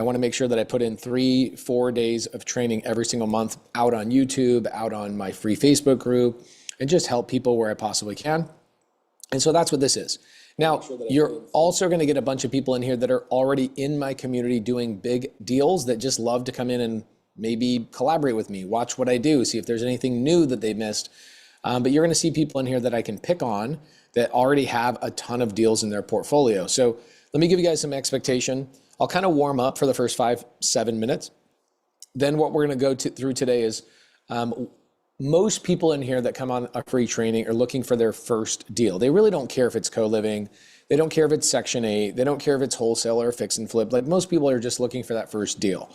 I want to make sure that I put in 3-4 days of training every single month out on YouTube, out on my free Facebook group, and just help people where I possibly can. And so that's what this is. Now, you're also going to get a bunch of people in here that are already in my community doing big deals that just love to come in and maybe collaborate with me, watch what I do, see if there's anything new that they missed. But you're going to see people in here that I can pick on that already have a ton of deals in their portfolio. So let me give you guys some expectation. I'll kind of warm up for the first 5-7 minutes. Then what we're going to go through today is most people in here that come on a free training are looking for their first deal. They really don't care if it's co-living. They don't care if it's Section 8. They don't care if it's wholesale or fix and flip. Like most people are just looking for that first deal.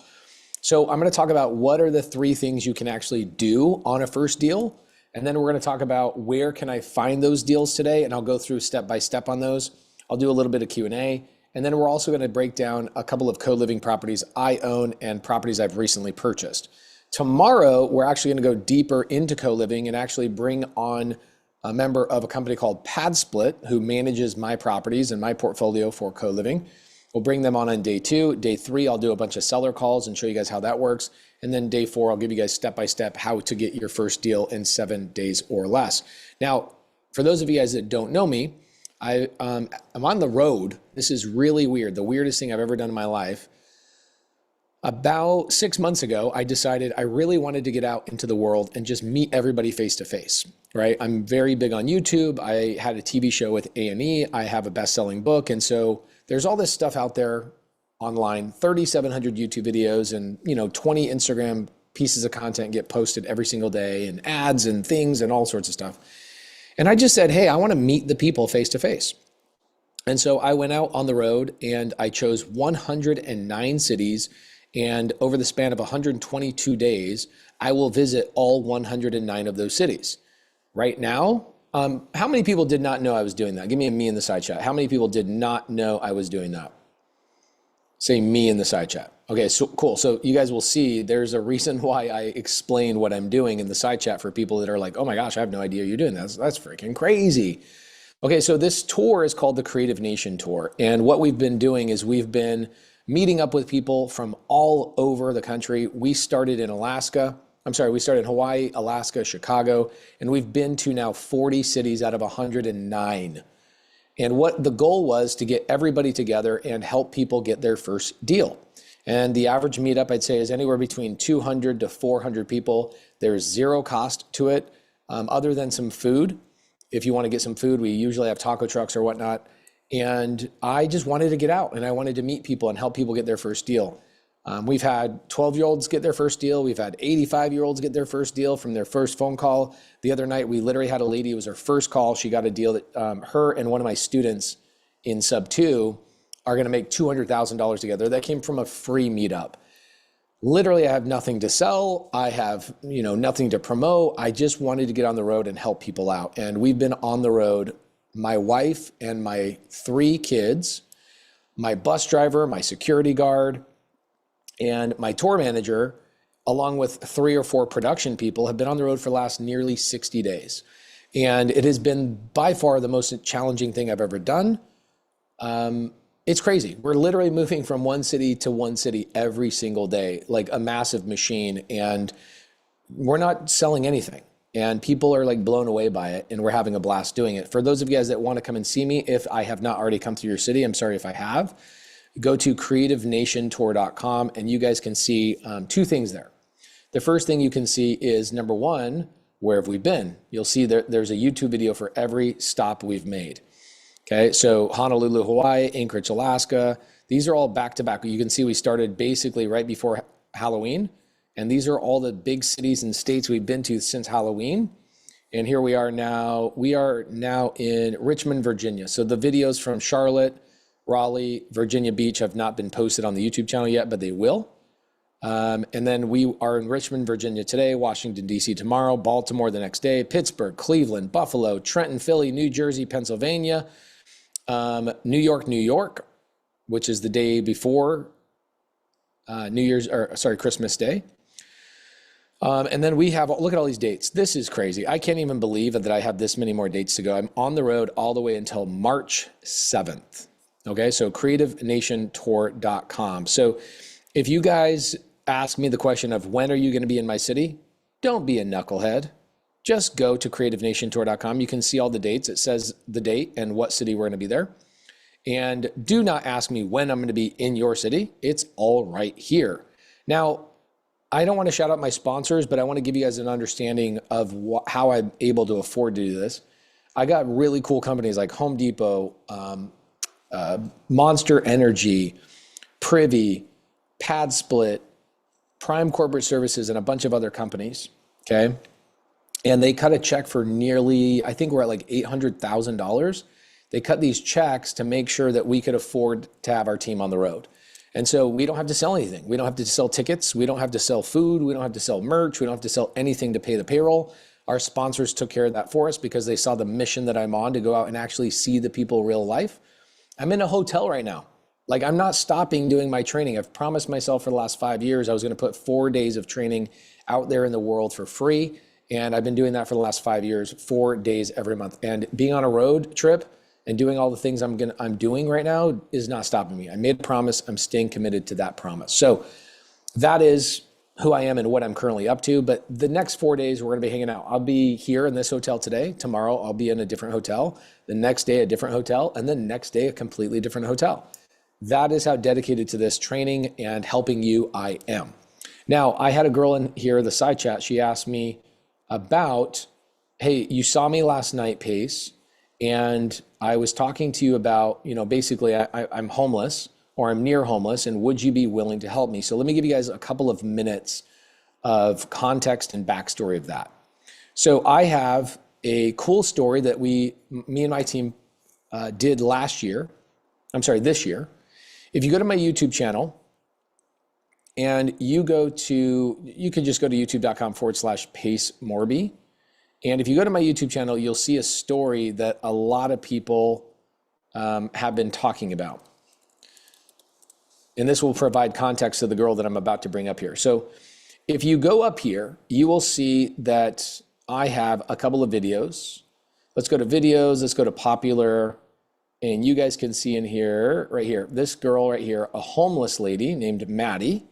So I'm going to talk about what are the 3 things you can actually do on a first deal. And then we're going to talk about where can I find those deals today. And I'll go through step by step on those. I'll do a little bit of Q&A. And then we're also going to break down a couple of co-living properties I own and properties I've recently purchased. Tomorrow, we're actually going to go deeper into co-living and actually bring on a member of a company called PadSplit who manages my properties and my portfolio for co-living. We'll bring them on day 2. Day 3, I'll do a bunch of seller calls and show you guys how that works. And then day 4, I'll give you guys step by step how to get your first deal in 7 days or less. Now, for those of you guys that don't know me, I'm on the road. This is really weird, the weirdest thing I've ever done in my life. About 6 months ago, I decided I really wanted to get out into the world and just meet everybody face to face, right? I'm very big on YouTube. I had a TV show with A&E. I have a best-selling book. And so there's all this stuff out there online, 3,700 YouTube videos and 20 Instagram pieces of content get posted every single day and ads and things and all sorts of stuff. And I just said, hey, I want to meet the people face to face. And so I went out on the road and I chose 109 cities. And over the span of 122 days, I will visit all 109 of those cities. Right now, how many people did not know I was doing that? Give me a me in the side chat. How many people did not know I was doing that? Say me in the side chat. Okay, so cool. So you guys will see there's a reason why I explain what I'm doing in the side chat for people that are like, oh my gosh, I have no idea you're doing that. That's freaking crazy. Okay, so this tour is called the Creative Nation Tour. And what we've been doing is we've been meeting up with people from all over the country. We started in Hawaii, Alaska, Chicago, and we've been to now 40 cities out of 109. And what the goal was to get everybody together and help people get their first deal. And the average meetup, I'd say, is anywhere between 200 to 400 people. There's zero cost to it, other than some food. If you want to get some food, we usually have taco trucks or whatnot. And I just wanted to get out and I wanted to meet people and help people get their first deal. We've had 12-year-olds get their first deal. We've had 85-year-olds get their first deal from their first phone call. The other night, we literally had a lady, it was her first call. She got a deal that her and one of my students in SubTo are going to make $200,000 together. That came from a free meetup. Literally, I have nothing to sell. I have, nothing to promote. I just wanted to get on the road and help people out. And we've been on the road, my wife and my 3 kids, my bus driver, my security guard, and my tour manager, along with 3 or 4 production people, have been on the road for the last nearly 60 days. And it has been by far the most challenging thing I've ever done. It's crazy. We're literally moving from one city to one city every single day, like a massive machine, and we're not selling anything. And people are like blown away by it, and we're having a blast doing it. For those of you guys that want to come and see me, if I have not already come to your city, I'm sorry if I have, go to creativenationtour.com and you guys can see 2 things there. The first thing you can see is, number 1, where have we been? You'll see there's a YouTube video for every stop we've made. Okay, so Honolulu, Hawaii, Anchorage, Alaska, these are all back to back. You can see we started basically right before Halloween, and these are all the big cities and states we've been to since Halloween. And here we are now in Richmond, Virginia. So the videos from Charlotte, Raleigh, Virginia Beach have not been posted on the YouTube channel yet, but they will. And then we are in Richmond, Virginia today, Washington, D.C. tomorrow, Baltimore the next day, Pittsburgh, Cleveland, Buffalo, Trenton, Philly, New Jersey, Pennsylvania, New York, which is the day before Christmas Day. And then we have, look at all these dates. This is crazy. I can't even believe that I have this many more dates to go. I'm on the road all the way until March 7th. Okay, so creativenationtour.com. So if you guys ask me the question of when are you going to be in my city, don't be a knucklehead. Just go to creativenationtour.com. You can see all the dates. It says the date and what city we're going to be there. And do not ask me when I'm going to be in your city. It's all right here. Now, I don't want to shout out my sponsors, but I want to give you guys an understanding of how I'm able to afford to do this. I got really cool companies like Home Depot, Monster Energy, Privy, Pad Split, Prime Corporate Services, and a bunch of other companies, okay? And they cut a check for nearly, I think we're at like $800,000. They cut these checks to make sure that we could afford to have our team on the road. And so we don't have to sell anything. We don't have to sell tickets. We don't have to sell food. We don't have to sell merch. We don't have to sell anything to pay the payroll. Our sponsors took care of that for us because they saw the mission that I'm on to go out and actually see the people real life. I'm in a hotel right now. Like, I'm not stopping doing my training. I've promised myself for the last 5 years I was going to put 4 days of training out there in the world for free. And I've been doing that for the last 5 years, 4 days every month. And being on a road trip and doing all the things I'm doing right now is not stopping me. I made a promise. I'm staying committed to that promise. So that is who I am and what I'm currently up to. But the next 4 days, we're going to be hanging out. I'll be here in this hotel today. Tomorrow, I'll be in a different hotel. The next day, a different hotel. And the next day, a completely different hotel. That is how dedicated to this training and helping you I am. Now, I had a girl in here, the side chat. She asked me about, hey, you saw me last night, Pace, and I was talking to you about, basically I'm homeless or I'm near homeless, and would you be willing to help me? So let me give you guys a couple of minutes of context and backstory of that. So I have a cool story that me and my team did this year. If you go to my YouTube channel and you can just go to youtube.com/PaceMorby. And if you go to my YouTube channel, you'll see a story that a lot of people have been talking about. And this will provide context to the girl that I'm about to bring up here. So if you go up here, you will see that I have a couple of videos. Let's go to videos, let's go to popular, and you guys can see in here, right here, this girl right here, a homeless lady named Maddie.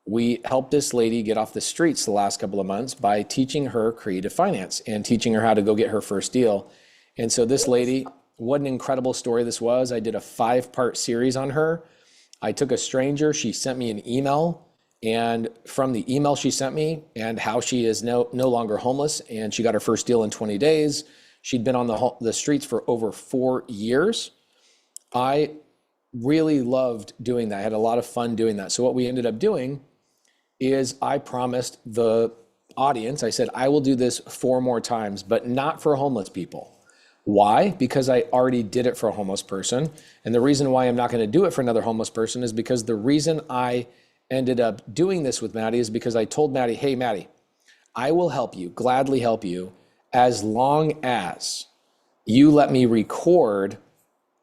We helped this lady get off the streets the last couple of months by teaching her creative finance and teaching her how to go get her first deal. And so this lady, what an incredible story this was. I did a 5-part series on her. I took a stranger, she sent me an email, and from the email she sent me and how she is no longer homeless and she got her first deal in 20 days. She'd been on the streets for over 4 years. I really loved doing that. I had a lot of fun doing that. So what we ended up doing is I promised the audience, I said, I will do this 4 more times, but not for homeless people. Why? Because I already did it for a homeless person. And the reason why I'm not going to do it for another homeless person is because the reason I ended up doing this with Maddie is because I told Maddie, hey, Maddie, I will help you, gladly help you, as long as you let me record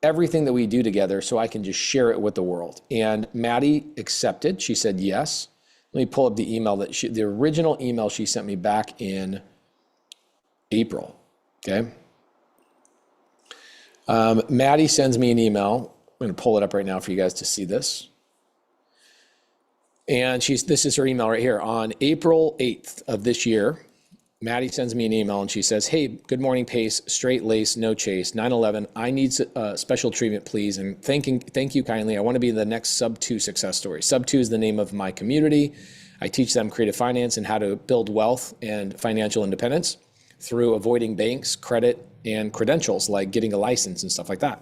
everything that we do together so I can just share it with the world. And Maddie accepted. She said yes. Let me pull up the email the original email she sent me back in April, okay? Maddie sends me an email. I'm going to pull it up right now for you guys to see this. And this is her email right here. On April 8th of this year, Maddie sends me an email and she says, hey, good morning, Pace, straight lace, no chase, 9/11. I need special treatment, please. And thank you kindly. I want to be the next SubTo success story. SubTo is the name of my community. I teach them creative finance and how to build wealth and financial independence through avoiding banks, credit, and credentials like getting a license and stuff like that.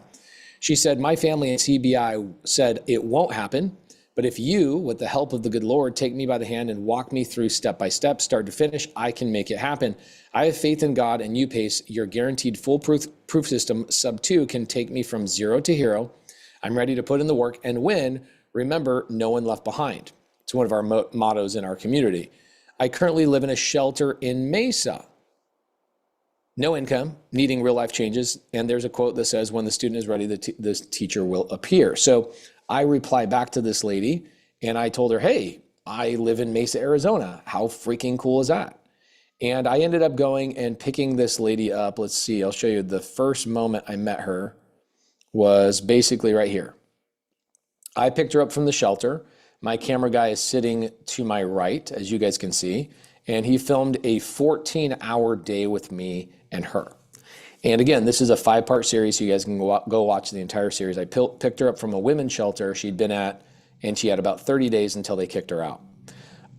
She said, my family and CBI said it won't happen, but if you, with the help of the good Lord, take me by the hand and walk me through step by step, start to finish, I can make it happen. I have faith in God and you, Pace. Your guaranteed foolproof system, SubTo, can take me from 0 to hero. I'm ready to put in the work and win. Remember, no one left behind. It's one of our mottos in our community. I currently live in a shelter in Mesa. No income, needing real life changes. And there's a quote that says, when the student is ready, this teacher will appear. So I reply back to this lady and I told her, hey, I live in Mesa, Arizona. How freaking cool is that? And I ended up going and picking this lady up. Let's see, I'll show you the first moment I met her was basically right here. I picked her up from the shelter. My camera guy is sitting to my right, as you guys can see, and he filmed a 14-hour day with me and her. And again, this is a 5-part series, so you guys can go watch the entire series. I picked her up from a women's shelter she'd been at, and she had about 30 days until they kicked her out.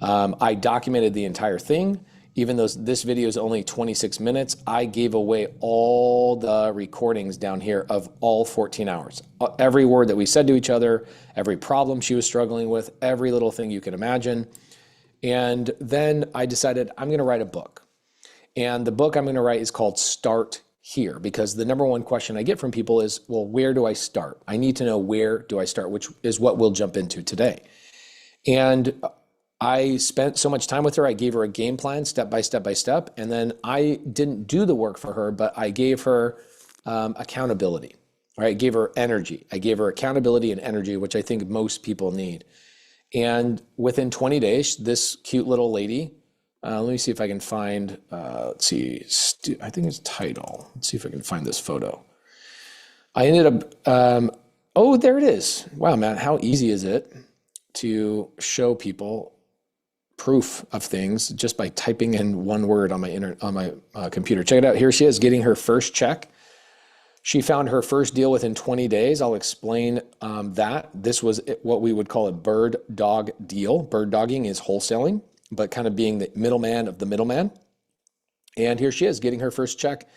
I documented the entire thing. Even though this video is only 26 minutes, I gave away all the recordings down here of all 14 hours. Every word that we said to each other, every problem she was struggling with, every little thing you can imagine. And then I decided I'm gonna write a book. And the book I'm gonna write is called Start Here, because the number one question I get from people is, well, where do I start? I need to know, where do I start, which is what we'll jump into today. And I spent so much time with her. I gave her a game plan, step by step by step. And then I didn't do the work for her, but I gave her accountability, right? I gave her energy. I gave her accountability and energy, which I think most people need. And within 20 days, this cute little lady, let me see if I can find, let's see, I think it's title. Let's see if I can find this photo. I ended up, oh, there it is. Wow, Matt, how easy is it to show people proof of things just by typing in one word on my computer. Check it out. Here she is getting her first check. She found her first deal within 20 days. I'll explain that. This was what we would call a bird dog deal. Bird dogging is wholesaling, but kind of being the middleman of the middleman. And here she is getting her first check.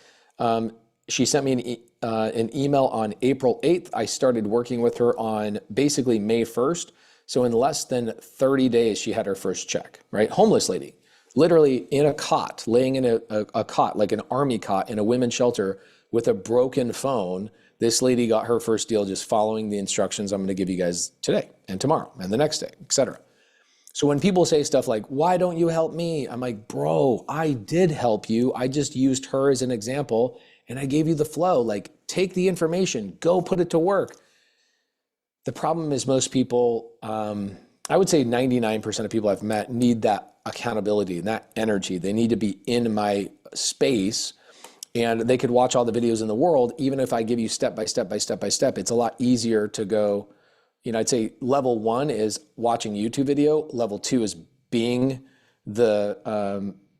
She sent me an email on April 8th. I started working with her on basically May 1st. So in less than 30 days, she had her first check, right? Homeless lady, literally in a cot, laying in a cot, like an army cot in a women's shelter with a broken phone. This lady got her first deal just following the instructions I'm gonna give you guys today and tomorrow and the next day, etc. So when people say stuff like, why don't you help me? I'm like, bro, I did help you. I just used her as an example and I gave you the flow. Like, take the information, go put it to work. The problem is most people, I would say 99% of people I've met need that accountability and that energy. They need to be in my space, and they could watch all the videos in the world. Even if I give you step by step by step by step, it's a lot easier to go, I'd say level 1 is watching YouTube video. Level 2 is being the,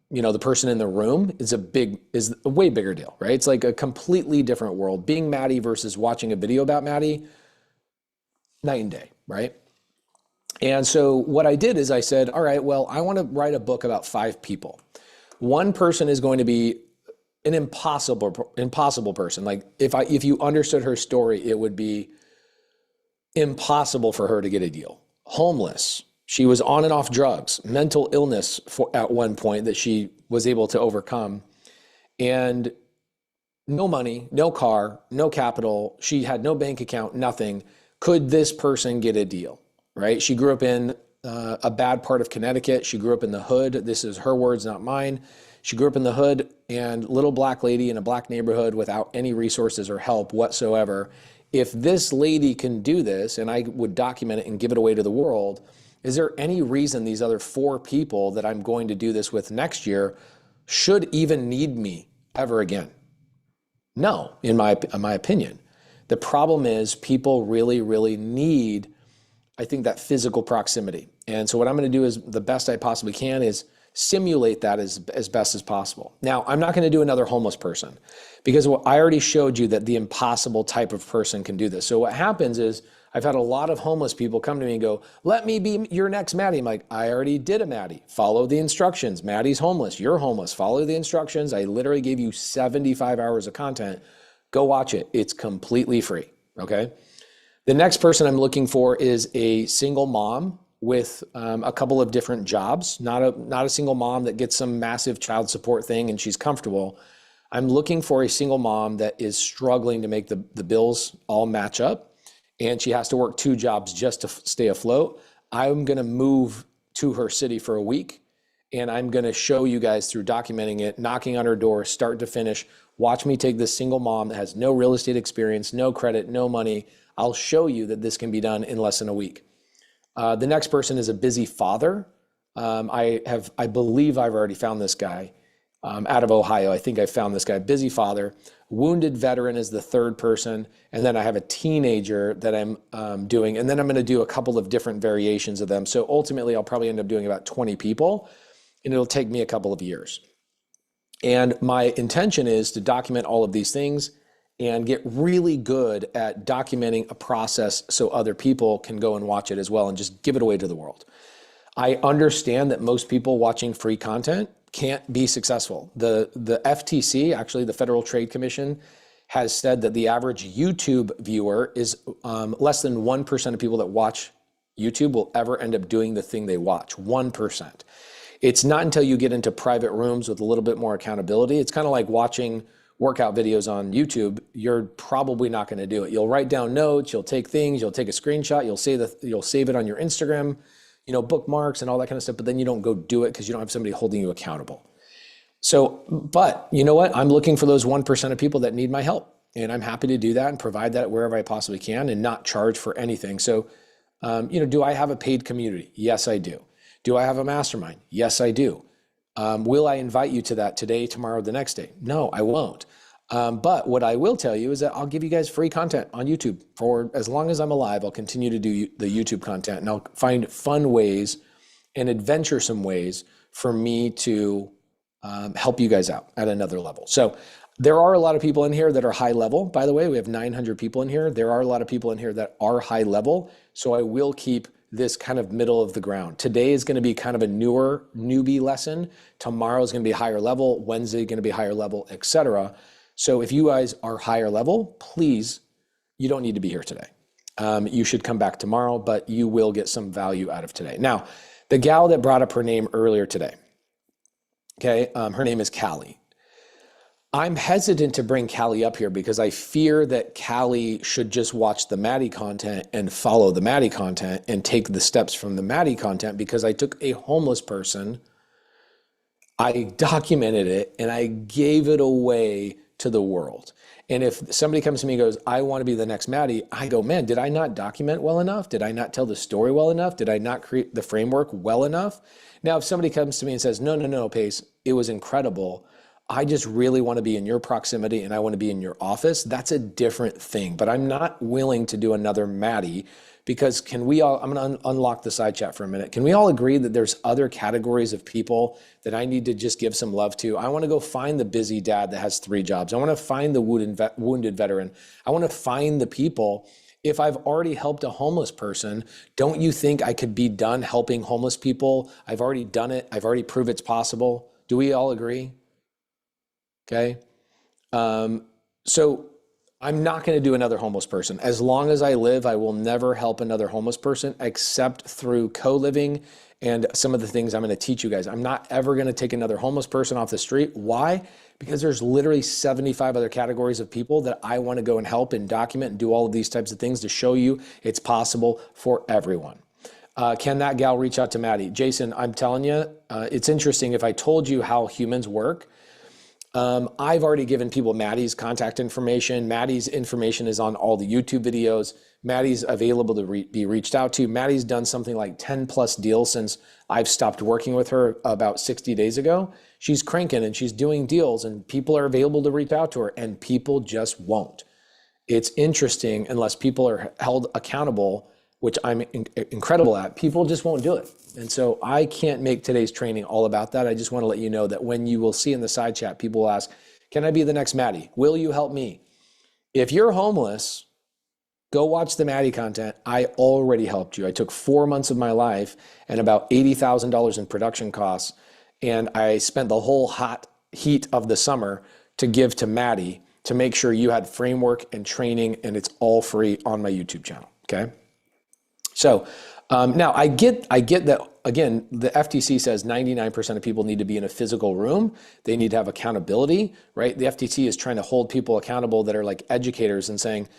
the person in the room is a way bigger deal, right? It's like a completely different world. Being Maddie versus watching a video about Maddie, night and day, right? And so what I did is I said, all right, well, I want to write a book about 5 people. One person is going to be an impossible person. Like if you understood her story, it would be impossible for her to get a deal. Homeless. She was on and off drugs, mental illness at one point that she was able to overcome, and no money, no car, no capital. She had no bank account, nothing. Could this person get a deal, right? She grew up in a bad part of Connecticut. She grew up in the hood. This is her words, not mine. She grew up in the hood, and little black lady in a black neighborhood without any resources or help whatsoever. If this lady can do this, and I would document it and give it away to the world, is there any reason these other 4 people that I'm going to do this with next year should even need me ever again? No, in my opinion. The problem is people really, really need, I think, that physical proximity. And so what I'm going to do is the best I possibly can is simulate that as best as possible. Now, I'm not going to do another homeless person because I already showed you that the impossible type of person can do this. So what happens is I've had a lot of homeless people come to me and go, let me be your next Maddie. I'm like, I already did a Maddie. Follow the instructions. Maddie's homeless. You're homeless. Follow the instructions. I literally gave you 75 hours of content. Go watch it. It's completely free, okay? The next person I'm looking for is a single mom with a couple of different jobs, not a single mom that gets some massive child support thing and she's comfortable. I'm looking for a single mom that is struggling to make the bills all match up, and she has to work 2 jobs just to stay afloat. I'm gonna move to her city for a week, and I'm gonna show you guys through documenting it, knocking on her door, start to finish. Watch me take this single mom that has no real estate experience, no credit, no money. I'll show you that this can be done in less than a week. The next person is a busy father. I believe I've already found this guy. out of Ohio. I think I found this guy, busy father. Wounded veteran is the third person. And then I have a teenager that I'm doing. And then I'm going to do a couple of different variations of them. So ultimately, I'll probably end up doing about 20 people. And it'll take me a couple of years. And my intention is to document all of these things and get really good at documenting a process so other people can go and watch it as well and just give it away to the world. I understand that most people watching free content can't be successful. The FTC, actually the Federal Trade Commission, has said that the average YouTube viewer is less than 1% of people that watch YouTube will ever end up doing the thing they watch, 1%. It's not until you get into private rooms with a little bit more accountability. It's kind of like watching workout videos on YouTube. You're probably not going to do it. You'll write down notes, you'll take things, you'll take a screenshot, you'll save it on your Instagram, bookmarks and all that kind of stuff, but then you don't go do it because you don't have somebody holding you accountable. So, but you know what? I'm looking for those 1% of people that need my help. And I'm happy to do that and provide that wherever I possibly can and not charge for anything. So, do I have a paid community? Yes, I do. Do I have a mastermind? Yes, I do. Will I invite you to that today, tomorrow, the next day? No, I won't. But what I will tell you is that I'll give you guys free content on YouTube for as long as I'm alive. I'll continue to do the YouTube content, and I'll find fun ways and adventuresome ways for me to help you guys out at another level. So there are a lot of people in here that are high level. By the way, we have 900 people in here. There are a lot of people in here that are high level. So I will keep this kind of middle of the ground. Today is going to be kind of a newbie lesson. Tomorrow is going to be higher level. Wednesday going to be higher level, etc. So if you guys are higher level, please, you don't need to be here today. You should come back tomorrow, but you will get some value out of today. Now, the gal that brought up her name earlier today, okay, her name is Callie. I'm hesitant to bring Callie up here because I fear that Callie should just watch the Maddie content and follow the Maddie content and take the steps from the Maddie content, because I took a homeless person, I documented it, and I gave it away to the world. And if somebody comes to me and goes, I want to be the next Maddie, I go, man, did I not document well enough? Did I not tell the story well enough? Did I not create the framework well enough? Now, if somebody comes to me and says, no, Pace, it was incredible, I just really want to be in your proximity and I want to be in your office, that's a different thing. But I'm not willing to do another Maddie, because I'm going to unlock the side chat for a minute. Can we all agree that there's other categories of people that I need to just give some love to? I want to go find the busy dad that has 3 jobs. I want to find the wounded veteran. I want to find the people. If I've already helped a homeless person, don't you think I could be done helping homeless people? I've already done it. I've already proved it's possible. Do we all agree? Okay. So I'm not going to do another homeless person. As long as I live, I will never help another homeless person except through co-living and some of the things I'm going to teach you guys. I'm not ever going to take another homeless person off the street. Why? Because there's literally 75 other categories of people that I want to go and help and document and do all of these types of things to show you it's possible for everyone. Can that gal reach out to Maddie? Jason, I'm telling you, it's interesting. If I told you how humans work, I've already given people Maddie's contact information. Maddie's information is on all the YouTube videos. Maddie's available to be reached out to. Maddie's done something like 10 plus deals since I've stopped working with her about 60 days ago. She's cranking and she's doing deals, and people are available to reach out to her, and people just won't. It's interesting, unless people are held accountable, which I'm incredible at, people just won't do it. And so I can't make today's training all about that. I just want to let you know that when you will see in the side chat, people will ask, can I be the next Maddie? Will you help me? If you're homeless, go watch the Maddie content. I already helped you. I took 4 months of my life and about $80,000 in production costs, and I spent the whole hot heat of the summer to give to Maddie to make sure you had framework and training, and it's all free on my YouTube channel, okay? So now I get that, again, the FTC says 99% of people need to be in a physical room. They need to have accountability, right? The FTC is trying to hold people accountable that are like educators and saying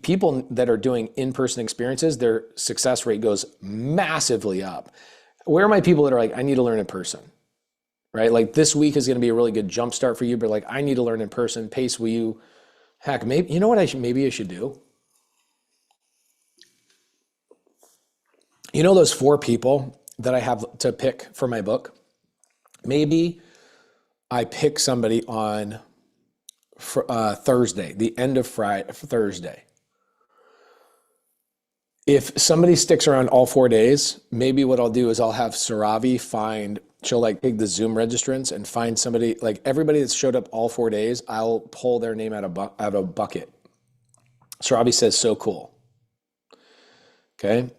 people that are doing in-person experiences, their success rate goes massively up. Where are my people that are like, I need to learn in person, right? Like this week is going to be a really good jump start for you, but like, I need to learn in person. Pace, will you, heck, maybe, you know what maybe I should do? You know those 4 people that I have to pick for my book? Maybe I pick somebody on Thursday, the end of Thursday. If somebody sticks around all 4 days, maybe what I'll do is I'll have Saravi she'll like take the Zoom registrants and find somebody, like everybody that's showed up all 4 days, I'll pull their name out of a bucket. Saravi says, so cool. Okay.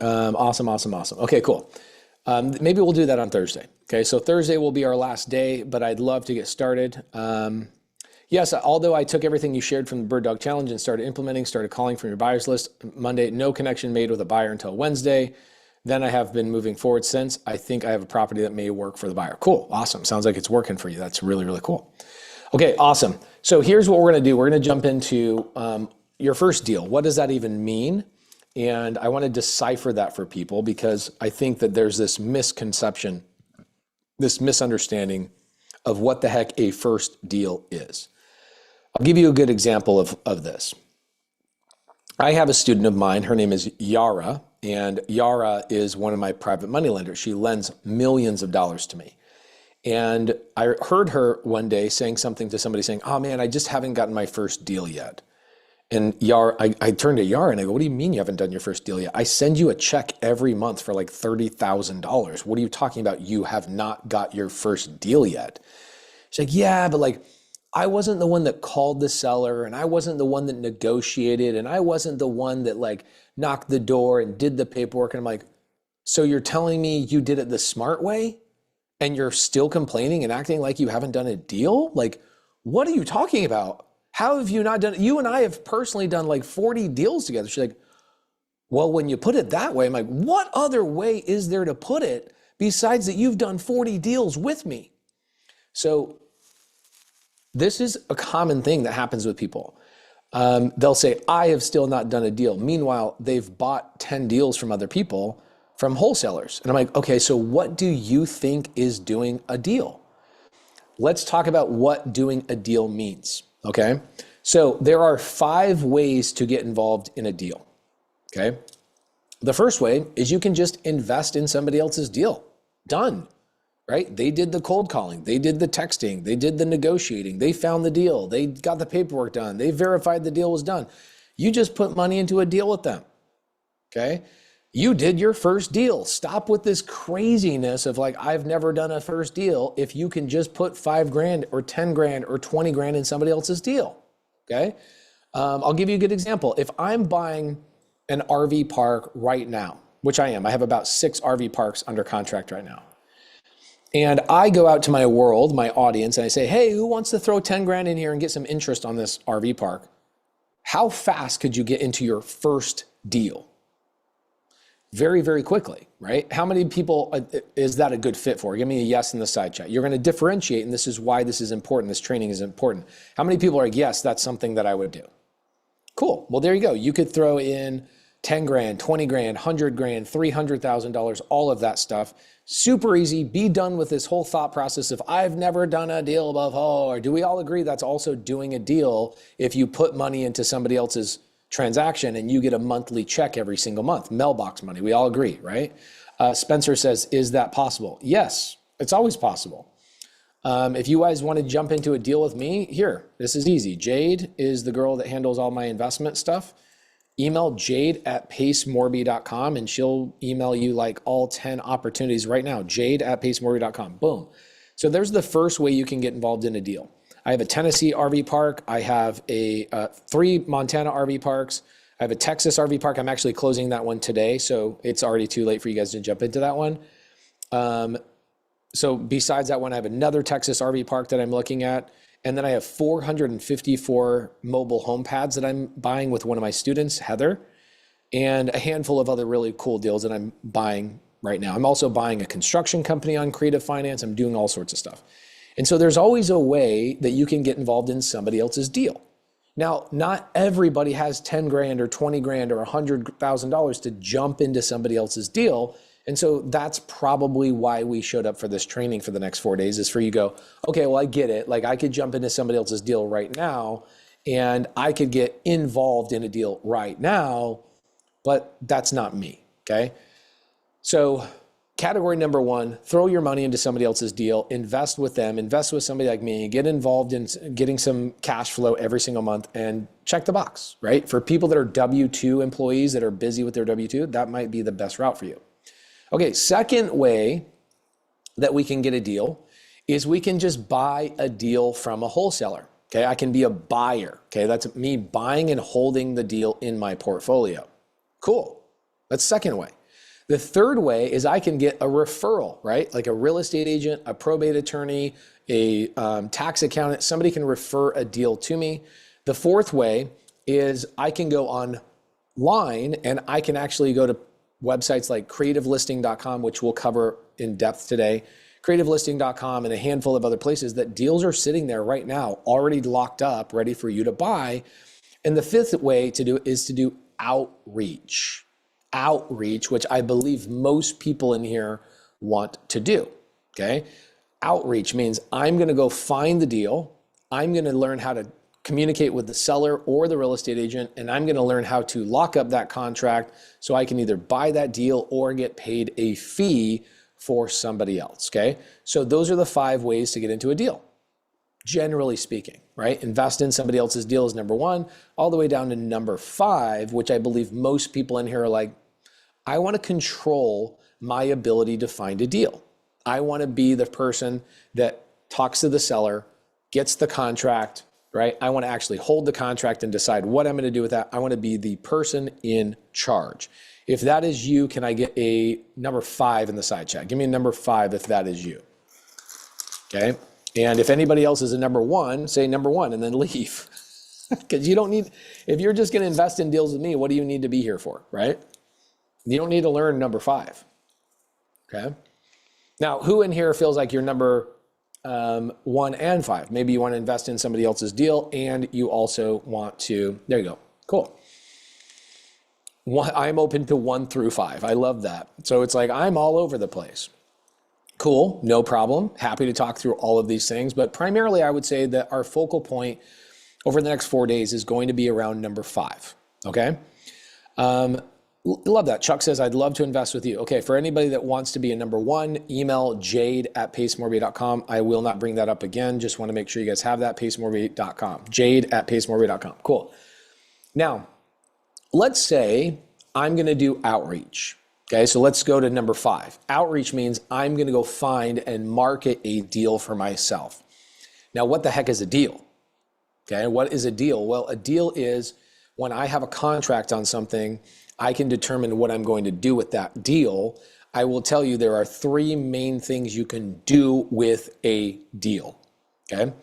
Awesome. Okay, cool. Maybe we'll do that on Thursday. Okay. So Thursday will be our last day, but I'd love to get started. Yes, although I took everything you shared from the Bird Dog Challenge and started calling from your buyers list Monday, no connection made with a buyer until Wednesday. Then I have been moving forward since. I think I have a property that may work for the buyer. Cool, awesome. Sounds like it's working for you. That's really, really cool. Okay, awesome. So here's what we're gonna do. We're gonna jump into your first deal. What does that even mean? And I wanna decipher that for people because I think that there's this misconception, this misunderstanding of what the heck a first deal is. I'll give you a good example of this. I have a student of mine, her name is Yara, and Yara is one of my private money lenders. She lends millions of dollars to me. And I heard her one day saying something to somebody saying, oh man, I just haven't gotten my first deal yet. And Yara, I turned to Yara and I go, what do you mean you haven't done your first deal yet? I send you a check every month for like $30,000. What are you talking about? You have not got your first deal yet. She's like, yeah, but like, I wasn't the one that called the seller and I wasn't the one that negotiated and I wasn't the one that like knocked the door and did the paperwork. And I'm like, so you're telling me you did it the smart way and you're still complaining and acting like you haven't done a deal? Like, what are you talking about? How have you not done it? You and I have personally done like 40 deals together. She's like, well, when you put it that way, I'm like, what other way is there to put it besides that you've done 40 deals with me? So this is a common thing that happens with people. They'll say, I have still not done a deal. Meanwhile, they've bought 10 deals from other people, from wholesalers. And I'm like, okay, so what do you think is doing a deal? Let's talk about what doing a deal means, okay? So there are 5 ways to get involved in a deal, okay? The first way is you can just invest in somebody else's deal. Done. Right? They did the cold calling, they did the texting, they did the negotiating, they found the deal, they got the paperwork done, they verified the deal was done. You just put money into a deal with them, okay? You did your first deal. Stop with this craziness of like, I've never done a first deal if you can just put 5 grand or 10 grand or 20 grand in somebody else's deal, okay? I'll give you a good example. If I'm buying an RV park right now, which I am, I have about 6 RV parks under contract right now. And I go out to my world, my audience, and I say, hey, who wants to throw 10 grand in here and get some interest on this RV park? How fast could you get into your first deal? Very, very quickly, right? How many people is that a good fit for? Give me a yes in the side chat. You're going to differentiate, and this is why this is important. This training is important. How many people are like, yes, that's something that I would do? Cool. Well, there you go. You could throw in 10 grand, 20 grand, 100 grand, $300,000, all of that stuff. Super easy. Be done with this whole thought process of I've never done a deal above, or do we all agree that's also doing a deal if you put money into somebody else's transaction and you get a monthly check every single month, mailbox money. We all agree, right? Spencer says, is that possible? Yes, it's always possible. If you guys want to jump into a deal with me, here, this is easy. Jade is the girl that handles all my investment stuff. Email jade@pacemorby.com and she'll email you like all 10 opportunities right now, jade@pacemorby.com, boom. So there's the first way you can get involved in a deal. I have a Tennessee RV park. I have 3 Montana RV parks. I have a Texas RV park. I'm actually closing that one today, so it's already too late for you guys to jump into that one. So besides that one, I have another Texas RV park that I'm looking at. And then I have 454 mobile home pads that I'm buying with one of my students, Heather, and a handful of other really cool deals that I'm buying right now. I'm also buying a construction company on Creative Finance. I'm doing all sorts of stuff. And so there's always a way that you can get involved in somebody else's deal. Now, not everybody has 10 grand or 20 grand or $100,000 to jump into somebody else's deal. And so that's probably why we showed up for this training for the next 4 days, is for you to go, okay, well, I get it. Like I could jump into somebody else's deal right now and I could get involved in a deal right now, but that's not me, okay? So Category number one, throw your money into somebody else's deal, invest with them, invest with somebody like me, get involved in getting some cash flow every single month and check the box, right? For people that are W-2 employees that are busy with their W-2, that might be the best route for you. Okay, second way that we can get a deal is we can just buy a deal from a wholesaler. Okay, I can be a buyer. Okay, that's me buying and holding the deal in my portfolio. Cool, that's the second way. The third way is I can get a referral, right? Like a real estate agent, a probate attorney, a tax accountant, somebody can refer a deal to me. The fourth way is I can go online and I can actually go to websites like creativelisting.com, which we'll cover in depth today, creativelisting.com and a handful of other places that deals are sitting there right now, already locked up, ready for you to buy. And the fifth way to do it is to do outreach. Outreach, which I believe most people in here want to do, okay? Outreach means I'm gonna go find the deal, I'm gonna learn how to communicate with the seller or the real estate agent, and I'm gonna learn how to lock up that contract so I can either buy that deal or get paid a fee for somebody else, okay? So those are the 5 ways to get into a deal, generally speaking, right? Invest in somebody else's deal is number 1, all the way down to number 5, which I believe most people in here are like, I want to control my ability to find a deal. I want to be the person that talks to the seller, gets the contract, right? I want to actually hold the contract and decide what I'm going to do with that. I want to be the person in charge. If that is you, can I get a number 5 in the side chat? Give me a number 5 if that is you. Okay. And if anybody else is a number 1, say number 1 and then leave. Because you don't need, if you're just going to invest in deals with me, what do you need to be here for, right? You don't need to learn number 5, okay? Now, who in here feels like you're number 1 and 5? Maybe you want to invest in somebody else's deal and you also want to, there you go, cool. I'm open to 1 through 5, I love that. So it's like, I'm all over the place. Cool, no problem, happy to talk through all of these things, but primarily I would say that our focal point over the next 4 days is going to be around number 5, okay? Love that. Chuck says, I'd love to invest with you. Okay, for anybody that wants to be a number 1, email jade@pacemorby.com. I will not bring that up again. Just want to make sure you guys have that, pacemorby.com. Jade@pacemorby.com. Cool. Now, let's say I'm going to do outreach. Okay, so let's go to number 5. Outreach means I'm going to go find and market a deal for myself. Now, what the heck is a deal? Okay, what is a deal? Well, a deal is when I have a contract on something, I can determine what I'm going to do with that deal. I will tell you there are 3 main things you can do with a deal, okay?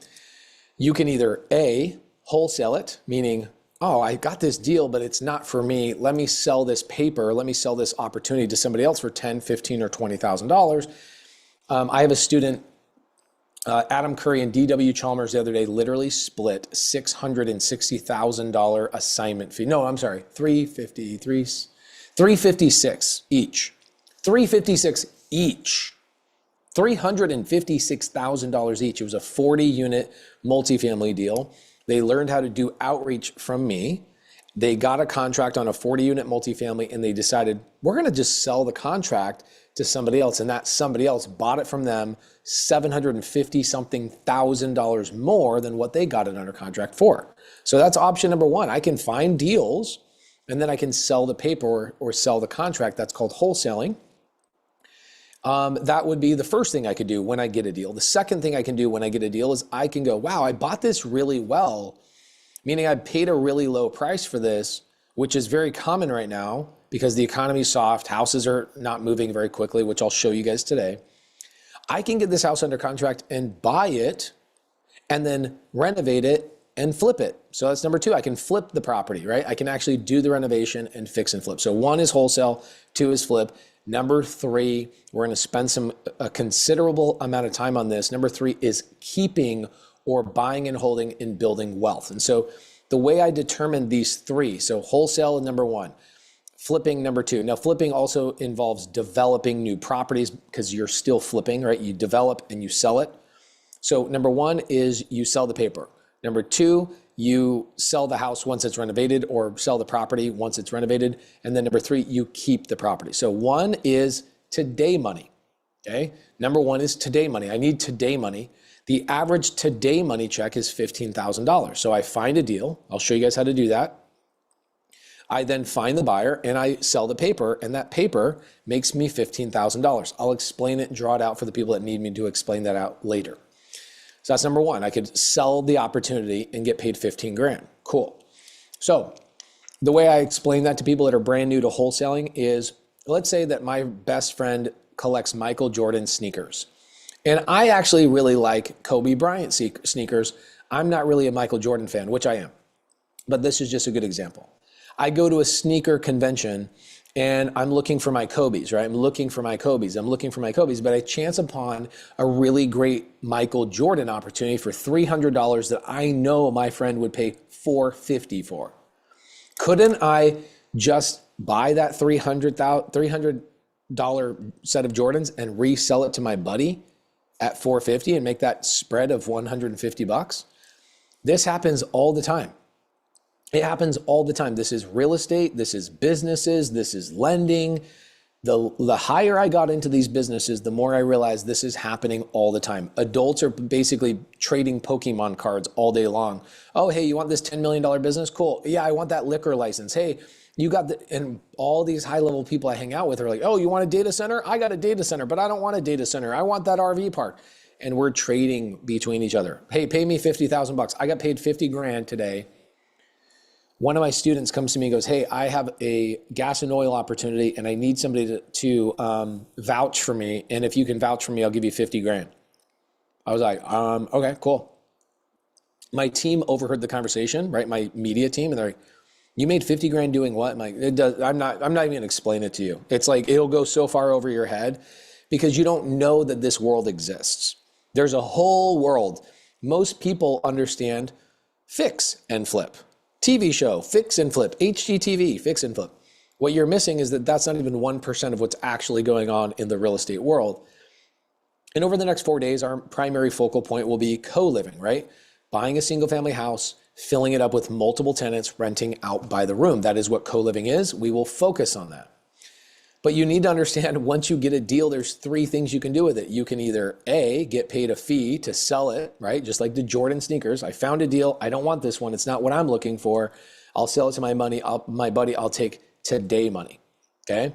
You can either A, wholesale it, meaning, oh, I got this deal, but it's not for me. Let me sell this paper, let me sell this opportunity to somebody else for $10,000, $15,000, or $20,000. I have a student, Adam Curry and D.W. Chalmers the other day literally split $660,000 assignment fee. No, I'm sorry, $356 each. $356 each. $356,000 each. It was a 40-unit multifamily deal. They learned how to do outreach from me. They got a contract on a 40-unit multifamily and they decided, we're going to just sell the contract to somebody else, and that somebody else bought it from them $750-something thousand more than what they got it under contract for. So that's option number 1. I can find deals and then I can sell the paper or sell the contract. That's called wholesaling. That would be the first thing I could do when I get a deal. The second thing I can do when I get a deal is I can go, wow, I bought this really well, meaning I paid a really low price for this, which is very common right now because the economy is soft, houses are not moving very quickly, which I'll show you guys today. I can get this house under contract and buy it and then renovate it and flip it. So that's number 2. I can flip the property, right? I can actually do the renovation and fix and flip. So 1 is wholesale, 2 is flip. Number 3, we're going to spend a considerable amount of time on this. Number 3 is keeping or buying and holding and building wealth. And so the way I determine these 3, so wholesale is number 1, flipping number 2. Now flipping also involves developing new properties because you're still flipping, right? You develop and you sell it. So number 1 is you sell the paper. Number 2, you sell the house once it's renovated or sell the property once it's renovated. And then number 3, you keep the property. So 1 is today money. Okay. Number one is today money. I need today money. The average today money check is $15,000. So I find a deal. I'll show you guys how to do that. I then find the buyer and I sell the paper, and that paper makes me $15,000. I'll explain it and draw it out for the people that need me to explain that out later. So that's number one. I could sell the opportunity and get paid 15 grand. Cool. So the way I explain that to people that are brand new to wholesaling is, let's say that my best friend collects Michael Jordan sneakers. And I actually really like Kobe Bryant sneakers. I'm not really a Michael Jordan fan, which I am. But this is just a good example. I go to a sneaker convention and I'm looking for my Kobe's, right? I'm looking for my Kobe's, but I chance upon a really great Michael Jordan opportunity for $300 that I know my friend would pay $450 for. Couldn't I just buy that $300 set of Jordans and resell it to my buddy at $450 and make that spread of $150? This happens all the time. It happens all the time. This is real estate. This is businesses. This is lending. The higher I got into these businesses, the more I realized this is happening all the time. Adults are basically trading Pokemon cards all day long. Oh, hey, you want this $10 million business? Cool. Yeah, I want that liquor license. Hey, you got and all these high level people I hang out with are like, oh, you want a data center? I got a data center, but I don't want a data center. I want that RV park. And we're trading between each other. Hey, pay me $50,000. I got paid 50 grand today. One of my students comes to me and goes, hey, I have a gas and oil opportunity and I need somebody to vouch for me. And if you can vouch for me, I'll give you 50 grand. I was like, okay, cool. My team overheard the conversation, right? My media team, and they're like, you made 50 grand doing what? I'm like, I'm not even gonna explain it to you. It's like, it'll go so far over your head because you don't know that this world exists. There's a whole world. Most people understand fix and flip. TV show, fix and flip, HGTV, fix and flip. What you're missing is that that's not even 1% of what's actually going on in the real estate world. And over the next 4 days, our primary focal point will be co-living, right? Buying a single family house, filling it up with multiple tenants, renting out by the room. That is what co-living is. We will focus on that. But you need to understand, once you get a deal, there's three things you can do with it. You can either A, get paid a fee to sell it, right? Just like the Jordan sneakers. I found a deal. I don't want this one. It's not what I'm looking for. I'll sell it to my buddy. I'll take today money, okay?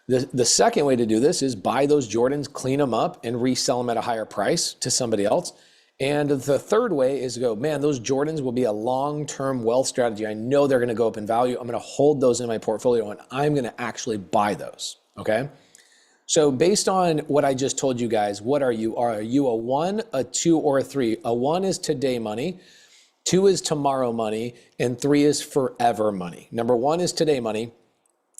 The second way to do this is buy those Jordans, clean them up, and resell them at a higher price to somebody else. And the third way is to go, man, those Jordans will be a long-term wealth strategy. I know they're going to go up in value. I'm going to hold those in my portfolio and I'm going to actually buy those, okay? So based on what I just told you guys, what are you? Are you a 1, a 2, or a 3? A 1 is today money, 2 is tomorrow money, and 3 is forever money. Number 1 is today money.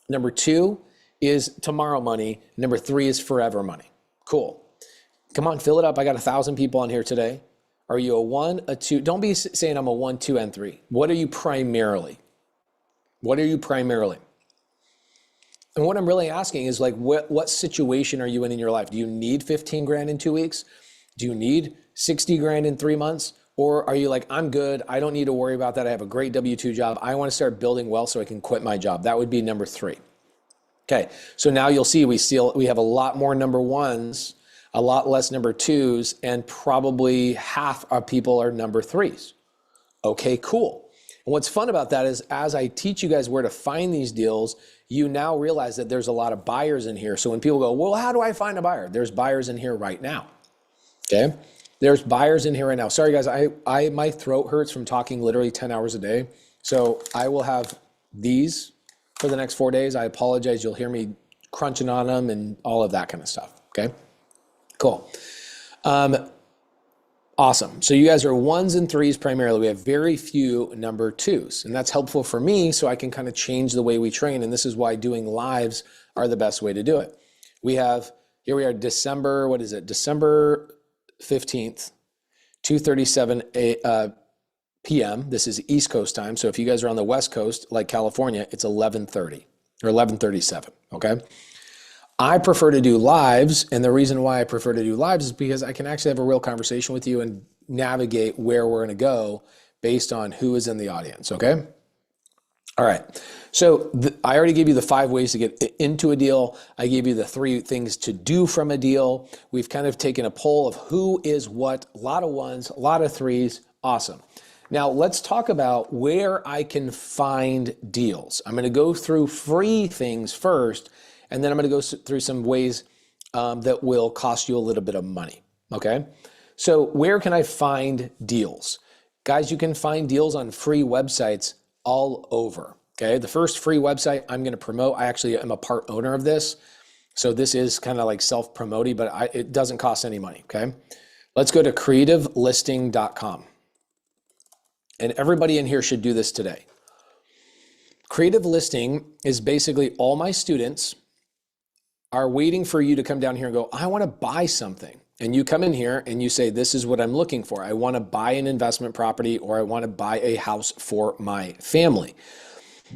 Number 2 is tomorrow money. Number 3 is forever money. Cool. Come on, fill it up. I got 1,000 people on here today. Are you a 1, a 2? Don't be saying I'm a 1, 2, and 3. What are you primarily? What are you primarily? And what I'm really asking is like, what situation are you in your life? Do you need 15 grand in 2 weeks? Do you need 60 grand in 3 months? Or are you like, I'm good. I don't need to worry about that. I have a great W-2 job. I want to start building wealth so I can quit my job. That would be number 3. Okay, so now you'll see we have a lot more number 1s, a lot less number 2s, and probably half of people are number 3s. Okay, cool. And what's fun about that is as I teach you guys where to find these deals, you now realize that there's a lot of buyers in here. So when people go, well, how do I find a buyer? There's buyers in here right now, okay? There's buyers in here right now. Sorry guys, my throat hurts from talking literally 10 hours a day. So I will have these for the next 4 days. I apologize, you'll hear me crunching on them and all of that kind of stuff, okay? Cool. Awesome. So you guys are 1s and 3s primarily. We have very few number 2s, and that's helpful for me so I can kind of change the way we train. And this is why doing lives are the best way to do it. Here we are, December 15th, 2:37 p.m. This is East Coast time. So if you guys are on the West Coast, like California, it's 11:30 or 11:37, okay? I prefer to do lives, and the reason why I prefer to do lives is because I can actually have a real conversation with you and navigate where we're going to go based on who is in the audience, okay? All right. So I already gave you the 5 ways to get into a deal. I gave you the 3 things to do from a deal. We've kind of taken a poll of who is what, a lot of 1s, a lot of 3s. Awesome. Now let's talk about where I can find deals. I'm going to go through free things first, and then I'm going to go through some ways that will cost you a little bit of money. Okay. So where can I find deals? Guys, you can find deals on free websites all over. Okay. The first free website I'm going to promote, I actually am a part owner of this. So this is kind of like self-promoting, but it doesn't cost any money. Okay. Let's go to creativelisting.com. And everybody in here should do this today. Creative Listing is basically all my students are waiting for you to come down here and go, I want to buy something. And you come in here and you say, this is what I'm looking for. I want to buy an investment property, or I want to buy a house for my family.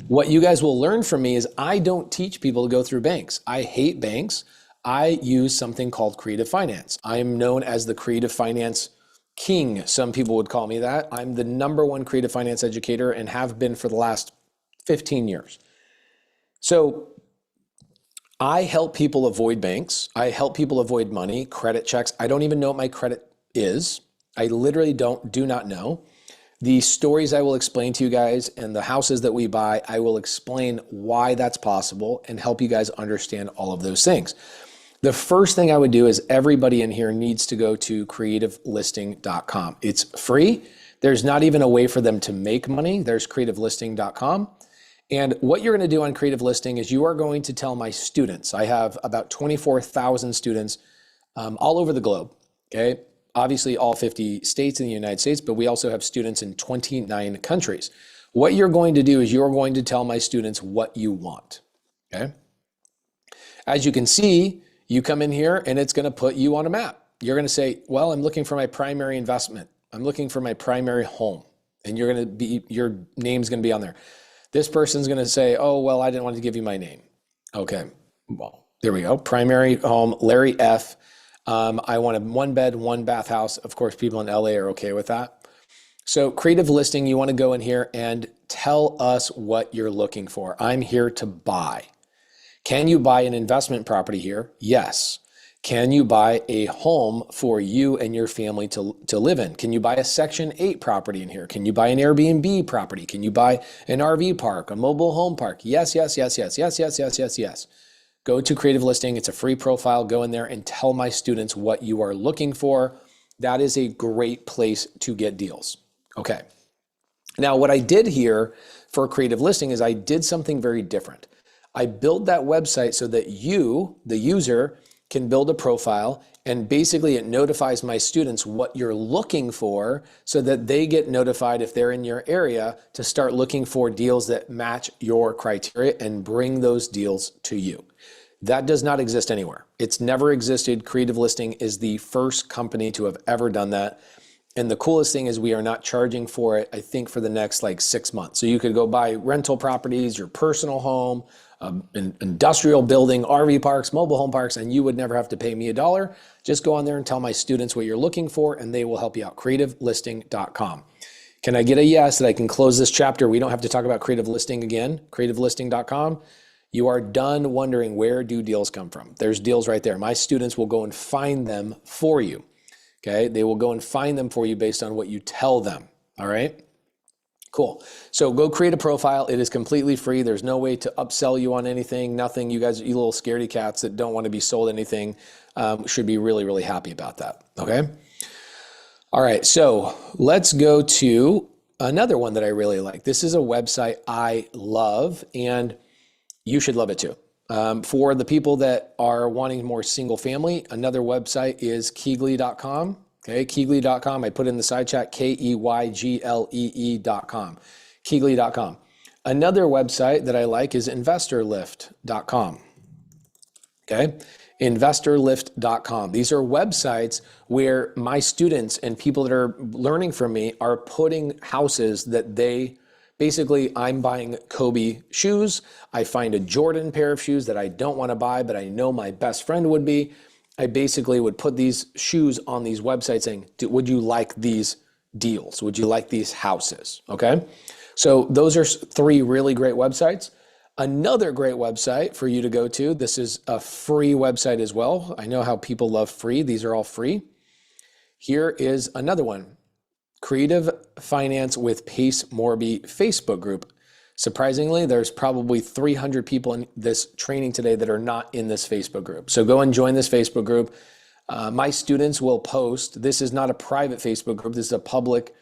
What you guys will learn from me is I don't teach people to go through banks. I hate banks. I use something called creative finance. I am known as the creative finance king. Some people would call me that. I'm the #1 creative finance educator and have been for the last 15 years. So I help people avoid banks. I help people avoid money, credit checks. I don't even know what my credit is. I literally do not know. The stories I will explain to you guys and the houses that we buy, I will explain why that's possible and help you guys understand all of those things. The first thing I would do is everybody in here needs to go to creativelisting.com. It's free. There's not even a way for them to make money. There's creativelisting.com. And what you're going to do on Creative Listing is you are going to tell my students. I have about 24,000 students all over the globe. Okay. Obviously all 50 states in the United States, but we also have students in 29 countries. What you're going to do is you're going to tell my students what you want. Okay. As you can see, you come in here and it's going to put you on a map. You're going to say, well, I'm looking for my primary investment. I'm looking for my primary home. And your name's going to be on there. This person's going to say, oh, well, I didn't want to give you my name. Okay. Well, there we go. Primary home, Larry F. I want a 1-bed, 1-bath house. Of course, people in LA are okay with that. So Creative Listing, you want to go in here and tell us what you're looking for. I'm here to buy. Can you buy an investment property here? Yes. Can you buy a home for you and your family to live in? Can you buy a Section 8 property in here? Can you buy an Airbnb property? Can you buy an RV park, a mobile home park? Yes, yes, yes, yes, yes, yes, yes, yes, yes. Go to Creative Listing. It's a free profile. Go in there and tell my students what you are looking for. That is a great place to get deals. Okay. Now, what I did here for Creative Listing is I did something very different. I built that website so that you, the user, can build a profile, and basically it notifies my students what you're looking for so that they get notified if they're in your area to start looking for deals that match your criteria and bring those deals to you. That does not exist anywhere. It's never existed. Creative Listing is the first company to have ever done that. And the coolest thing is we are not charging for it, I think, for the next 6 months. So you could go buy rental properties, your personal home, an industrial building, RV parks, mobile home parks, and you would never have to pay me $1. Just go on there and tell my students what you're looking for, and they will help you out. creativelisting.com. Can I get a yes that I can close this chapter? We don't have to talk about Creative Listing again. creativelisting.com. You are done wondering, where do deals come from? There's deals right there. My students will go and find them for you. Okay, they will go and find them for you based on what you tell them. All right, cool. So go create a profile. It is completely free. There's no way to upsell you on anything, nothing. You guys, you little scaredy cats that don't want to be sold anything, should be really, really happy about that. Okay. All right, so let's go to another one that I really like. This is a website I love, and you should love it too. For the people that are wanting more single family, another website is Keyglee.com. Okay, Keyglee.com. I put in the side chat, KEYGLEE.com. Keyglee.com. Another website that I like is investorlift.com. Okay, investorlift.com. These are websites where my students and people that are learning from me are putting houses that they basically, I'm buying Kobe shoes. I find a Jordan pair of shoes that I don't want to buy, but I know my best friend would be. I basically would put these shoes on these websites saying, would you like these deals? Would you like these houses? Okay. So those are three really great websites. Another great website for you to go to, this is a free website as well. I know how people love free. These are all free. Here is another one, Creative Finance with Pace Morby Facebook group. Surprisingly, there's probably 300 people in this training today that are not in this Facebook group. So go and join this Facebook group. My students will post. This is not a private Facebook group. This is a public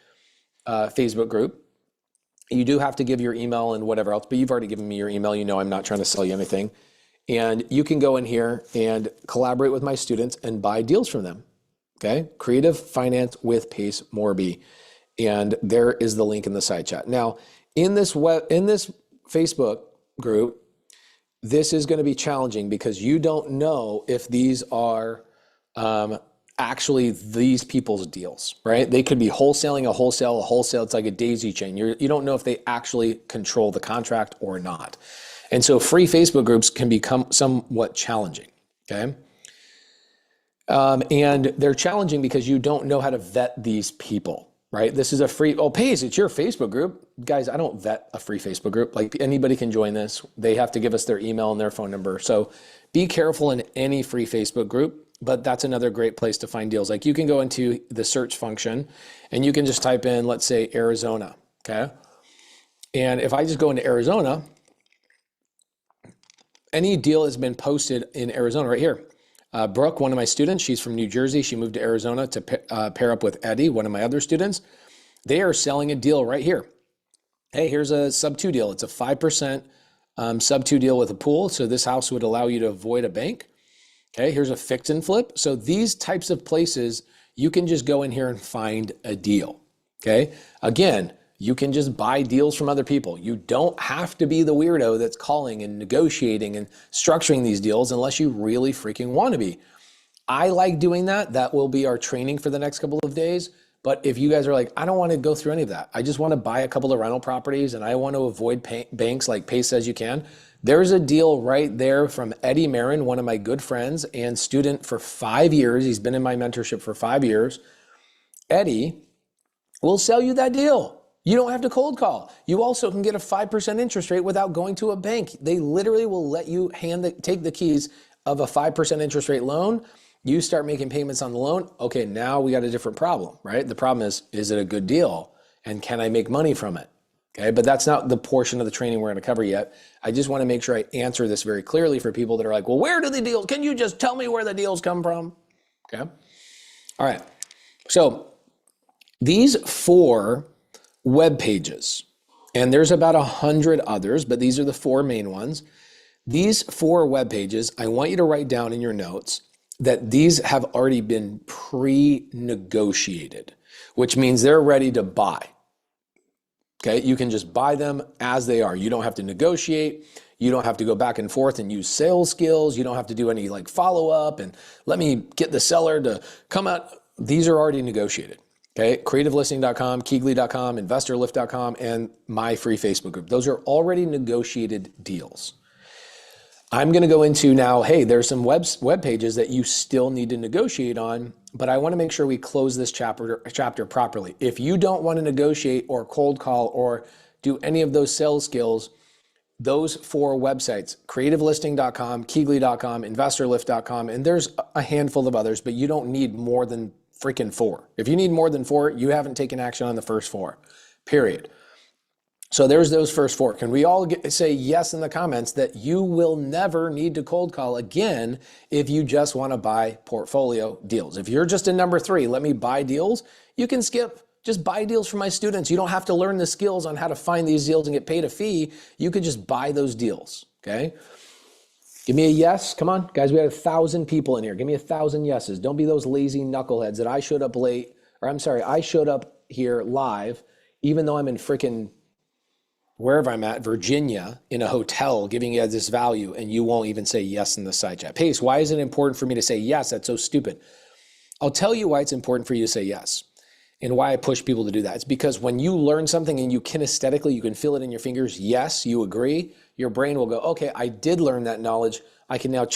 Facebook group. You do have to give your email and whatever else, but you've already given me your email. You know I'm not trying to sell you anything. And you can go in here and collaborate with my students and buy deals from them. Okay? Creative Finance with Pace Morby. And there is the link in the side chat. Now, in this Facebook group, this is going to be challenging because you don't know if these are actually these people's deals, right? They could be wholesaling a wholesale. It's like a daisy chain. You don't know if they actually control the contract or not. And so free Facebook groups can become somewhat challenging, okay? And they're challenging because you don't know how to vet these people, right? This is a free, Pace, it's your Facebook group. Guys, I don't vet a free Facebook group. Like anybody can join this. They have to give us their email and their phone number. So be careful in any free Facebook group. But that's another great place to find deals. Like you can go into the search function and you can just type in, let's say, Arizona, okay? And if I just go into Arizona, any deal has been posted in Arizona right here. Brooke, one of my students, she's from New Jersey. She moved to Arizona to pair up with Eddie, one of my other students. They are selling a deal right here. Hey, here's a SubTo deal. It's a 5% SubTo deal with a pool. So this house would allow you to avoid a bank. Okay, here's a fix and flip. So these types of places, you can just go in here and find a deal. Okay, again, you can just buy deals from other people. You don't have to be the weirdo that's calling and negotiating and structuring these deals unless you really freaking want to be. I like doing that. That will be our training for the next couple of days. But if you guys are like, I don't want to go through any of that. I just want to buy a couple of rental properties and I want to avoid banks like Pace says you can. There's a deal right there from Eddie Marin, one of my good friends and student for 5 years. He's been in my mentorship for 5 years. Eddie will sell you that deal. You don't have to cold call. You also can get a 5% interest rate without going to a bank. They literally will let you take the keys of a 5% interest rate loan. You start making payments on the loan. Okay, now we got a different problem, right? The problem is it a good deal? And can I make money from it? Okay, but that's not the portion of the training we're going to cover yet. I just want to make sure I answer this very clearly for people that are like, well, where do the deals, can you just tell me where the deals come from? Okay, all right. So these 4 web pages, and there's about 100 others, but these are the 4 main ones. These 4 web pages, I want you to write down in your notes that these have already been pre-negotiated, which means they're ready to buy. Okay, you can just buy them as they are. You don't have to negotiate. You don't have to go back and forth and use sales skills. You don't have to do any like follow up and let me get the seller to come out. These are already negotiated. Okay, creativelisting.com, Keegley.com, investorlift.com, and my free Facebook group. Those are already negotiated deals. I'm going to go into now, hey, there's some web pages that you still need to negotiate on, but I want to make sure we close this chapter properly. If you don't want to negotiate or cold call or do any of those sales skills, those 4 websites, creativelisting.com, Keegley.com, investorlift.com, and there's a handful of others, but you don't need more than freaking 4. If you need more than 4, you haven't taken action on the first 4, period. So there's those first 4. Can we all say yes in the comments that you will never need to cold call again if you just want to buy portfolio deals? If you're just in number 3, let me buy deals, you can skip. Just buy deals for my students. You don't have to learn the skills on how to find these deals and get paid a fee. You could just buy those deals, okay? Give me a yes. Come on, guys, we had 1,000 people in here. Give me 1,000 yeses. Don't be those lazy knuckleheads that I showed up late, or I'm sorry, I showed up here live, even though I'm in freaking wherever I'm at, Virginia, in a hotel, giving you this value, and you won't even say yes in the side chat. Pace, why is it important for me to say yes? That's so stupid. I'll tell you why it's important for you to say yes and why I push people to do that. It's because when you learn something and you kinesthetically, you can feel it in your fingers, yes, you agree, your brain will go, okay, I did learn that knowledge. I can now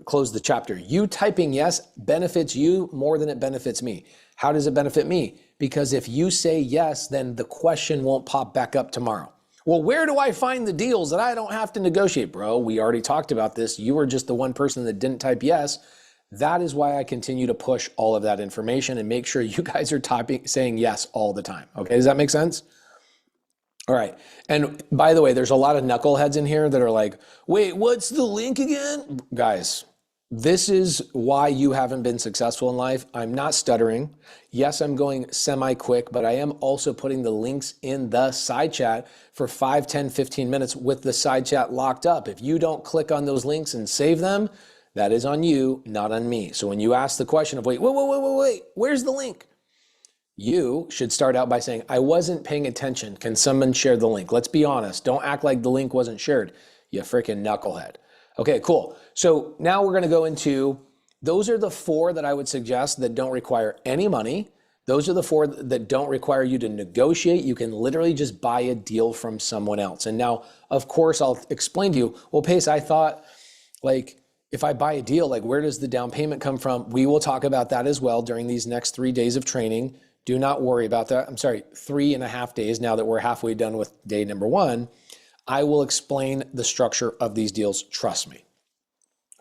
close the chapter. You typing yes benefits you more than it benefits me. How does it benefit me? because if you say yes, then the question won't pop back up tomorrow. Well, where do I find the deals that I don't have to negotiate? Bro, we already talked about this. You were just the one person that didn't type yes. That is why I continue to push all of that information and make sure you guys are saying yes all the time. Okay, does that make sense? All right. And by the way, there's a lot of knuckleheads in here that are like, wait, what's the link again? Guys, this is why you haven't been successful in life. I'm not stuttering. Yes, I'm going semi-quick, but I am also putting the links in the side chat for 5, 10, 15 minutes with the side chat locked up. If you don't click on those links and save them, that is on you, not on me. So when you ask the question of, wait, where's the link? You should start out by saying, I wasn't paying attention. Can someone share the link? Let's be honest. Don't act like the link wasn't shared, you freaking knucklehead. Okay, cool. So now we're going to go into, those are the 4 that I would suggest that don't require any money. Those are the 4 that don't require you to negotiate. You can literally just buy a deal from someone else. And now, of course, I'll explain to you, well, Pace, I thought, like, if I buy a deal, like, where does the down payment come from? We will talk about that as well during these next 3 days of training. Do not worry about that. I'm sorry, 3.5 days now that we're halfway done with day number 1. I will explain the structure of these deals. Trust me.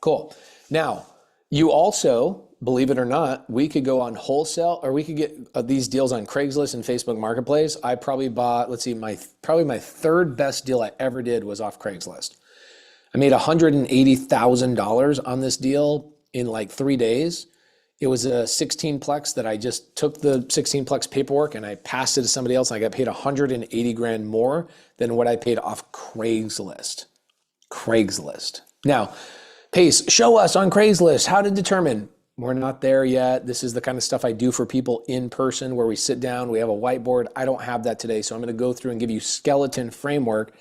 Cool. Now, you also, believe it or not, we could go on wholesale, or we could get these deals on Craigslist and Facebook Marketplace. I probably bought, let's see, probably my 3rd best deal I ever did was off Craigslist. I made $180,000 on this deal in like 3 days. It was a 16-plex that I just took the 16-plex paperwork and I passed it to somebody else, and I got paid 180 grand more than what I paid off Craigslist. Now, Pace, show us on Craigslist how to determine. We're not there yet. This is the kind of stuff I do for people in person, where we sit down, we have a whiteboard. I don't have that today, so I'm going to go through and give you skeleton framework.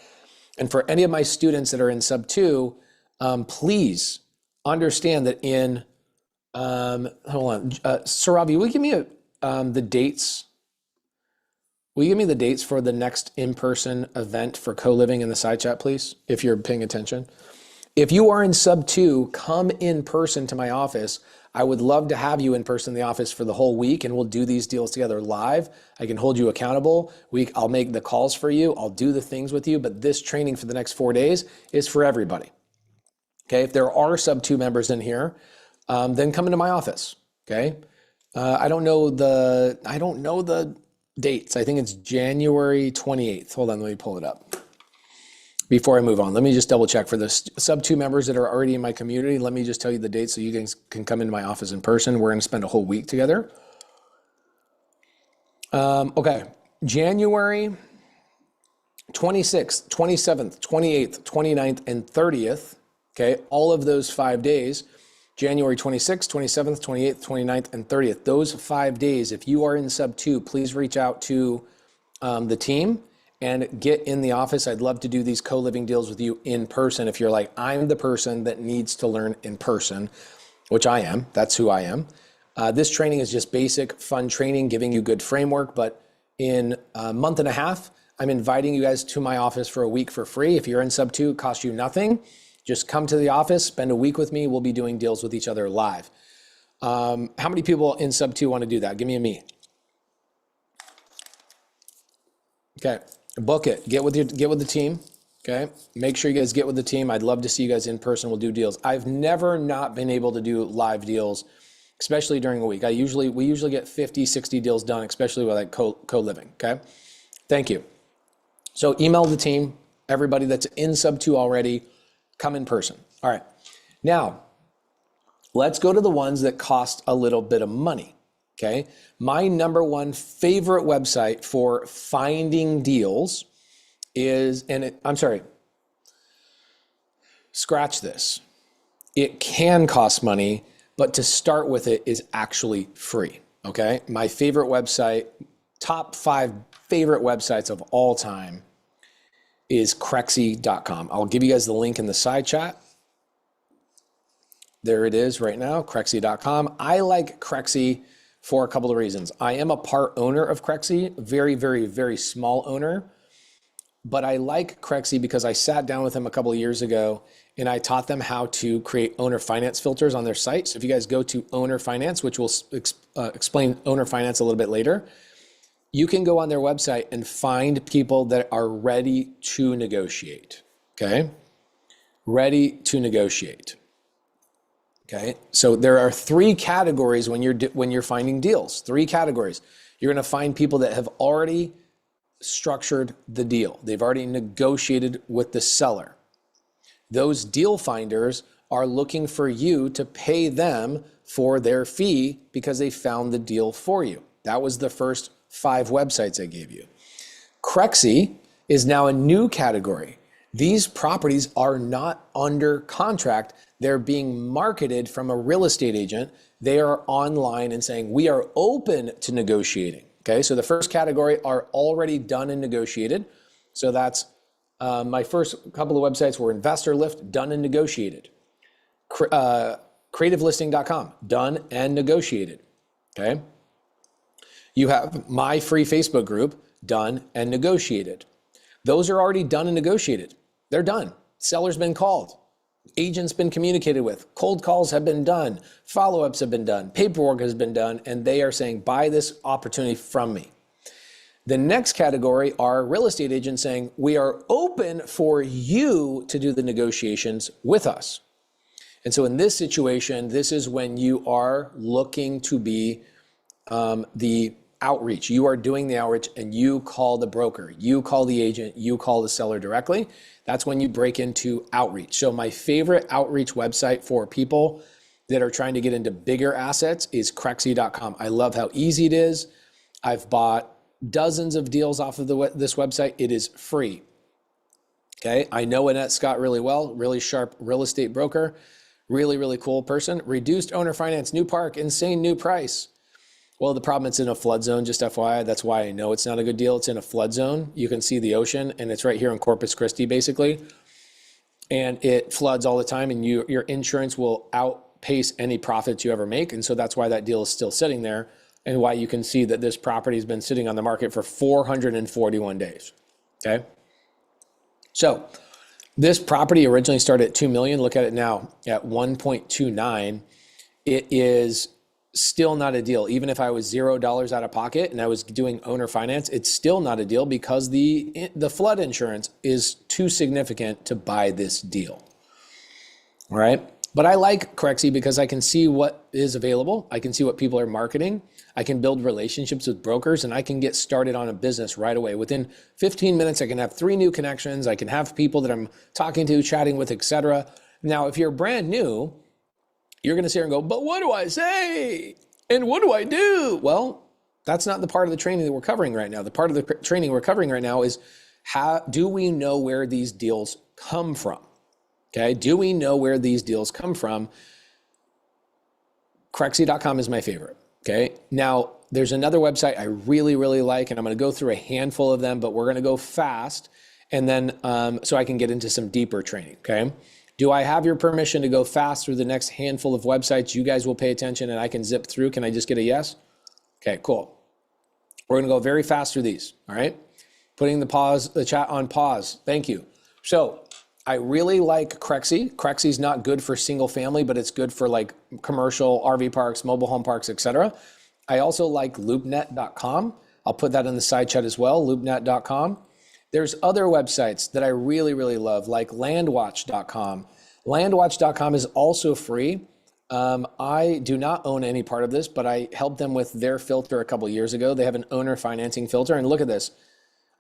And for any of my students that are in SubTo, please understand that in hold on, Sarabi, will you give me the dates? Will you give me the dates for the next in-person event for co-living in the side chat, please, if you're paying attention? If you are in SubTo, come in person to my office. I would love to have you in person in the office for the whole week, and we'll do these deals together live. I can hold you accountable. I'll make the calls for you. I'll do the things with you, but this training for the next 4 days is for everybody. Okay, if there are SubTo members in here, then come into my office. Okay, I don't know the dates. I think it's January 28th. Hold on, let me pull it up. Before I move on, let me just double check for the SubTo members that are already in my community. Let me just tell you the dates so you guys can come into my office in person. We're going to spend a whole week together. Okay, January 26th, 27th, 28th, 29th, and 30th. Okay, all of those 5 days. January 26th, 27th, 28th, 29th, and 30th. Those 5 days, if you are in SubTo, please reach out to the team and get in the office. I'd love to do these co-living deals with you in person. If you're like, I'm the person that needs to learn in person, which I am, that's who I am. This training is just basic, fun training, giving you good framework. But in a month and a half, I'm inviting you guys to my office for a week for free. If you're in SubTo, it costs you nothing. Just come to the office, spend a week with me. We'll be doing deals with each other live. How many people in SubTo want to do that? Give me a me. Okay, book it. Get with the team. Okay, make sure you guys get with the team. I'd love to see you guys in person. We'll do deals. I've never not been able to do live deals, especially during a week. We usually get 50, 60 deals done, especially with like co-living. Okay, thank you. So email the team. Everybody that's in SubTo already, come in person. All right. Now, let's go to the ones that cost a little bit of money. Okay. My number 1 favorite website for finding deals is, scratch this. It can cost money, but to start with, it is actually free. Okay. My favorite website, top 5 favorite websites of all time, is Crexy.com. I'll give you guys the link in the side chat. There it is right now, Crexy.com. I like Crexy for a couple of reasons. I am a part owner of Crexy, very, very, very small owner. But I like Crexy because I sat down with them a couple of years ago and I taught them how to create owner finance filters on their site. So if you guys go to owner finance, which we'll explain owner finance a little bit later, you can go on their website and find people that are ready to negotiate, okay? Ready to negotiate, okay? So there are 3 categories when you're finding deals, 3 categories. You're gonna find people that have already structured the deal. They've already negotiated with the seller. Those deal finders are looking for you to pay them for their fee because they found the deal for you. That was the first 5 websites I gave you. Crexy is now a new category. These properties are not under contract. They're being marketed from a real estate agent. They are online and saying, we are open to negotiating. Okay, so the first category are already done and negotiated. So that's my first couple of websites were Investor Lift, done and negotiated. Creativelisting.com, done and negotiated. Okay. You have my free Facebook group, done and negotiated. Those are already done and negotiated. They're done. Seller's been called. Agents been communicated with. Cold calls have been done. Follow-ups have been done. Paperwork has been done. And they are saying, buy this opportunity from me. The next category are real estate agents saying, we are open for you to do the negotiations with us. And so in this situation, this is when you are looking to be the outreach. You are doing the outreach and you call the broker, you call the agent, you call the seller directly. That's when you break into outreach. So my favorite outreach website for people that are trying to get into bigger assets is Crexy.com. I love how easy it is. I've bought dozens of deals off of this website. It is free. Okay, I know Annette Scott really well, really sharp real estate broker, really, really cool person. Reduced owner finance, new park, insane new price. Well, the problem, it's in a flood zone, just FYI. That's why I know it's not a good deal. It's in a flood zone. You can see the ocean, and it's right here in Corpus Christi, basically. And it floods all the time, and your insurance will outpace any profits you ever make. And so that's why that deal is still sitting there, and why you can see that this property has been sitting on the market for 441 days, okay? So this property originally started at $2 million. Look at it now at 1.29. It is still not a deal. Even if I was $0 out of pocket and I was doing owner finance, it's still not a deal because the flood insurance is too significant to buy this deal. All right. But I like Crexy because I can see what is available. I can see what people are marketing. I can build relationships with brokers, and I can get started on a business right away. Within 15 minutes, I can have 3 new connections. I can have people that I'm talking to, chatting with, etc. Now, if you're brand new, you're going to sit here and go, but what do I say? And what do I do? Well, that's not the part of the training that we're covering right now. The part of the training we're covering right now is how do we know where these deals come from? Okay, do we know where these deals come from? Crexy.com is my favorite. Okay, now there's another website I really, really like, and I'm going to go through a handful of them, but we're going to go fast, and then so I can get into some deeper training. Okay. Do I have your permission to go fast through the next handful of websites? You guys will pay attention and I can zip through. Can I just get a yes? Okay, cool. We're gonna go very fast through these, all right? Putting the chat on pause, thank you. So I really like Crexy. Crexy's not good for single family, but it's good for like commercial RV parks, mobile home parks, etc. I also like loopnet.com. I'll put that in the side chat as well, loopnet.com. There's other websites that I really, really love, like landwatch.com. Landwatch.com is also free. I do not own any part of this, but I helped them with their filter a couple years ago. They have an owner financing filter, and look at this.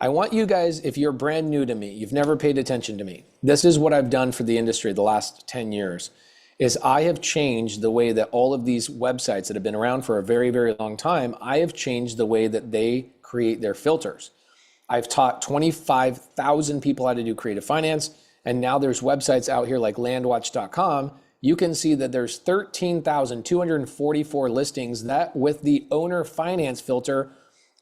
I want you guys, if you're brand new to me, you've never paid attention to me, this is what I've done for the industry the last 10 years, is I have changed the way that all of these websites that have been around for a very, very long time, I have changed the way that they create their filters. I've taught 25,000 people how to do creative finance, and now there's websites out here like landwatch.com. You can see that there's 13,244 listings that with the owner finance filter,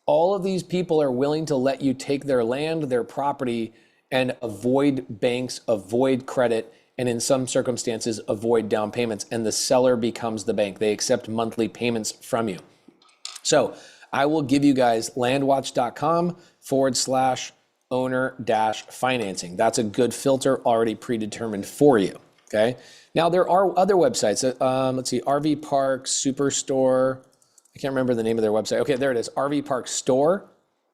all of these people are willing to let you take their land, their property, and avoid banks, avoid credit, and in some circumstances, avoid down payments, and the seller becomes the bank. They accept monthly payments from you. So I will give you guys landwatch.com/owner-financing. That's a good filter already predetermined for you, okay? Now there are other websites. Let's see, RV Park Superstore. I can't remember the name of their website. Okay, there it is, RV Park Store.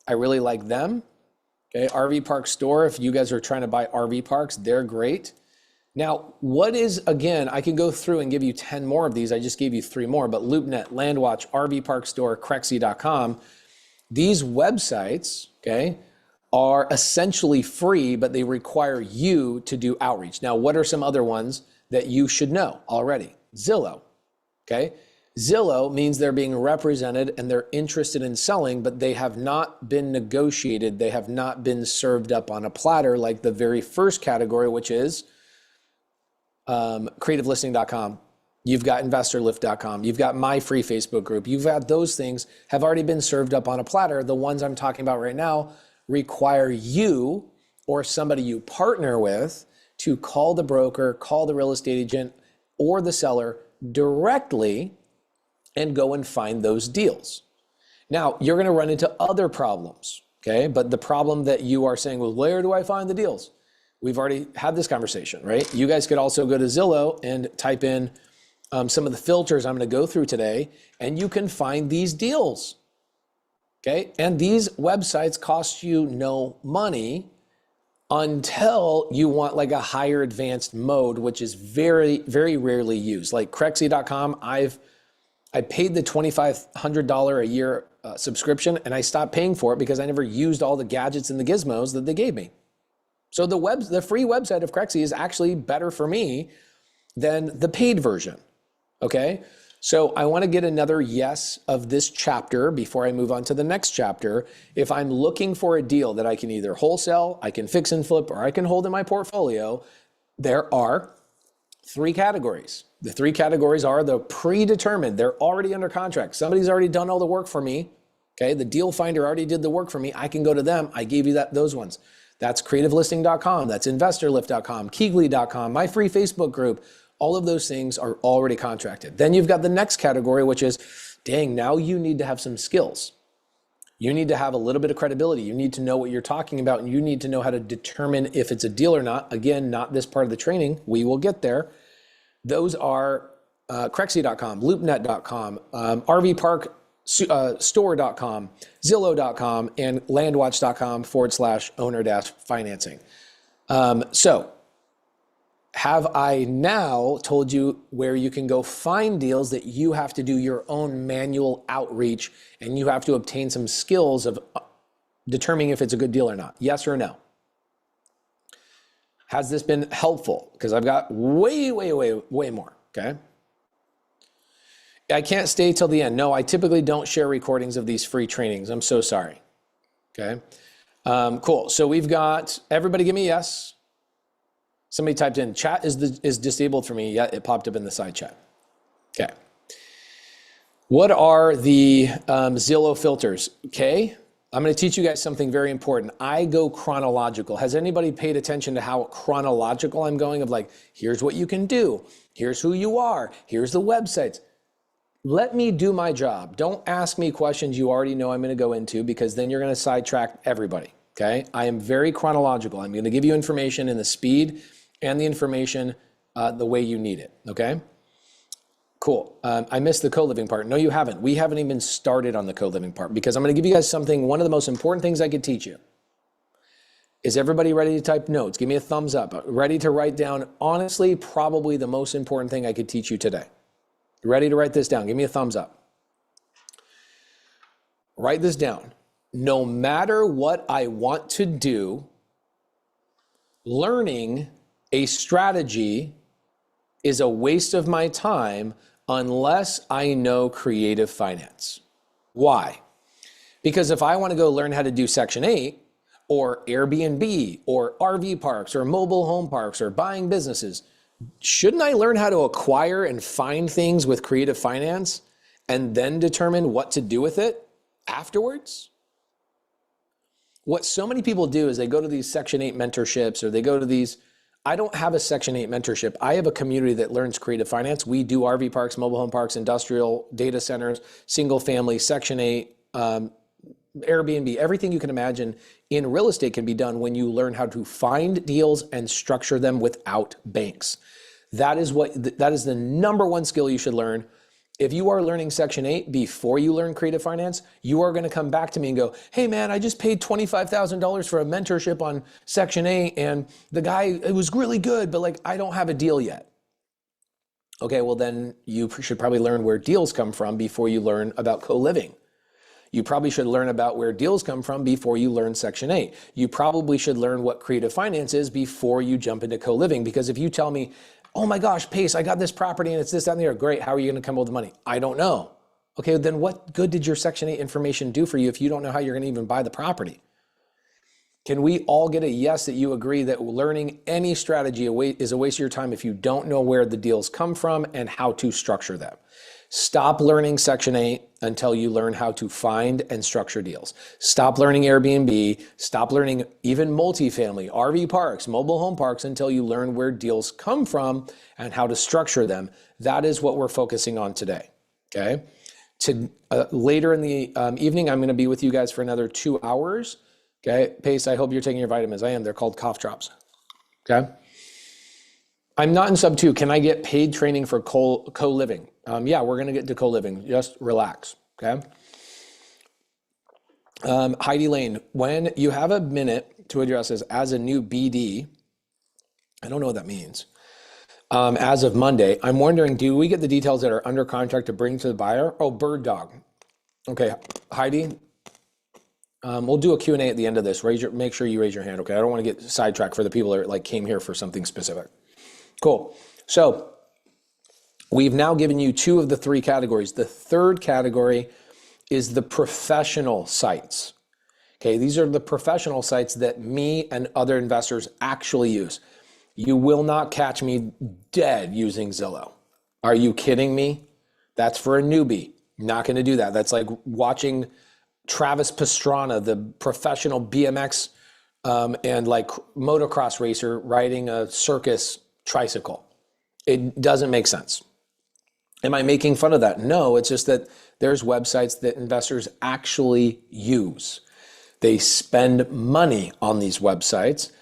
I really like them. Okay, RV Park Store, if you guys are trying to buy RV parks, they're great. Now, what is, again, I can go through and give you 10 more of these. I just gave you 3 more, but LoopNet, Landwatch, RV Park Store, Crexy.com, these websites, okay, are essentially free, but they require you to do outreach. Now, what are some other ones that you should know already? Zillow, okay? Zillow means they're being represented and they're interested in selling, but they have not been negotiated. They have not been served up on a platter like the very first category, which is creativelisting.com. You've got investorlift.com. You've got my free Facebook group. You've got those things have already been served up on a platter. The ones I'm talking about right now require you or somebody you partner with to call the broker, call the real estate agent or the seller directly and go and find those deals. Now, you're gonna run into other problems, okay? But the problem that you are saying, well, where do I find the deals? We've already had this conversation, right? You guys could also go to Zillow and type in some of the filters I'm gonna go through today, and you can find these deals, okay? And these websites cost you no money until you want like a higher advanced mode, which is very, very rarely used. Like Crexy.com, I paid the $2,500 a year subscription, and I stopped paying for it because I never used all the gadgets and the gizmos that they gave me. So the free website of Crexy is actually better for me than the paid version, okay? So I wanna get another yes of this chapter before I move on to the next chapter. If I'm looking for a deal that I can either wholesale, I can fix and flip, or I can hold in my portfolio, there are 3 categories. The 3 categories are the predetermined. They're already under contract. Somebody's already done all the work for me. Okay, the deal finder already did the work for me. I can go to them. I gave you those ones. That's creativelisting.com. That's investorlift.com, Keegly.com, my free Facebook group. All of those things are already contracted. Then you've got the next category, which is, dang, now you need to have some skills. You need to have a little bit of credibility. You need to know what you're talking about, and you need to know how to determine if it's a deal or not. Again, not this part of the training. We will get there. Those are Crexy.com, LoopNet.com, RVParkStore.com, Zillow.com, and Landwatch.com/owner-financing. So have I now told you where you can go find deals that you have to do your own manual outreach, and you have to obtain some skills of determining if it's a good deal or not? Yes or no? Has this been helpful? Because I've got way more, okay? I can't stay till the end. No, I typically don't share recordings of these free trainings. I'm so sorry, okay? Cool, so we've got, everybody give me a yes. Somebody typed in, chat is disabled for me. Yeah, it popped up in the side chat. Okay. What are the Zillow filters? Okay, I'm gonna teach you guys something very important. I go chronological. Has anybody paid attention to how chronological I'm going of like, here's what you can do, here's who you are, here's the websites. Let me do my job. Don't ask me questions you already know I'm gonna go into, because then you're gonna sidetrack everybody, okay? I am very chronological. I'm gonna give you information in the speed and the information the way you need it, okay? Cool. I missed the co-living part. No, you haven't. We haven't even started on the co-living part, because I'm going to give you guys something. One of the most important things I could teach you. Is everybody ready to type notes? Give me a thumbs up. Ready to write down, honestly, probably the most important thing I could teach you today. Ready to write this down? Give me a thumbs up. Write this down. No matter what I want to do, learning a strategy is a waste of my time unless I know creative finance. Why? Because if I want to go learn how to do Section 8 or Airbnb or RV parks or mobile home parks or buying businesses, shouldn't I learn how to acquire and find things with creative finance and then determine what to do with it afterwards? What so many people do is they go to these Section 8 mentorships, or they go to these. I don't have a Section 8 mentorship. I have a community that learns creative finance. We do RV parks, mobile home parks, industrial, data centers, single family, Section 8, Airbnb, everything you can imagine in real estate can be done when you learn how to find deals and structure them without banks. That is the number one skill you should learn. If you are learning Section 8 before you learn creative finance, you are going to come back to me and go, hey man, I just paid $25,000 for a mentorship on Section 8 and the guy, it was really good, but like I don't have a deal yet. Okay, well then you should probably learn where deals come from before you learn about co-living. You probably should learn about where deals come from before you learn Section 8. You probably should learn what creative finance is before you jump into co-living. Because if you tell me, oh my gosh, Pace, I got this property and it's this, that, and the other, great, how are you gonna come up with the money? I don't know. Okay, then what good did your Section 8 information do for you if you don't know how you're gonna even buy the property? Can we all get a yes that you agree that learning any strategy is a waste of your time if you don't know where the deals come from and how to structure them? Stop learning Section 8 until you learn how to find and structure deals. Stop learning Airbnb. Stop learning even multifamily, RV parks, mobile home parks until you learn where deals come from and how to structure them. That is what we're focusing on today, okay? Later in the evening, I'm going to be with you guys for another 2 hours. Okay, Pace, I hope you're taking your vitamins. I am. They're called cough drops. Okay. I'm not in SubTo. Can I get paid training for co-living? Yeah, we're going to get to co-living. Just relax. Okay. Heidi Lane, when you have a minute to address this as a new BD, I don't know what that means. As of Monday, I'm wondering, do we get the details that are under contract to bring to the buyer? Oh, bird dog. Okay, Heidi. We'll do a Q&A at the end of this. Make sure you raise your hand, okay? I don't want to get sidetracked for the people that like came here for something specific. Cool. So we've now given you 2 of the 3 categories. The third category is the professional sites. Okay, these are the professional sites that me and other investors actually use. You will not catch me dead using Zillow. Are you kidding me? That's for a newbie. Not going to do that. That's like watching Travis Pastrana, the professional BMX and like motocross racer riding a circus tricycle. It doesn't make sense. Am I making fun of that? No, it's just that there's websites that investors actually use. They spend money on these websites,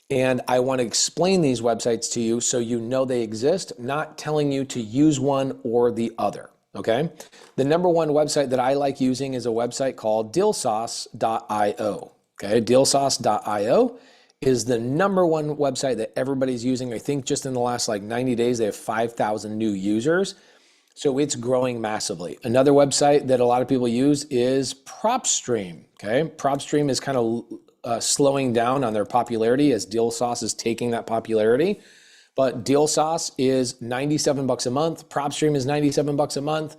and I want to explain these websites to you so you know they exist, not telling you to use one or the other. Okay. The number one website that I like using is a website called dealsauce.io. Okay. Dealsauce.io is the number one website that everybody's using. I think just in the last like 90 days, they have 5,000 new users. So it's growing massively. Another website that a lot of people use is PropStream. Okay. PropStream is kind of slowing down on their popularity as DealSauce is taking that popularity. But DealSauce is $97 a month. PropStream is $97 a month.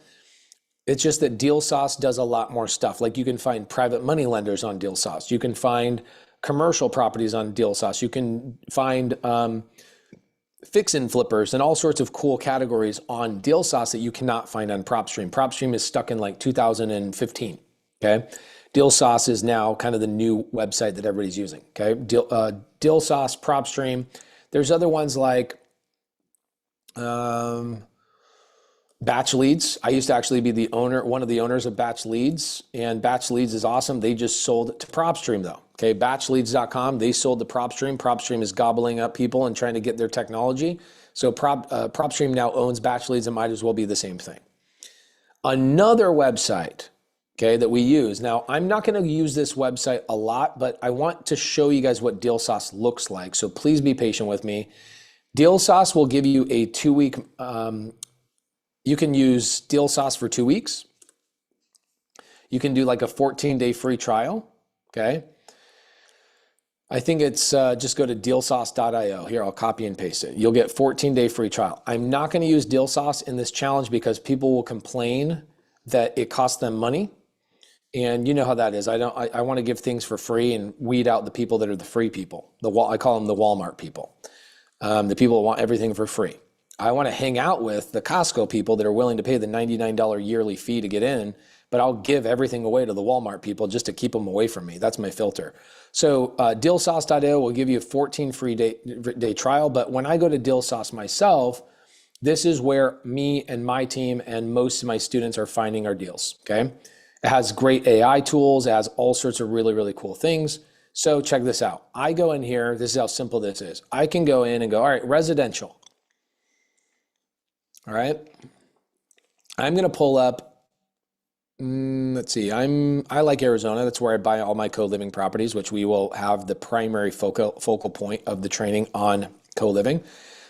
It's just that DealSauce does a lot more stuff. Like you can find private money lenders on DealSauce. You can find commercial properties on DealSauce. You can find fix and flippers and all sorts of cool categories on DealSauce that you cannot find on PropStream. PropStream is stuck in like 2015. Okay, DealSauce is now kind of the new website that everybody's using. Okay, DealSauce, PropStream. There's other ones like Batch Leads. I used to actually be one of the owners of Batch Leads, and Batch Leads is awesome. They just sold to PropStream though. Okay, batchleads.com, they sold to PropStream. PropStream is gobbling up people and trying to get their technology. So PropStream now owns Batch Leads and might as well be the same thing. Another website, okay, that we use. Now, I'm not going to use this website a lot, but I want to show you guys what DealSauce looks like. So please be patient with me. DealSauce will give you a 2-week, you can use DealSauce for 2 weeks. You can do like a 14-day free trial, okay? I think it's just go to dealsauce.io. Here, I'll copy and paste it. You'll get 14-day free trial. I'm not going to use DealSauce in this challenge because people will complain that it costs them money. And you know how that is. I want to give things for free and weed out the people that are the free people. I call them the Walmart people. The people that want everything for free. I want to hang out with the Costco people that are willing to pay the $99 yearly fee to get in, but I'll give everything away to the Walmart people just to keep them away from me. That's my filter. So dealsauce.io will give you a 14 free day trial. But when I go to DealSauce myself, this is where me and my team and most of my students are finding our deals, okay? It has great AI tools. It has all sorts of really, really cool things. So check this out. I go in here. This is how simple this is. I can go in and go, all right, residential. All right. I'm going to pull up, let's see, I like Arizona. That's where I buy all my co-living properties, which we will have the primary focal point of the training on co-living.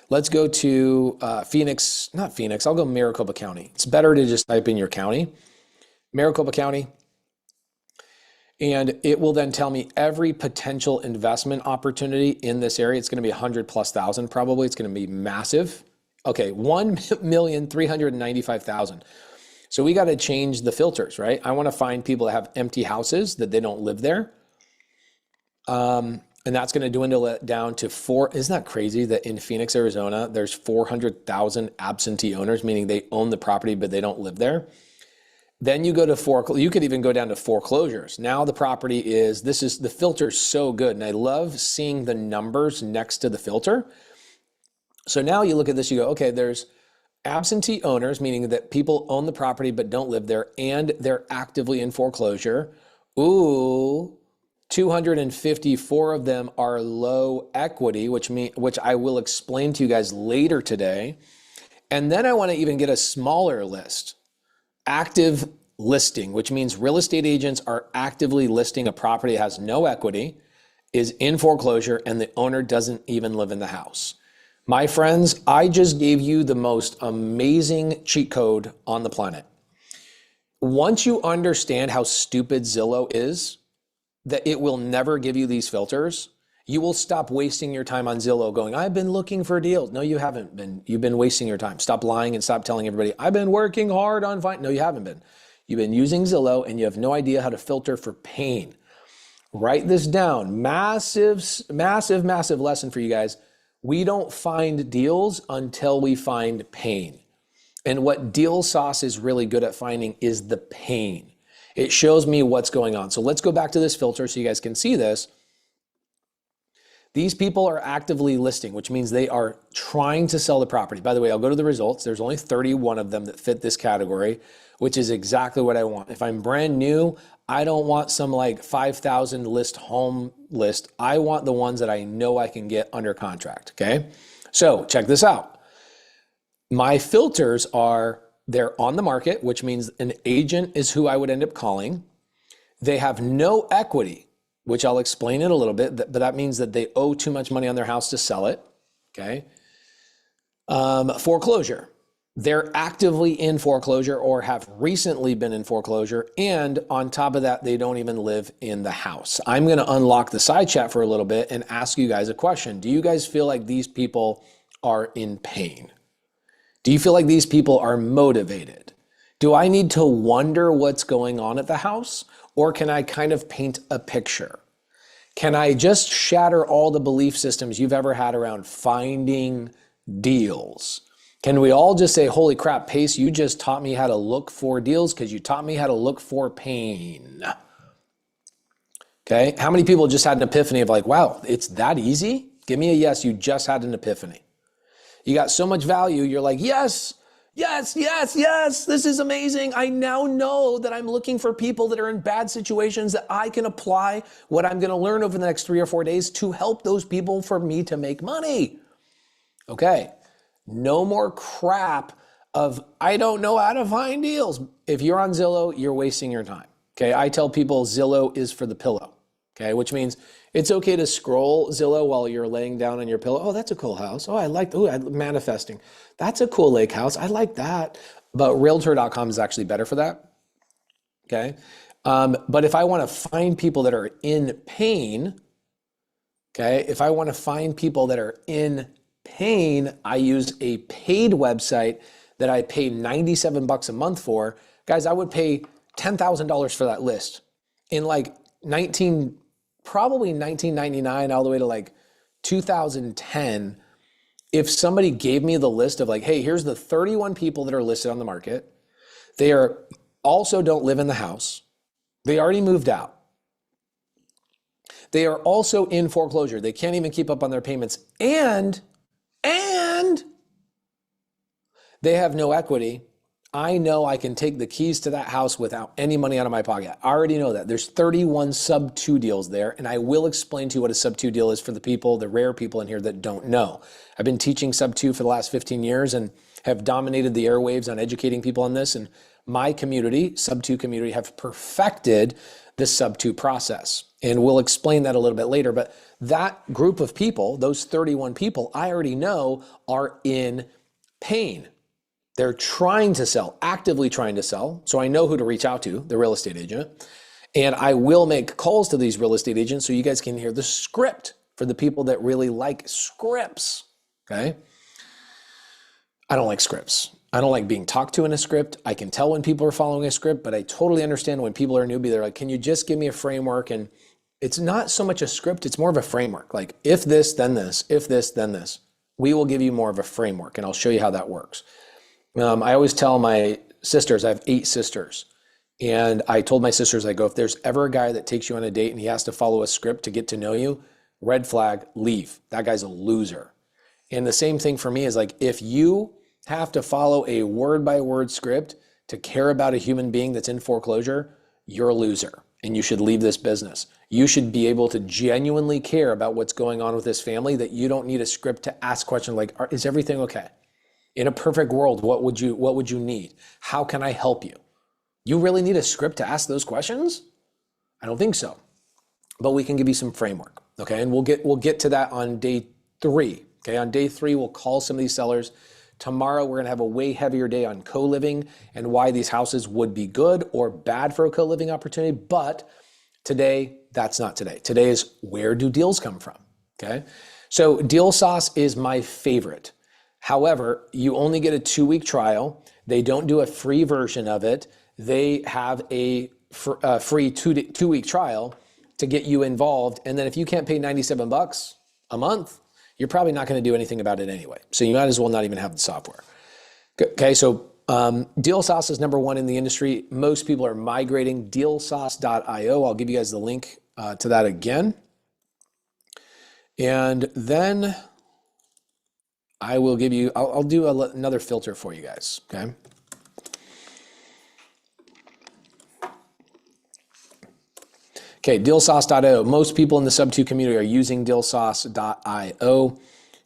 Let's go to Phoenix, not Phoenix, I'll go Maricopa County. It's better to just type in your county, Maricopa County, and it will then tell me every potential investment opportunity in this area. It's going to be 100,000+ probably. It's going to be massive. Okay, 1,395,000. So we got to change the filters, right? I want to find people that have empty houses that they don't live there. And that's going to dwindle it down to 4. Isn't that crazy that in Phoenix, Arizona, there's 400,000 absentee owners, meaning they own the property, but they don't live there. Then you go to you could even go down to foreclosures. Now the property is, the filter's so good. And I love seeing the numbers next to the filter. So now you look at this, you go, okay, there's absentee owners, meaning that people own the property but don't live there, and they're actively in foreclosure. Ooh, 254 of them are low equity, which I will explain to you guys later today. And then I want to even get a smaller list. Active listing, which means real estate agents are actively listing a property that has no equity, is in foreclosure, and the owner doesn't even live in the house. My friends, I just gave you the most amazing cheat code on the planet. Once you understand how stupid Zillow is, that it will never give you these filters, you will stop wasting your time on Zillow going, I've been looking for deals. No, you haven't been. You've been wasting your time. Stop lying and stop telling everybody, I've been working hard on finding. No, you haven't been. You've been using Zillow and you have no idea how to filter for pain. Write this down. Massive, massive, massive lesson for you guys. We don't find deals until we find pain. And what Deal Sauce is really good at finding is the pain. It shows me what's going on. So let's go back to this filter so you guys can see this. These people are actively listing, which means they are trying to sell the property. By the way, I'll go to the results. There's only 31 of them that fit this category, which is exactly what I want. If I'm brand new, I don't want some like 5,000 list home list. I want the ones that I know I can get under contract, okay? So check this out. My filters are, they're on the market, which means an agent is who I would end up calling. They have no equity, which I'll explain in a little bit, but that means that they owe too much money on their house to sell it, okay? Foreclosure. They're actively in foreclosure or have recently been in foreclosure, and on top of that, they don't even live in the house. I'm gonna unlock the side chat for a little bit and ask you guys a question. Do you guys feel like these people are in pain? Do you feel like these people are motivated? Do I need to wonder what's going on at the house? Or can I kind of paint a picture? Can I just shatter all the belief systems you've ever had around finding deals? Can we all just say, holy crap, Pace, you just taught me how to look for deals because you taught me how to look for pain. Okay, how many people just had an epiphany of like, wow, it's that easy? Give me a yes, you just had an epiphany. You got so much value, you're like, yes, yes, yes, yes, this is amazing. I now know that I'm looking for people that are in bad situations that I can apply what I'm gonna learn over the next 3 or 4 days to help those people for me to make money. Okay, no more crap of, I don't know how to find deals. If you're on Zillow, you're wasting your time. Okay, I tell people Zillow is for the pillow. Okay, which means it's okay to scroll Zillow while you're laying down on your pillow. Oh, that's a cool house. Oh, I like, manifesting. That's a cool lake house. I like that. But realtor.com is actually better for that. Okay. But if I want to find people that are in pain, okay, if I want to find people that are in pain, I use a paid website that I pay $97 a month for. Guys, I would pay $10,000 for that list in like probably 1999 all the way to like 2010. If somebody gave me the list of like, hey, here's the 31 people that are listed on the market. They are also don't live in the house. They already moved out. They are also in foreclosure. They can't even keep up on their payments. And they have no equity. I know I can take the keys to that house without any money out of my pocket. I already know that. There's 31 SubTo deals there, and I will explain to you what a SubTo deal is for the people, the rare people in here that don't know. I've been teaching SubTo for the last 15 years and have dominated the airwaves on educating people on this. And my community, SubTo community, have perfected the SubTo process. And we'll explain that a little bit later. But that group of people, those 31 people, I already know are in pain. They're trying to sell, actively trying to sell. So I know who to reach out to, the real estate agent. And I will make calls to these real estate agents so you guys can hear the script for the people that really like scripts, okay? I don't like scripts. I don't like being talked to in a script. I can tell when people are following a script, but I totally understand when people are newbie, they're like, can you just give me a framework? And it's not so much a script, it's more of a framework. Like if this, then this, if this, then this. We will give you more of a framework and I'll show you how that works. I always tell my sisters, I have 8 sisters. And I told my sisters, I go, if there's ever a guy that takes you on a date and he has to follow a script to get to know you, red flag, leave. That guy's a loser. And the same thing for me is like, if you have to follow a word by word script to care about a human being that's in foreclosure, you're a loser and you should leave this business. You should be able to genuinely care about what's going on with this family, that you don't need a script to ask questions like, is everything okay? In a perfect world, what would you need? How can I help you? You really need a script to ask those questions? I don't think so. But we can give you some framework, okay? And we'll get to that on day 3. Okay, on day 3, we'll call some of these sellers. Tomorrow, we're gonna have a way heavier day on co-living and why these houses would be good or bad for a co-living opportunity. But today, that's not today. Today is where do deals come from, okay? So Deal Sauce is my favorite. However, you only get a 2-week trial. They don't do a free version of it. They have a free 2-week trial to get you involved. And then if you can't pay $97 a month, you're probably not going to do anything about it anyway. So you might as well not even have the software. Okay, so Deal Sauce is number 1 in the industry. Most people are migrating. Dealsauce.io. I'll give you guys the link to that again. And then I will give you, I'll do another filter for you guys, okay? Okay, Dealsauce.io. Most people in the SubTo community are using Dealsauce.io.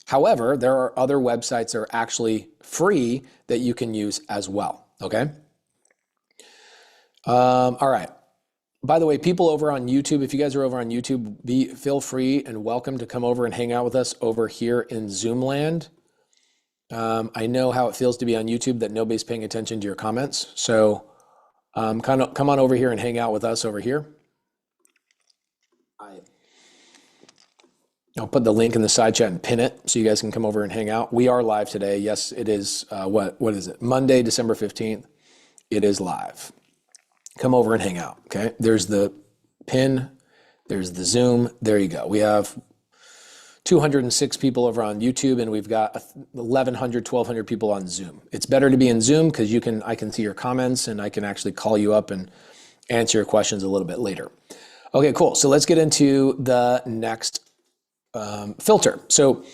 However, there are other websites that are actually free that you can use as well, okay? All right. By the way, people over on YouTube, if you guys are over on YouTube, feel free and welcome to come over and hang out with us over here in Zoom land. I know how it feels to be on YouTube that nobody's paying attention to your comments. So come on over here and hang out with us over here. I'll put the link in the side chat and pin it so you guys can come over and hang out. We are live today. Yes, it is, what is it? Monday, December 15th. It is live. Come over and hang out, okay? There's the pin, there's the Zoom. There you go. We have 206 people over on YouTube and we've got 1,100, 1,200 people on Zoom. It's better to be in Zoom because I can see your comments and I can actually call you up and answer your questions a little bit later. Okay, cool. So let's get into the next filter. So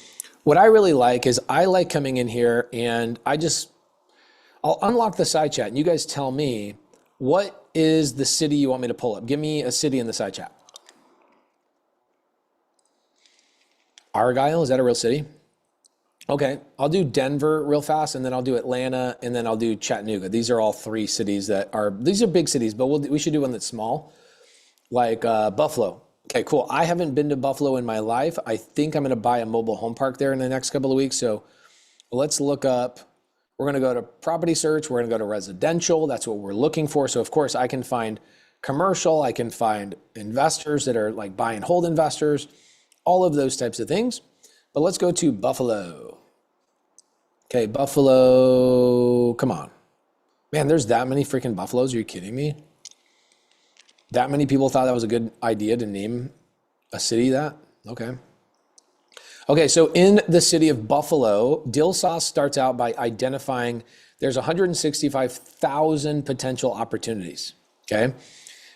what I really like is I like coming in here and I'll unlock the side chat and you guys tell me, what is the city you want me to pull up? Give me a city in the side chat. Argyle, is that a real city? Okay, I'll do Denver real fast and then I'll do Atlanta and then I'll do Chattanooga. These are all 3 cities these are big cities, but we should do one that's small, like Buffalo. Okay, cool. I haven't been to Buffalo in my life. I think I'm gonna buy a mobile home park there in the next couple of weeks. So let's look up, we're gonna go to property search, we're gonna go to residential. That's what we're looking for. So of course I can find commercial, I can find investors that are like buy and hold investors, all of those types of things. But let's go to Buffalo. Okay, Buffalo, come on. Man, there's that many freaking Buffaloes, are you kidding me? That many people thought that was a good idea to name a city that? Okay. Okay, so in the city of Buffalo, Deal Sauce starts out by identifying there's 165,000 potential opportunities, okay?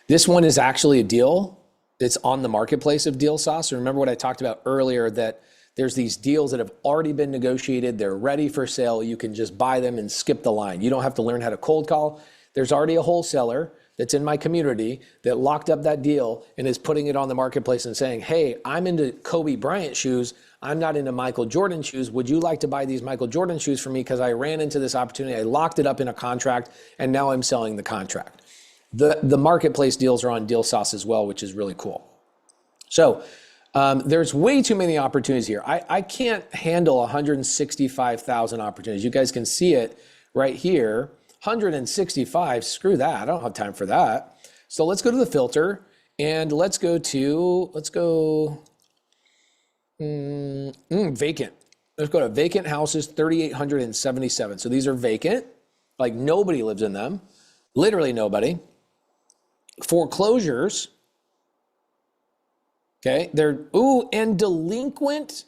This one is actually a deal that's on the marketplace of Deal Sauce. Remember what I talked about earlier, that there's these deals that have already been negotiated, they're ready for sale, you can just buy them and skip the line. You don't have to learn how to cold call. There's already a wholesaler that's in my community that locked up that deal and is putting it on the marketplace and saying, hey, I'm into Kobe Bryant shoes. I'm not into Michael Jordan shoes. Would you like to buy these Michael Jordan shoes for me? Because I ran into this opportunity. I locked it up in a contract and now I'm selling the contract. The marketplace deals are on DealSauce as well, which is really cool. So there's way too many opportunities here. I can't handle 165,000 opportunities. You guys can see it right here. 165, screw that. I don't have time for that. So let's go to the filter and let's go vacant. Let's go to vacant houses, 3,877. So these are vacant, like nobody lives in them, literally nobody. Foreclosures, okay, and delinquent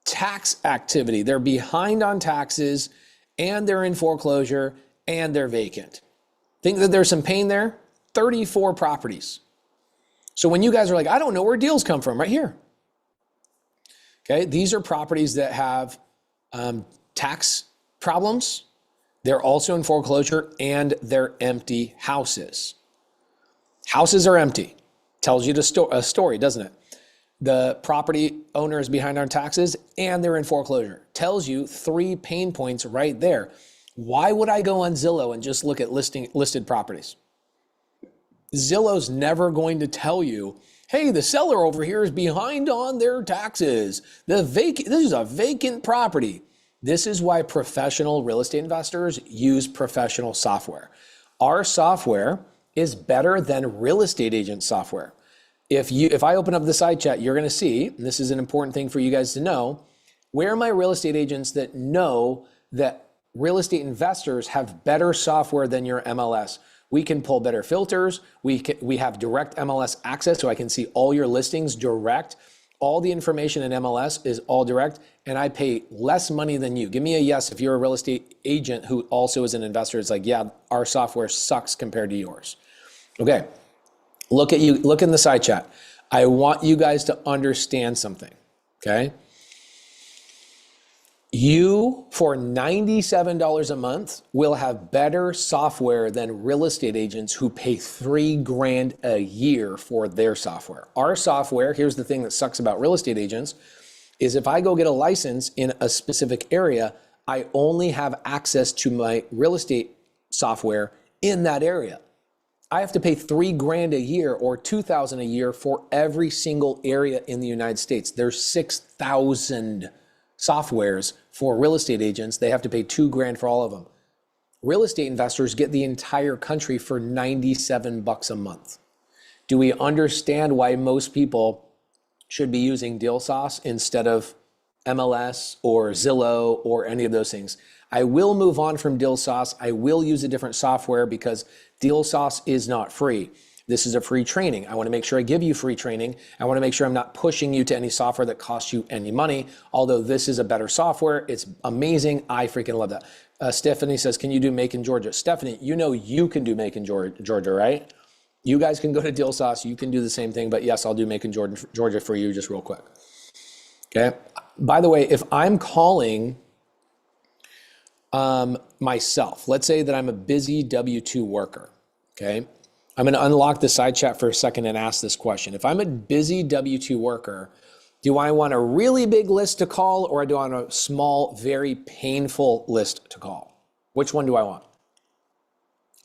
tax activity. They're behind on taxes and they're in foreclosure and they're vacant. Think that there's some pain there? 34 properties. So when you guys are like, I don't know where deals come from, right here. Okay, these are properties that have tax problems. They're also in foreclosure and they're empty houses. Houses are empty. Tells you a story, doesn't it? The property owner is behind on taxes and they're in foreclosure. Tells you 3 pain points right there. Why would I go on Zillow and just look at listed properties? Zillow's never going to tell you, hey, the seller over here is behind on their taxes. This is a vacant property. This is why professional real estate investors use professional software. Our software is better than real estate agent software. If I open up the side chat, you're going to see, and this is an important thing for you guys to know, where are my real estate agents that know that real estate investors have better software than your MLS? We can pull better filters. We have direct MLS access, so I can see all your listings direct. All the information in MLS is all direct, and I pay less money than you. Give me a yes if you're a real estate agent who also is an investor. It's like, yeah, our software sucks compared to yours. Okay, look in the side chat. I want you guys to understand something, okay? You, for $97 a month, will have better software than real estate agents who pay $3,000 a year for their software. Our software, here's the thing that sucks about real estate agents, is if I go get a license in a specific area, I only have access to my real estate software in that area. I have to pay $3,000 a year or $2,000 a year for every single area in the United States. There's 6,000 softwares for real estate agents. They have to pay $2,000 for all of them. Real estate investors get the entire country for $97 a month. Do we understand why most people should be using DealSauce instead of MLS or Zillow or any of those things? I will move on from DealSauce. I will use a different software because DealSauce is not free. This is a free training. I want to make sure I give you free training. I want to make sure I'm not pushing you to any software that costs you any money. Although this is a better software, it's amazing. I freaking love that. Stephanie says, can you do Macon, Georgia? Stephanie, you know you can do Macon, Georgia, right? You guys can go to DealSauce. You can do the same thing. But yes, I'll do Macon, Georgia for you just real quick. Okay. By the way, if I'm calling myself, let's say that I'm a busy W-2 worker, okay? I'm going to unlock the side chat for a second and ask this question. If I'm a busy W-2 worker, do I want a really big list to call or do I want a small, very painful list to call? Which one do I want?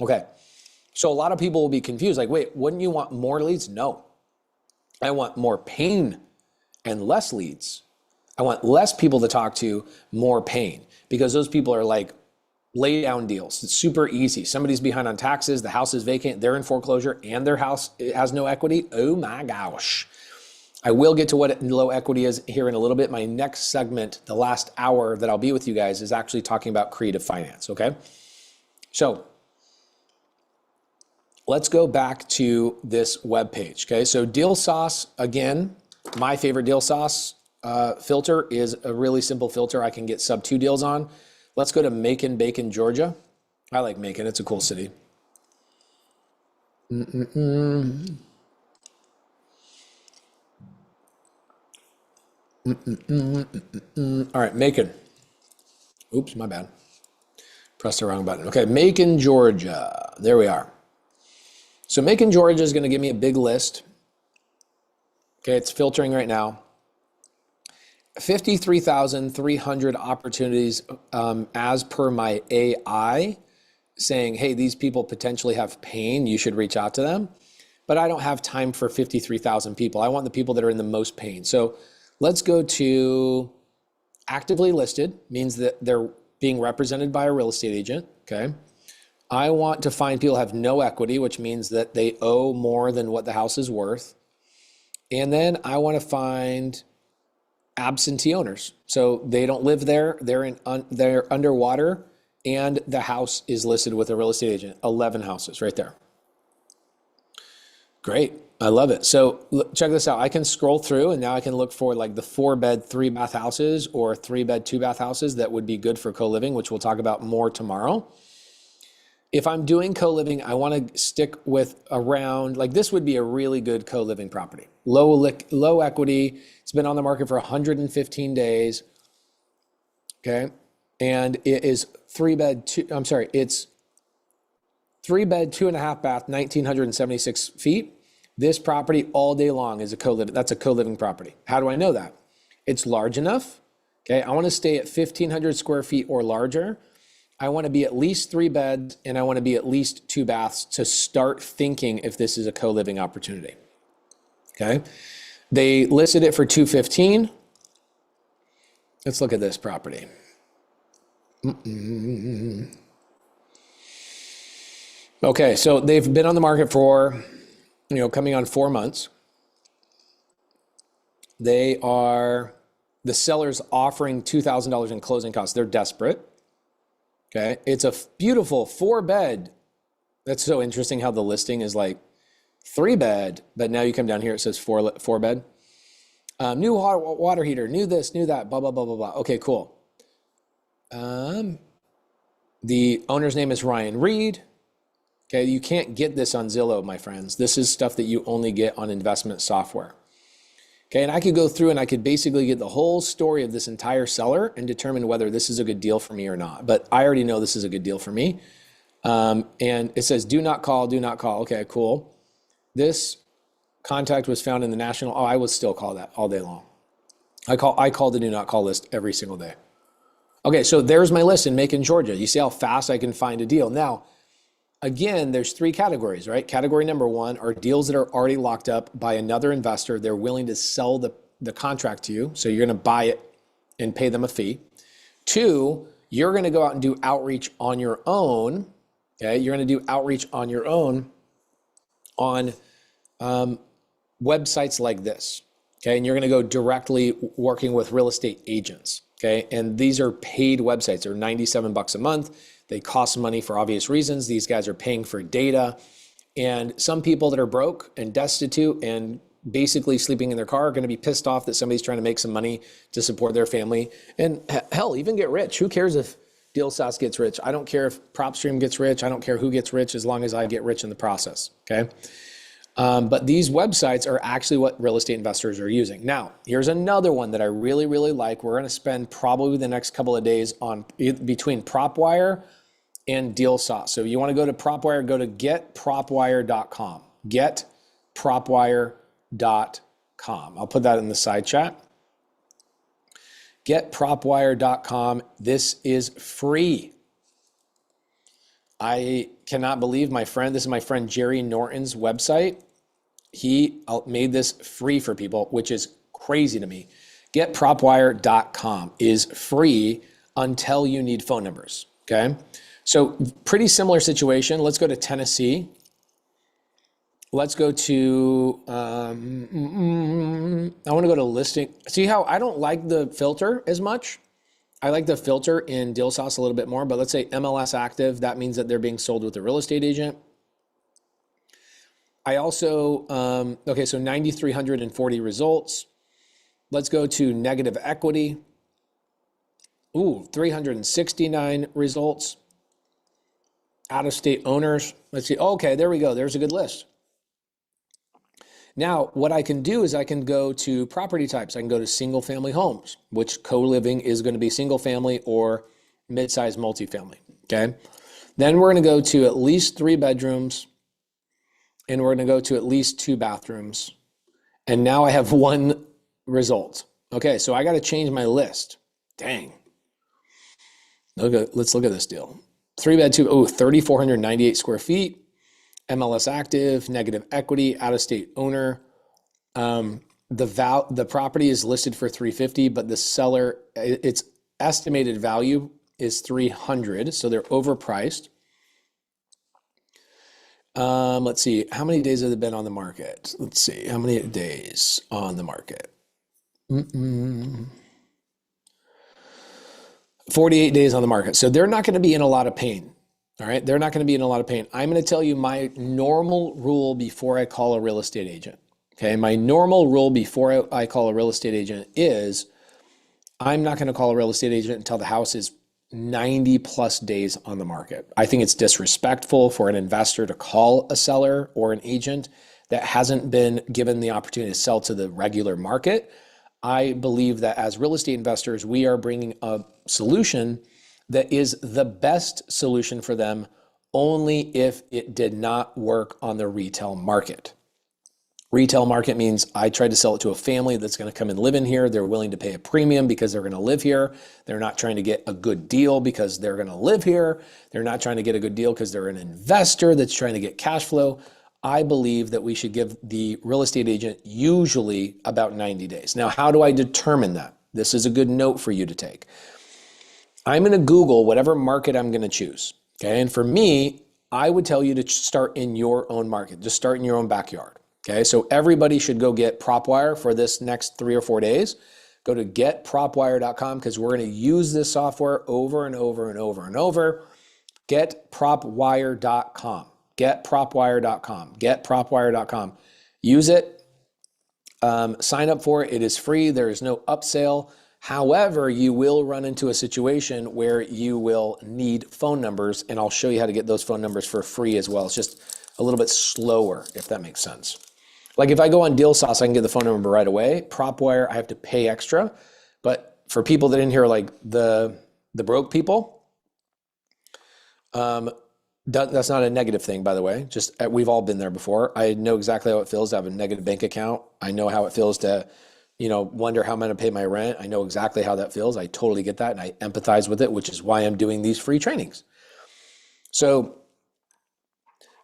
Okay. So a lot of people will be confused. Like, wait, wouldn't you want more leads? No. I want more pain and less leads. I want less people to talk to, more pain, because those people are like lay down deals. It's super easy. Somebody's behind on taxes, the house is vacant, they're in foreclosure, and their house has no equity. Oh my gosh. I will get to what low equity is here in a little bit. My next segment, the last hour that I'll be with you guys, is actually talking about creative finance, okay? So let's go back to this web page, okay? So DealSauce, again, my favorite DealSauce filter is a really simple filter I can get SubTo deals on. Let's go to Macon, Georgia. I like Macon, it's a cool city. All right, Macon. Oops, my bad. Pressed the wrong button. Okay, Macon, Georgia. There we are. So Macon, Georgia is going to give me a big list. Okay, it's filtering right now. 53,300 opportunities as per my AI saying, hey, these people potentially have pain. You should reach out to them. But I don't have time for 53,000 people. I want the people that are in the most pain. So let's go to actively listed, means that they're being represented by a real estate agent, okay? I want to find people who have no equity, which means that they owe more than what the house is worth. And then I want to find absentee owners. So they don't live there, they're underwater, and the house is listed with a real estate agent. 11 houses right there. Great, I love it. So check this out. I can scroll through and now I can look for like the 4-bed, 3-bath houses or 3-bed, 2-bath houses that would be good for co-living, which we'll talk about more tomorrow. If I'm doing co-living, I want to stick with around, like this would be a really good co-living property. Low equity. It's been on the market for 115 days. Okay. And it is 3-bed, it's 3-bed, 2.5 bath, 1,976 feet. This property all day long is that's a co-living property. How do I know that? It's large enough. Okay. I want to stay at 1,500 square feet or larger. I want to be at least 3 beds and I want to be at least 2 baths to start thinking if this is a co-living opportunity. Okay. They listed it for $215,000. Let's look at this property. Okay. So they've been on the market for, coming on 4 months. The seller's offering $2,000 in closing costs. They're desperate. Okay, it's a beautiful 4-bed. That's so interesting how the listing is like 3-bed, but now you come down here, it says 4 bed. New hot water heater, new this, new that, blah, blah, blah, blah, blah. Okay, cool. The owner's name is Ryan Reed. Okay, you can't get this on Zillow, my friends. This is stuff that you only get on investment software. Okay, and I could go through and I could basically get the whole story of this entire seller and determine whether this is a good deal for me or not. But I already know this is a good deal for me. And it says, do not call, do not call. Okay, cool. This contact was found in the national. Oh, I would still call that all day long. I call the do not call list every single day. Okay, so there's my list in Macon, Georgia. You see how fast I can find a deal. Now, again, there's 3 categories, right? Category number 1 are deals that are already locked up by another investor. They're willing to sell the contract to you. So you're going to buy it and pay them a fee. 2, you're going to go out and do outreach on your own. Okay. You're going to do outreach on your own on websites like this. Okay. And you're going to go directly working with real estate agents. Okay. And these are paid websites. They're $97 a month. They cost money for obvious reasons. These guys are paying for data. And some people that are broke and destitute and basically sleeping in their car are going to be pissed off that somebody's trying to make some money to support their family. And hell, even get rich. Who cares if DealSauce gets rich? I don't care if PropStream gets rich. I don't care who gets rich as long as I get rich in the process. Okay. But these websites are actually what real estate investors are using. Now, here's another one that I really, really like. We're going to spend probably the next couple of days on between PropWire and DealSauce. So you want to go to PropWire, go to getpropwire.com. Getpropwire.com. I'll put that in the side chat. Getpropwire.com. This is free. I cannot believe this is my friend Jerry Norton's website. He made this free for people, which is crazy to me. Getpropwire.com is free until you need phone numbers. Okay. So pretty similar situation. Let's go to Tennessee. Let's go to, I want to go to listing. See how I don't like the filter as much. I like the filter in DealSauce a little bit more, but let's say MLS active. That means that they're being sold with a real estate agent. I also, okay, so 9,340 results. Let's go to negative equity. Ooh, 369 results. Out-of-state owners. Let's see. Okay, there we go. There's a good list. Now, what I can do is I can go to property types. I can go to single family homes, which co-living is going to be single family or mid-sized multifamily. Okay. Then we're going to go to at least 3 bedrooms, and we're going to go to at least 2 bathrooms. And now I have 1 result. Okay, so I got to change my list. Dang. Let's look at this deal. 3-bed, 3,498 square feet, MLS active, negative equity, out-of-state owner. The property is listed for 350, but the seller, its estimated value is 300, so they're overpriced. Let's see, how many days have they been on the market? Let's see, how many days on the market? 48 days on the market. So they're not going to be in a lot of pain. All right. They're not going to be in a lot of pain. I'm going to tell you my normal rule before I call a real estate agent. Okay. My normal rule before I call a real estate agent is I'm not going to call a real estate agent until the house is 90 plus days on the market. I think it's disrespectful for an investor to call a seller or an agent that hasn't been given the opportunity to sell to the regular market. I believe that as real estate investors, we are bringing a solution that is the best solution for them only if it did not work on the retail market. Retail market means I tried to sell it to a family that's going to come and live in here. They're willing to pay a premium because they're going to live here. They're not trying to get a good deal because they're going to live here. They're not trying to get a good deal because they're an investor that's trying to get cash flow. I believe that we should give the real estate agent usually about 90 days. Now, how do I determine that? This is a good note for you to take. I'm going to Google whatever market I'm going to choose. Okay. And for me, I would tell you to start in your own market. Just start in your own backyard. Okay. So everybody should go get PropWire for this next 3 or 4 days. Go to getpropwire.com because we're going to use this software over and over and over and over. Getpropwire.com. Getpropwire.com. Getpropwire.com. Use it. Sign up for it. It is free. There is no upsell. However, you will run into a situation where you will need phone numbers, and I'll show you how to get those phone numbers for free as well. It's just a little bit slower, if that makes sense. Like if I go on Deal Sauce, I can get the phone number right away. PropWire, I have to pay extra. But for people that in here, like the broke people, that's not a negative thing, by the way. Just we've all been there before. I know exactly how it feels to have a negative bank account. I know how it feels to, wonder how I'm going to pay my rent. I know exactly how that feels. I totally get that, and I empathize with it, which is why I'm doing these free trainings. So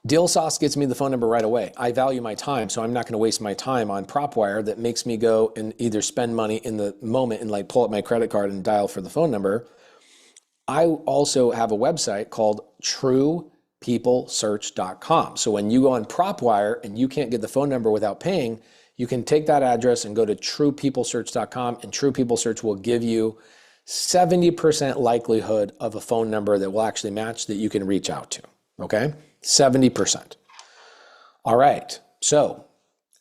Deal Sauce gets me the phone number right away. I value my time, so I'm not going to waste my time on PropWire that makes me go and either spend money in the moment and like pull up my credit card and dial for the phone number. I also have a website called truepeoplesearch.com. So when you go on PropWire and you can't get the phone number without paying, you can take that address and go to truepeoplesearch.com, and True People Search will give you 70% likelihood of a phone number that will actually match that you can reach out to, okay? 70%. All right, so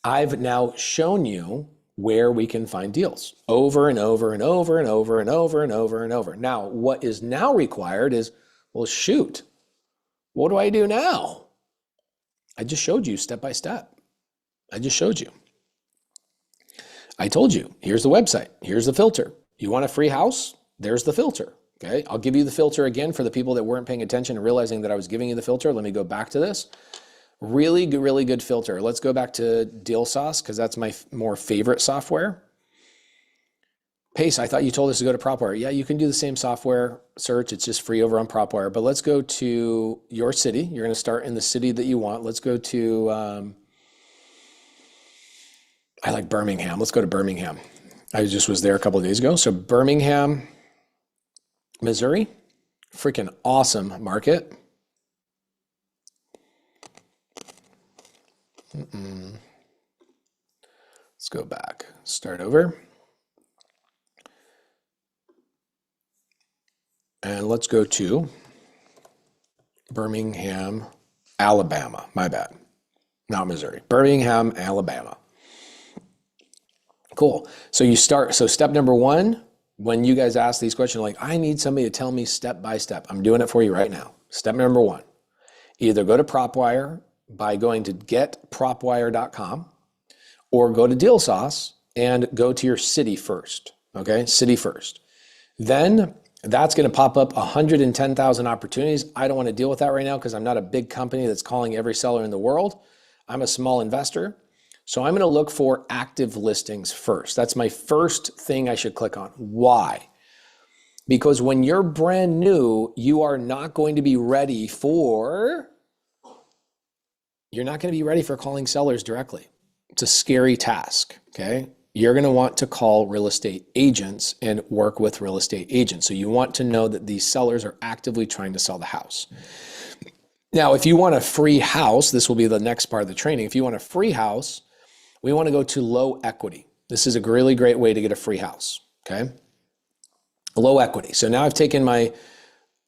I've now shown you where we can find deals over and over and over and over and over and over and over. Now, what is now required is, well, shoot, what do I do now? I just showed you step by step. I just showed you. I told you, here's the website, here's the filter. You want a free house? There's the filter, okay? I'll give you the filter again for the people that weren't paying attention and realizing that I was giving you the filter. Let me go back to this. Really good filter. Let's go back to Deal Sauce because that's my more favorite software. Pace, I thought you told us to go to PropWire. Yeah, you can do the same software search. It's just free over on PropWire. But let's go to your city. You're going to start in the city that you want. Let's go to, I like Birmingham. Let's go to Birmingham. I just was there a couple of days ago. So Birmingham, Missouri, freaking awesome market. Let's go back, start over. And let's go to Birmingham, Alabama. My bad, not Missouri. Birmingham, Alabama. Cool. So you start, so step number one, when you guys ask these questions, like, I need somebody to tell me step by step. I'm doing it for you right now. Step number one, either go to PropWire by going to getpropwire.com or go to Deal Sauce and go to your city first, okay? City first. Then That's going to pop up 110,000 opportunities. I don't want to deal with that right now because I'm not a big company that's calling every seller in the world. I'm a small investor. So I'm going to look for active listings first. That's my first thing I should click on. Why? Because when you're brand new, you are not going to be ready for, calling sellers directly. It's a scary task, okay? You're going to want to call real estate agents and work with real estate agents. So you want to know that these sellers are actively trying to sell the house. Now, if you want a free house, this will be the next part of the training. If you want a free house, we want to go to low equity. This is a really great way to get a free house, okay? Low equity. So now I've taken my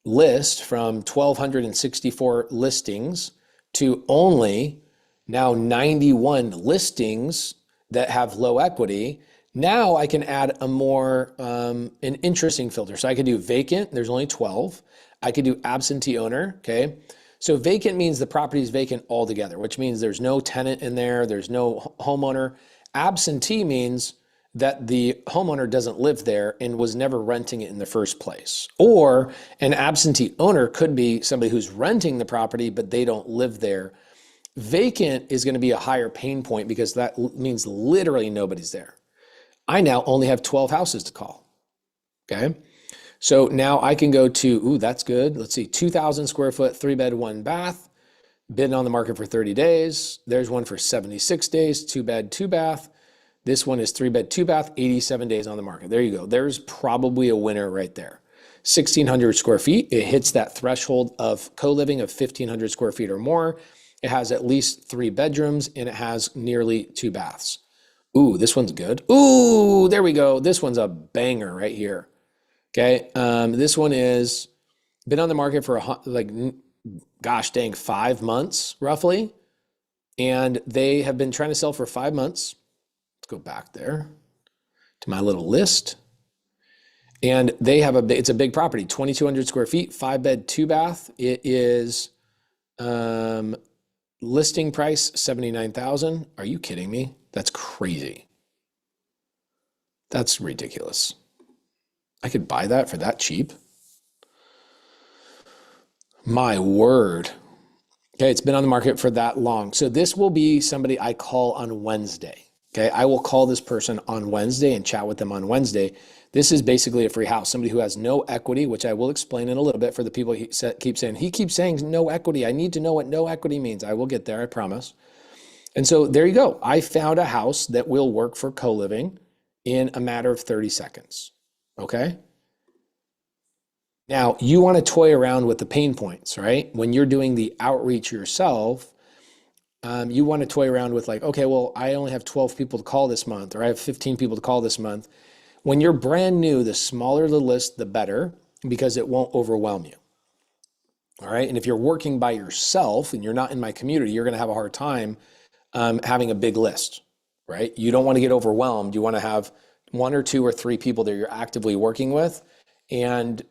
list from 1,264 listings to only now 91 listings that have low equity. Now I can add a more, an interesting filter. So I could do vacant, there's only 12. I could do absentee owner, okay? So vacant means the property is vacant altogether, which means there's no tenant in there, there's no homeowner. Absentee means that the homeowner doesn't live there and was never renting it in the first place. Or an absentee owner could be somebody who's renting the property, but they don't live there. Vacant is going to be a higher pain point because that means literally nobody's there. I now only have 12 houses to call, okay? So now I can go to, ooh, that's good. Let's see, 2,000 square foot, 3-bed, 1-bath, been on the market for 30 days. There's one for 76 days, 2-bed, 2-bath. This one is 3-bed, 2-bath, 87 days on the market. There you go. There's probably a winner right there. 1,600 square feet. It hits that threshold of co-living of 1,500 square feet or more. It has at least 3 bedrooms and it has nearly 2 baths. Ooh, this one's good. Ooh, there we go. This one's a banger right here. Okay, this one is been on the market for gosh dang, 5 months roughly. And they have been trying to sell for 5 months. Let's go back there to my little list. And they have it's a big property, 2,200 square feet, 5-bed, 2-bath. It is, listing price, $79,000. Are you kidding me? That's crazy. That's ridiculous. I could buy that for that cheap. My word. Okay, it's been on the market for that long. So this will be somebody I call on Wednesday. Okay, I will call this person on Wednesday and chat with them on Wednesday. This is basically a free house. Somebody who has no equity, which I will explain in a little bit for the people he keeps saying no equity. I need to know what no equity means. I will get there, I promise. And so there you go. I found a house that will work for co-living in a matter of 30 seconds. Okay? Now, you want to toy around with the pain points, right? When you're doing the outreach yourself, you want to toy around with like, okay, well, I only have 12 people to call this month, or I have 15 people to call this month. When you're brand new, the smaller the list, the better, because it won't overwhelm you. All right. And if you're working by yourself and you're not in my community, you're going to have a hard time having a big list, right? You don't want to get overwhelmed. You want to have 1 or 2 or 3 people that you're actively working with. And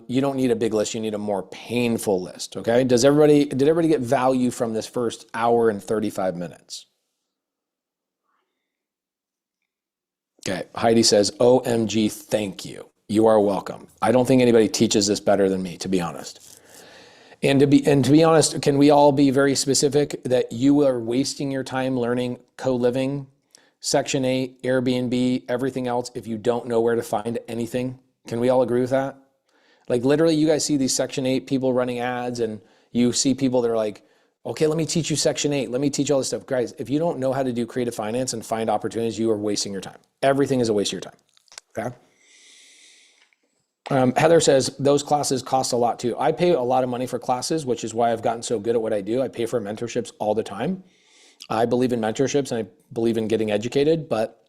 you don't need a big list. You need a more painful list. Okay. Did everybody get value from this first hour and 35 minutes? Okay, Heidi says, OMG, thank you. You are welcome. I don't think anybody teaches this better than me, to be honest. And to be honest, can we all be very specific that you are wasting your time learning co-living, Section 8, Airbnb, everything else if you don't know where to find anything? Can we all agree with that? Like literally you guys see these Section 8 people running ads and you see people that are like, okay, let me teach you Section 8. Let me teach all this stuff. Guys, if you don't know how to do creative finance and find opportunities, you are wasting your time. Everything is a waste of your time, okay? Heather says, those classes cost a lot too. I pay a lot of money for classes, which is why I've gotten so good at what I do. I pay for mentorships all the time. I believe in mentorships and I believe in getting educated, but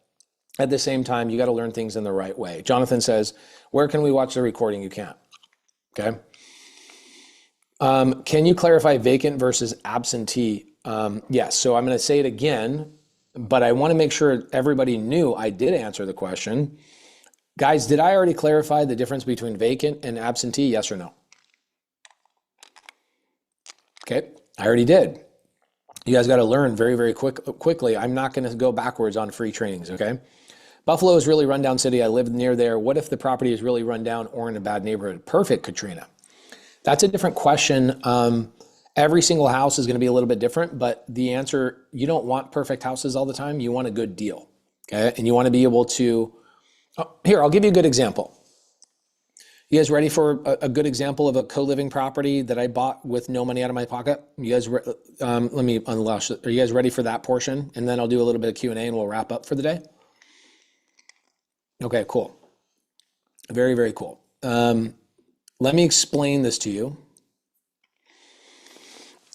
at the same time, you got to learn things in the right way. Jonathan says, where can we watch the recording? You can't, okay? Can you clarify vacant versus absentee? Yes, so I'm going to say it again, but I want to make sure everybody knew I did answer the question. Guys, did I already clarify the difference between vacant and absentee? Yes or no? Okay, I already did. You guys got to learn very, very quickly. I'm not going to go backwards on free trainings, okay? Buffalo is really rundown city. I live near there. What if the property is really rundown or in a bad neighborhood? Perfect, Katrina. That's a different question. Every single house is going to be a little bit different, but the answer, you don't want perfect houses all the time. You want a good deal, okay? And you want to be able to, here, I'll give you a good example. You guys ready for a good example of a co-living property that I bought with no money out of my pocket? You guys, let me unleash it. Are you guys ready for that portion? And then I'll do a little bit of Q&A and we'll wrap up for the day. Okay, cool. Very, very cool. Let me explain this to you.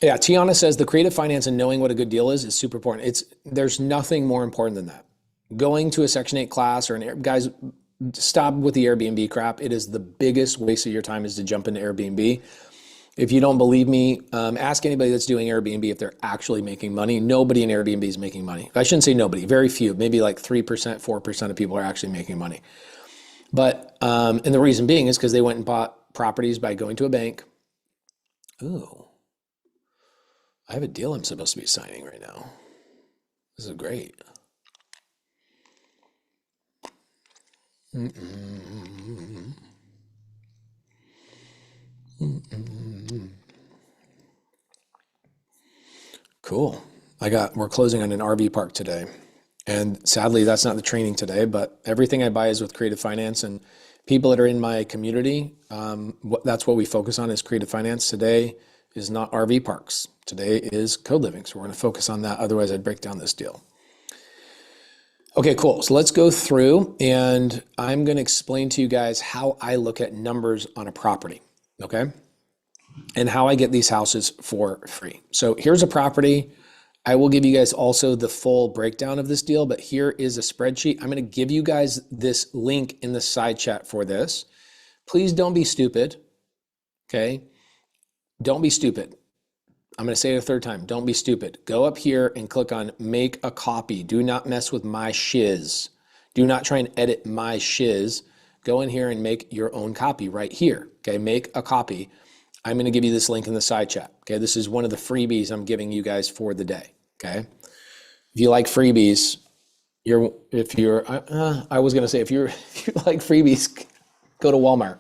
Yeah, Tiana says the creative finance and knowing what a good deal is super important. There's nothing more important than that. Going to a Section 8 class or guys, stop with the Airbnb crap. It is the biggest waste of your time is to jump into Airbnb. If you don't believe me, ask anybody that's doing Airbnb if they're actually making money. Nobody in Airbnb is making money. I shouldn't say nobody, very few, maybe like 3%, 4% of people are actually making money. But, and the reason being is because they went and bought properties by going to a bank. Ooh. I have a deal I'm supposed to be signing right now. This is great. Cool. We're closing on an RV park today. And sadly, that's not the training today, but everything I buy is with creative finance and people that are in my community. That's what we focus on is creative finance. Today is not RV parks. Today is co-living. So we're going to focus on that. Otherwise, I'd break down this deal. Okay, cool. So let's go through and I'm going to explain to you guys how I look at numbers on a property, okay? And how I get these houses for free. So here's a property. I will give you guys also the full breakdown of this deal, but here is a spreadsheet. I'm going to give you guys this link in the side chat for this. Please don't be stupid, okay? Don't be stupid. I'm going to say it a third time. Don't be stupid. Go up here and click on make a copy. Do not mess with my shiz. Do not try and edit my shiz. Go in here and make your own copy right here. Okay, make a copy. I'm going to give you this link in the side chat. Okay, this is one of the freebies I'm giving you guys for the day. Okay, if you like freebies, I was going to say if you like freebies, go to Walmart.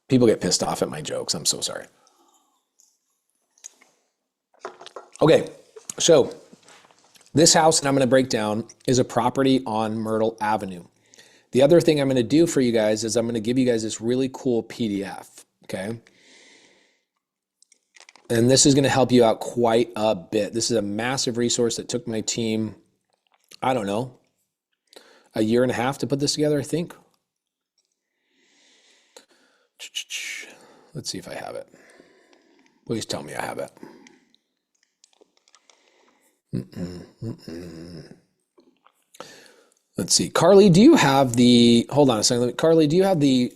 People get pissed off at my jokes. I'm so sorry. Okay, so this house that I'm going to break down is a property on Myrtle Avenue. The other thing I'm going to do for you guys is I'm going to give you guys this really cool PDF, okay? And this is going to help you out quite a bit. This is a massive resource that took my team, I don't know, a year and a half to put this together, I think. Let's see if I have it. Please tell me I have it. Let's see. Carly, do you have hold on a second. Carly, do you have the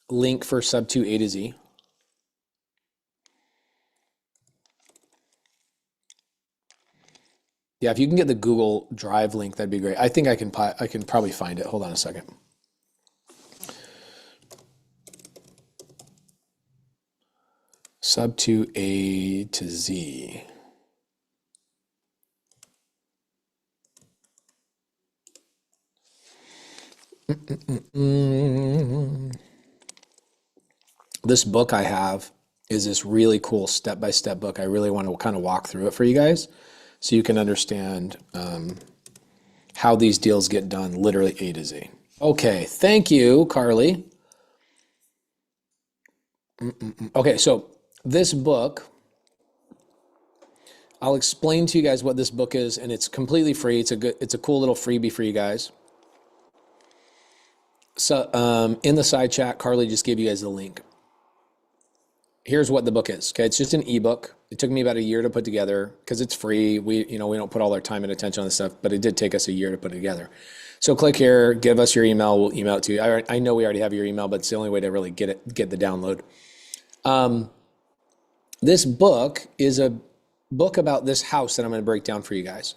link for SubTo A to Z? Yeah, if you can get the Google Drive link, that'd be great. I think I can probably find it. Hold on a second. SubTo A to Z. This book I have is this really cool step-by-step book. I really want to kind of walk through it for you guys so you can understand how these deals get done, literally A to Z. Okay, thank you, Carly. Okay, so this book, I'll explain to you guys what this book is, and it's completely free. It's a cool little freebie for you guys. So in the side chat, Carly just gave you guys the link. Here's what the book is. Okay, it's just an ebook. It took me about a year to put together because it's free. We don't put all our time and attention on this stuff, but it did take us a year to put it together. So click here, give us your email. We'll email it to you. I know we already have your email, but it's the only way to really get the download. This book is a book about this house that I'm going to break down for you guys.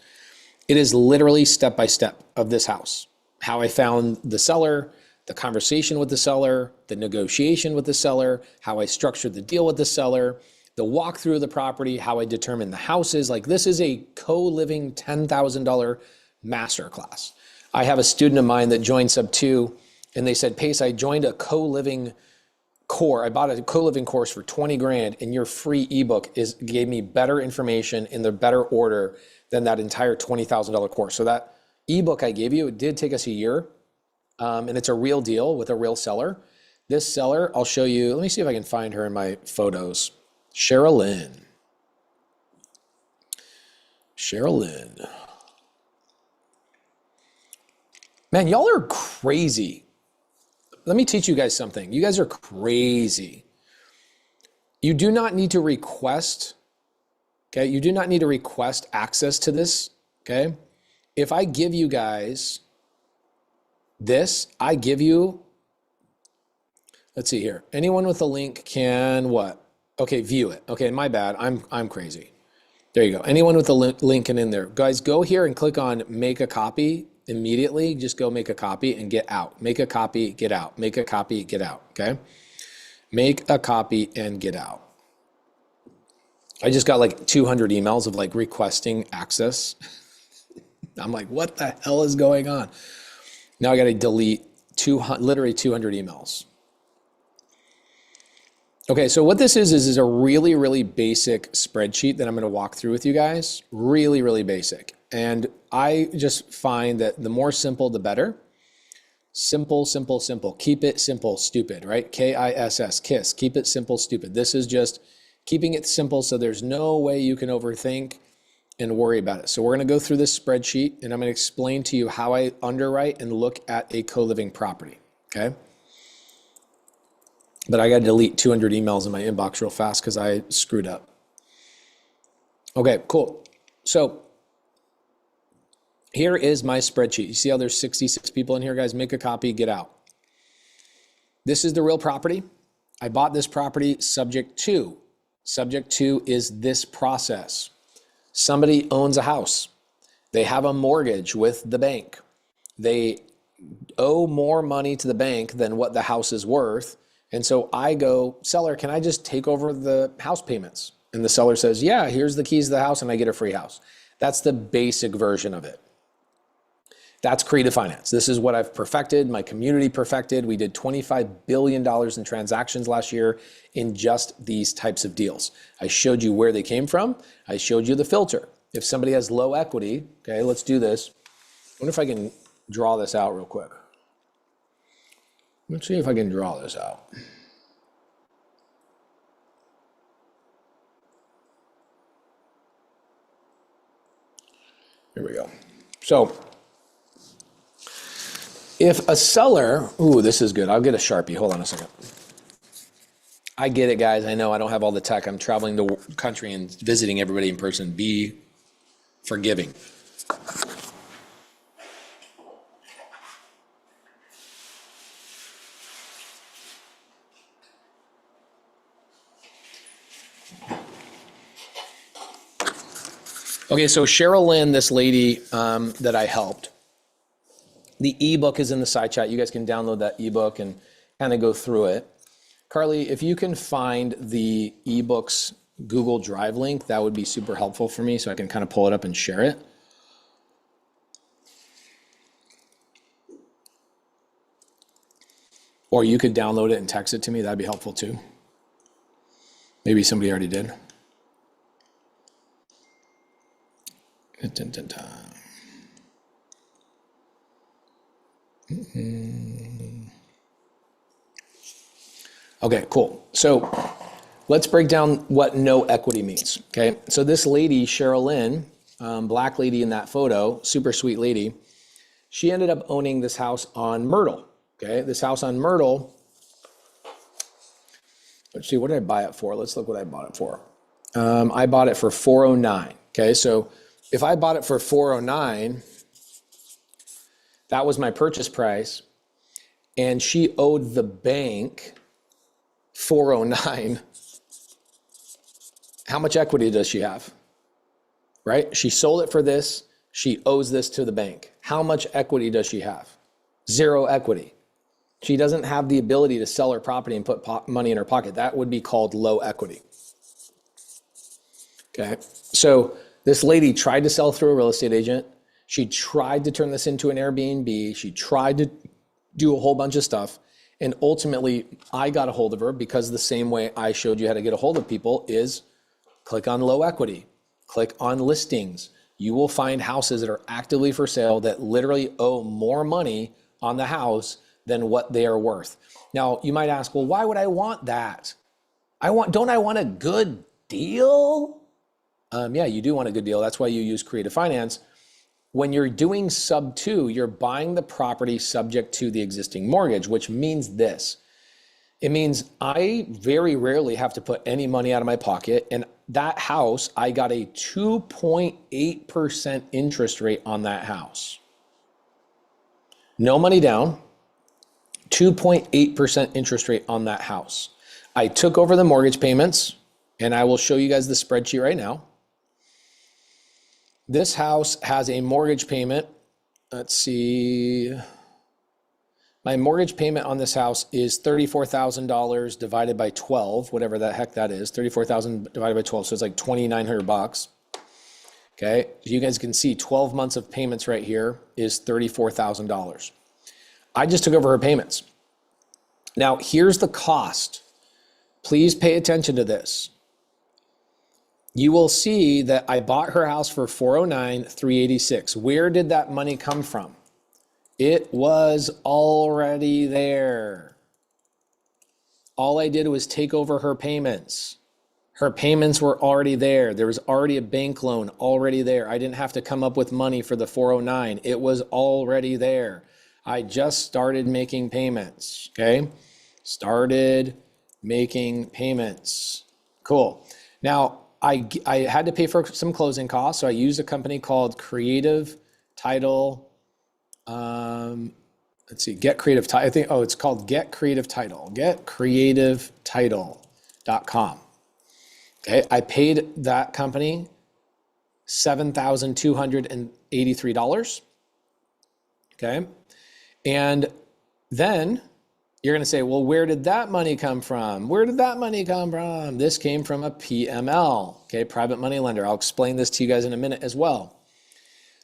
It is literally step by step of this house. How I found the seller, the conversation with the seller, the negotiation with the seller, how I structured the deal with the seller, the walkthrough of the property, how I determined the houses. Like this is a co-living $10,000 masterclass. I have a student of mine that joined SubTo, and they said, Pace, I joined a co-living core. I bought a co-living course for 20 grand, and your free ebook gave me better information in the better order than that entire $20,000 course. So that ebook I gave you, it did take us a year, and it's a real deal with a real seller. This seller, I'll show you. Let me see if I can find her in my photos. Sherilyn. Man, y'all are crazy. Let me teach you guys something. You guys are crazy. You do not need to request, okay? You do not need to request access to this, okay? If I give you guys this, I give you, let's see here. Anyone with a link can what? Okay, view it. Okay, my bad. I'm crazy. There you go. Anyone with a link in there. Guys, go here and click on make a copy immediately. Just go make a copy and get out. Make a copy, get out. Make a copy, get out, okay? Make a copy and get out. I just got like 200 emails of like requesting access. I'm like, what the hell is going on? Now I got to delete literally 200 emails. Okay, so what this is a really, really basic spreadsheet that I'm gonna walk through with you guys. Really, really basic. And I just find that the more simple, the better. Simple, simple, simple. Keep it simple, stupid, right? KISS, KISS, keep it simple, stupid. This is just keeping it simple so there's no way you can overthink and worry about it. So we're gonna go through this spreadsheet and I'm gonna explain to you how I underwrite and look at a co-living property, okay? But I got to delete 200 emails in my inbox real fast because I screwed up. Okay, cool. So here is my spreadsheet. You see how there's 66 people in here, guys? Make a copy, get out. This is the real property. I bought this property subject to. Subject to is this process. Somebody owns a house. They have a mortgage with the bank. They owe more money to the bank than what the house is worth. And so I go, seller, can I just take over the house payments? And the seller says, yeah, here's the keys to the house and I get a free house. That's the basic version of it. That's creative finance. This is what I've perfected, my community perfected. We did $25 billion in transactions last year in just these types of deals. I showed you where they came from. I showed you the filter. If somebody has low equity, okay, let's do this. I wonder if I can draw this out real quick. Let's see if I can draw this out. Here we go. So if a seller, ooh, this is good. I'll get a Sharpie. Hold on a second. I get it, guys. I know I don't have all the tech. I'm traveling the country and visiting everybody in person. Be forgiving. Okay, so Cheryl Lynn, this lady that I helped, the ebook is in the side chat. You guys can download that ebook and kind of go through it. Carly, if you can find the ebook's Google Drive link, that would be super helpful for me so I can kind of pull it up and share it. Or you could download it and text it to me. That'd be helpful too. Maybe somebody already did. Okay, cool. So let's break down what no equity means, okay? So this lady, Cheryl Lynn, black lady in that photo, super sweet lady, she ended up owning this house on Myrtle, okay? This house on Myrtle, let's see, what did I buy it for? Let's look what I bought it for. I bought it for $409, okay? So if I bought it for $409, that was my purchase price, and she owed the bank $409. How much equity does she have? Right? She sold it for this. She owes this to the bank. How much equity does she have? Zero equity. She doesn't have the ability to sell her property and put money in her pocket. That would be called low equity. Okay, so this lady tried to sell through a real estate agent. She tried to turn this into an Airbnb. She tried to do a whole bunch of stuff. And ultimately, I got a hold of her because the same way I showed you how to get a hold of people is click on low equity, click on listings. You will find houses that are actively for sale that literally owe more money on the house than what they are worth. Now, you might ask, well, why would I want that? Don't I want a good deal? Yeah, you do want a good deal. That's why you use creative finance. When you're doing SubTo, you're buying the property subject to the existing mortgage, which means this. It means I very rarely have to put any money out of my pocket. And that house, I got a 2.8% interest rate on that house. No money down, 2.8% interest rate on that house. I took over the mortgage payments, and I will show you guys the spreadsheet right now. This house has a mortgage payment. Let's see. My mortgage payment on this house is $34,000 divided by 12, whatever the heck that is. 34,000 divided by 12, so it's like 2,900 bucks. Okay, you guys can see 12 months of payments right here is $34,000. I just took over her payments. Now, here's the cost. Please pay attention to this. You will see that I bought her house for $409,386. Where did that money come from? It was already there. All I did was take over her payments. Her payments were already there. There was already a bank loan already there. I didn't have to come up with money for the 409. It was already there. I just started making payments, okay? Started making payments. Cool. Now, I had to pay for some closing costs, so I used a company called Creative Title. Let's see, Get Creative Title. I think, it's called Get Creative Title. GetCreativeTitle.com. Okay, I paid that company $7,283. Okay, and then you're going to say, well, where did that money come from? Where did that money come from? This came from a PML, okay, private money lender. I'll explain this to you guys in a minute as well.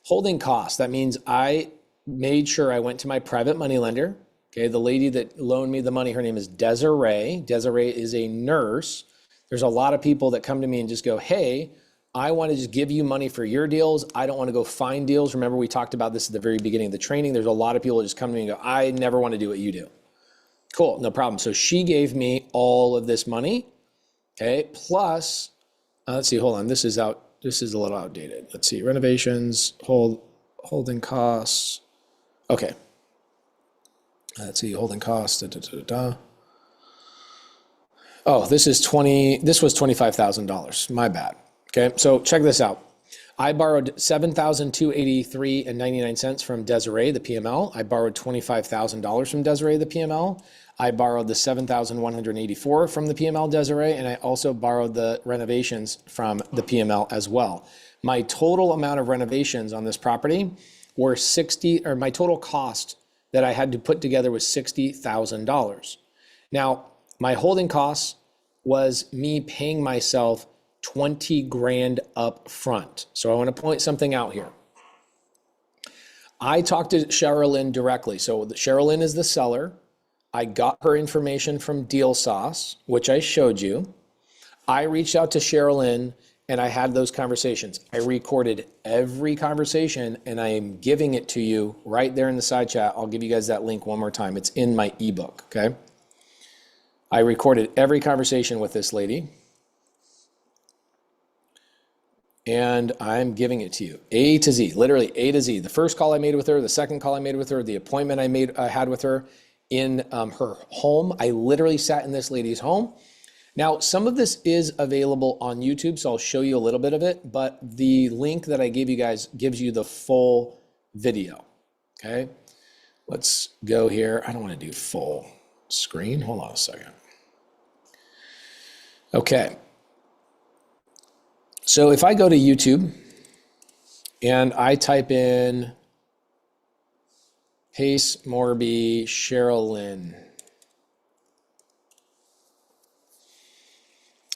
Holding costs, that means I made sure I went to my private money lender. Okay, the lady that loaned me the money, her name is Desiree. Desiree is a nurse. There's a lot of people that come to me and just go, hey, I want to just give you money for your deals. I don't want to go find deals. Remember, we talked about this at the very beginning of the training. There's a lot of people that just come to me and go, I never want to do what you do. Cool, no problem. So she gave me all of this money, okay? Plus, let's see, hold on. This is a little outdated. Let's see, renovations, holding costs. Okay. Let's see, holding costs. Oh, this was $25,000. My bad. Okay, so check this out. I borrowed $7,283.99 from Desiree, the PML. I borrowed $25,000 from Desiree, the PML. I borrowed the $7,184 from the PML Desiree, and I also borrowed the renovations from the PML as well. My total amount of renovations on this property were my total cost that I had to put together was $60,000. Now, my holding costs was me paying myself 20 grand up front. So I want to point something out here. I talked to Sherilyn directly. So Sherilyn is the seller. I got her information from Deal Sauce, which I showed you. I reached out to Sherilyn and I had those conversations. I recorded every conversation and I am giving it to you right there in the side chat. I'll give you guys that link one more time. It's in my ebook, okay? I recorded every conversation with this lady. And I'm giving it to you, A to Z, literally A to Z. The first call I made with her, the second call I made with her, the appointment I had with her in her home. I literally sat in this lady's home. Now, some of this is available on YouTube, so I'll show you a little bit of it, but the link that I gave you guys gives you the full video, okay? Let's go here. I don't want to do full screen. Hold on a second. Okay. So if I go to YouTube and I type in Pace Morby Sherilyn.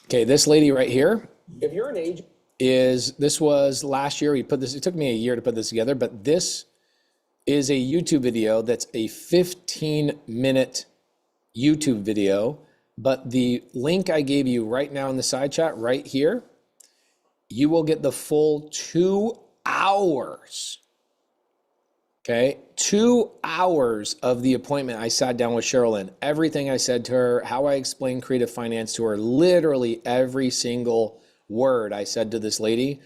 Okay, this lady right here. If you're an agent, this was last year. It took me a year to put this together, but this is a YouTube video that's a 15-minute YouTube video. But the link I gave you right now in the side chat right here, you will get the full 2 hours. Okay, 2 hours of the appointment. I sat down with Sherilyn. Everything I said to her, how I explained creative finance to her, literally every single word I said to this lady.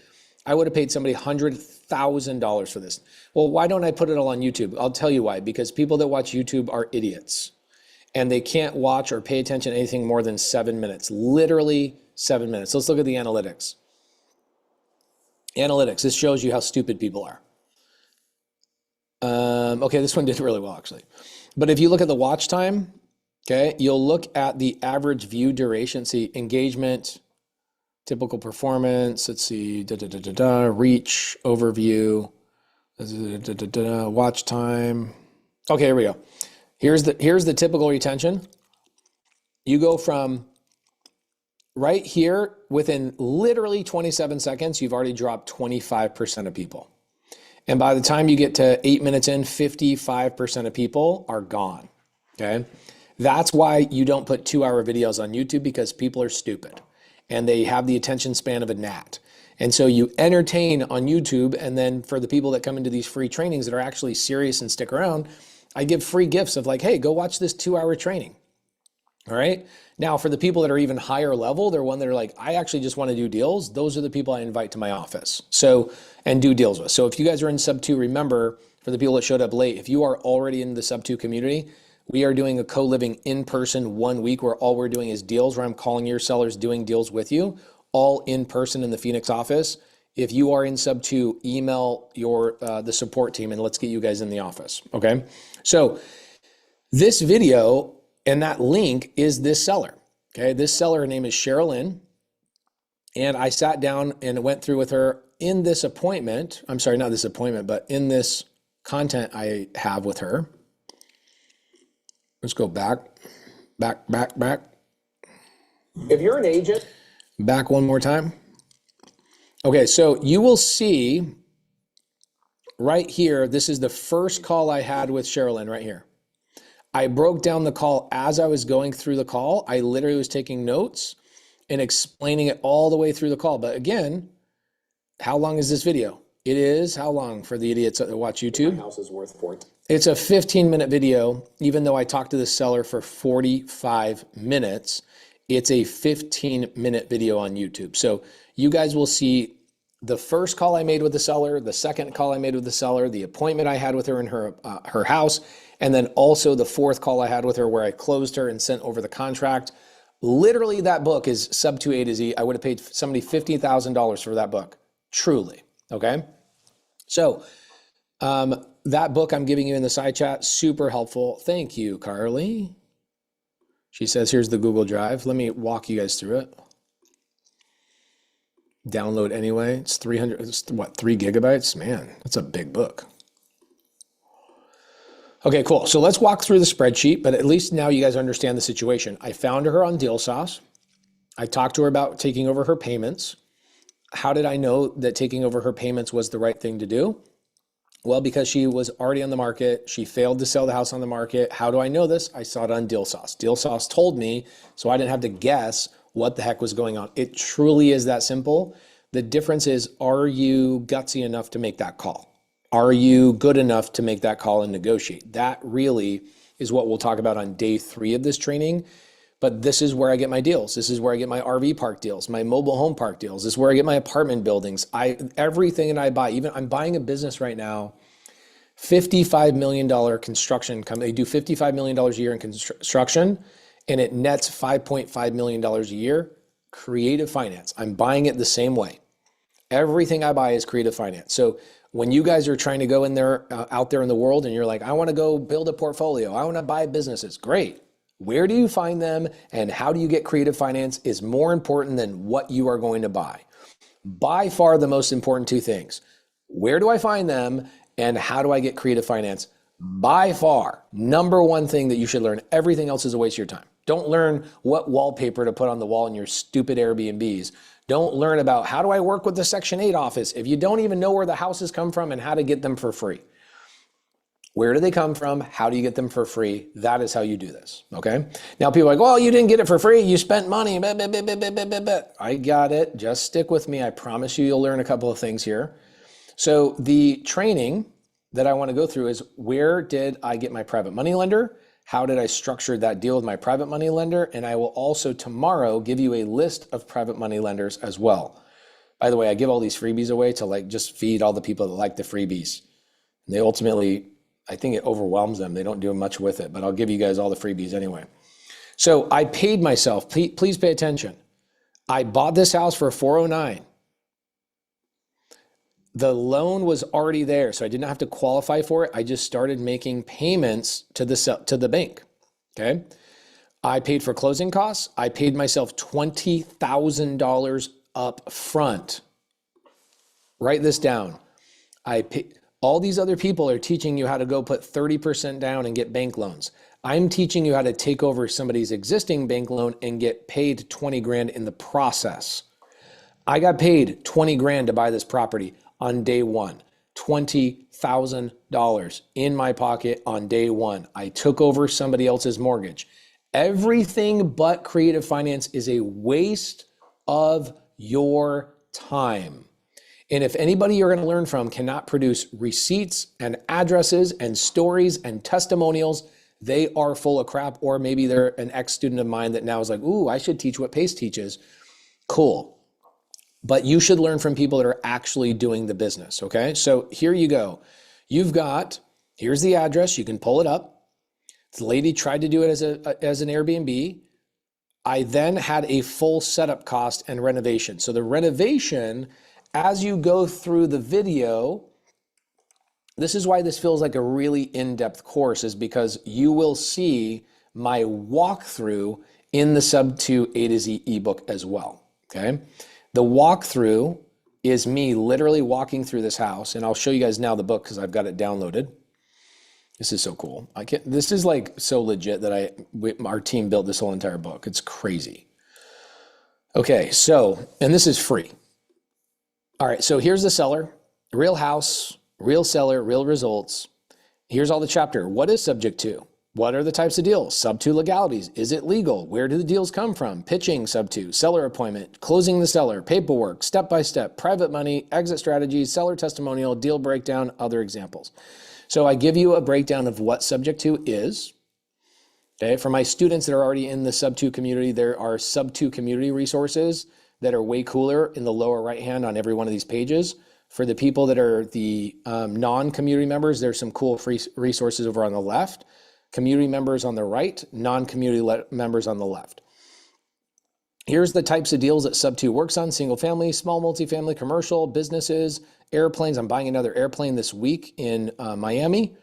I would have paid somebody $100,000 for this. Well, why don't I put it all on YouTube? I'll tell you why. Because people that watch YouTube are idiots. And they can't watch or pay attention to anything more than 7 minutes. Literally 7 minutes. Let's look at the analytics. Analytics. This shows you how stupid people are. Okay, this one did really well, actually. But if you look at the watch time, okay, you'll look at the average view duration. See, engagement, typical performance. Let's see, reach, overview, watch time. Okay, here we go. Here's the typical retention. You go from right here, within literally 27 seconds, you've already dropped 25% of people. And by the time you get to 8 minutes in, 55% of people are gone, okay? That's why you don't put 2-hour videos on YouTube, because people are stupid and they have the attention span of a gnat. And so you entertain on YouTube, and then for the people that come into these free trainings that are actually serious and stick around, I give free gifts of like, hey, go watch this 2-hour training, all right? Now, for the people that are even higher level, they're one that are like, I actually just want to do deals. Those are the people I invite to my office and do deals with. So if you guys are in SubTo, remember, for the people that showed up late, if you are already in the SubTo community, we are doing a co-living in person 1 week where all we're doing is deals, where I'm calling your sellers, doing deals with you, all in person in the Phoenix office. If you are in SubTo, email the support team and let's get you guys in the office, okay? So this video and that link is this seller, okay? This seller, her name is Sherilyn, and I sat down and went through with her in this appointment. I'm sorry, not this appointment, but in this content I have with her. Let's go back. If you're an agent. Back one more time. Okay, so you will see right here, this is the first call I had with Sherilyn right here. I broke down the call as I was going through the call. I literally was taking notes and explaining it all the way through the call. But again, how long is this video? It is how long for the idiots that watch YouTube? My house is worth 4. It's a 15-minute video, even though I talked to the seller for 45 minutes. It's a 15-minute video on YouTube. So you guys will see the first call I made with the seller, the second call I made with the seller, the appointment I had with her in her house, and then also the fourth call I had with her where I closed her and sent over the contract. Literally, that book is SubTo A to Z. I would have paid somebody $50,000 for that book, truly, okay? So that book I'm giving you in the side chat, super helpful. Thank you, Carly. She says, here's the Google Drive. Let me walk you guys through it. Download anyway. It's 3 gigabytes? Man, that's a big book. Okay, cool. So let's walk through the spreadsheet, but at least now you guys understand the situation. I found her on Deal Sauce. I talked to her about taking over her payments. How did I know that taking over her payments was the right thing to do? Well, because she was already on the market. She failed to sell the house on the market. How do I know this? I saw it on Deal Sauce. Deal Sauce told me, so I didn't have to guess what the heck was going on. It truly is that simple. The difference is, are you gutsy enough to make that call? Are you good enough to make that call and negotiate? That really is what we'll talk about on day 3 of this training. But this is where I get my deals. This is where I get my RV park deals, my mobile home park deals. This is where I get my apartment buildings. Everything that I buy, even I'm buying a business right now, $55 million construction company. They do $55 million a year in construction, and it nets $5.5 million a year. Creative finance. I'm buying it the same way. Everything I buy is creative finance. So when you guys are trying to go in there, out there in the world, and you're like, I want to go build a portfolio, I want to buy businesses, great. Where do you find them and how do you get creative finance is more important than what you are going to buy. By far the most important 2 things. Where do I find them and how do I get creative finance? By far, number 1 thing that you should learn. Everything else is a waste of your time. Don't learn what wallpaper to put on the wall in your stupid Airbnbs. Don't learn about how do I work with the Section 8 office if you don't even know where the houses come from and how to get them for free. Where do they come from? How do you get them for free? That is how you do this, okay? Now people are like, well, you didn't get it for free. You spent money. I got it. Just stick with me. I promise you, you'll learn a couple of things here. So the training that I want to go through is, where did I get my private money lender? How did I structure that deal with my private money lender? And I will also tomorrow give you a list of private money lenders as well. By the way, I give all these freebies away to like just feed all the people that like the freebies. And they ultimately, I think it overwhelms them. They don't do much with it, but I'll give you guys all the freebies anyway. So I paid myself, please pay attention. I bought this house for $409. The loan was already there, so I didn't have to qualify for it. I just started making payments to the bank, okay? I paid for closing costs. I paid myself $20,000 up front. Write this down. All these other people are teaching you how to go put 30% down and get bank loans. I'm teaching you how to take over somebody's existing bank loan and get paid 20 grand in the process. I got paid 20 grand to buy this property on day one, $20,000 in my pocket on day one. I took over somebody else's mortgage. Everything but creative finance is a waste of your time. And if anybody you're going to learn from cannot produce receipts and addresses and stories and testimonials, they are full of crap, or maybe they're an ex-student of mine that now is like, ooh, I should teach what Pace teaches. Cool. But you should learn from people that are actually doing the business, okay? So here you go. Here's the address. You can pull it up. The lady tried to do it as an Airbnb. I then had a full setup cost and renovation. So the renovation, as you go through the video, this is why this feels like a really in-depth course, is because you will see my walkthrough in the SubTo A to Z ebook as well, okay? The walkthrough is me literally walking through this house, and I'll show you guys now the book because I've got it downloaded. This is so cool. This is like so legit that our team built this whole entire book. It's crazy. Okay, so, and this is free. All right, so here's the seller, real house, real seller, real results. Here's all the chapter. What is subject to? What are the types of deals? SubTo legalities. Is it legal? Where do the deals come from? Pitching SubTo, seller appointment, closing the seller, paperwork, step-by-step, private money, exit strategies, seller testimonial, deal breakdown, other examples. So I give you a breakdown of what subject to is. Okay, for my students that are already in the SubTo community, there are SubTo community resources that are way cooler in the lower right hand on every one of these pages. For the people that are the non-community members, there's some cool free resources over on the left. Community members on the right, non-community members on the left. Here's the types of deals that SubTo works on: single family, small multifamily, commercial, businesses, airplanes. I'm buying another airplane this week in Miami.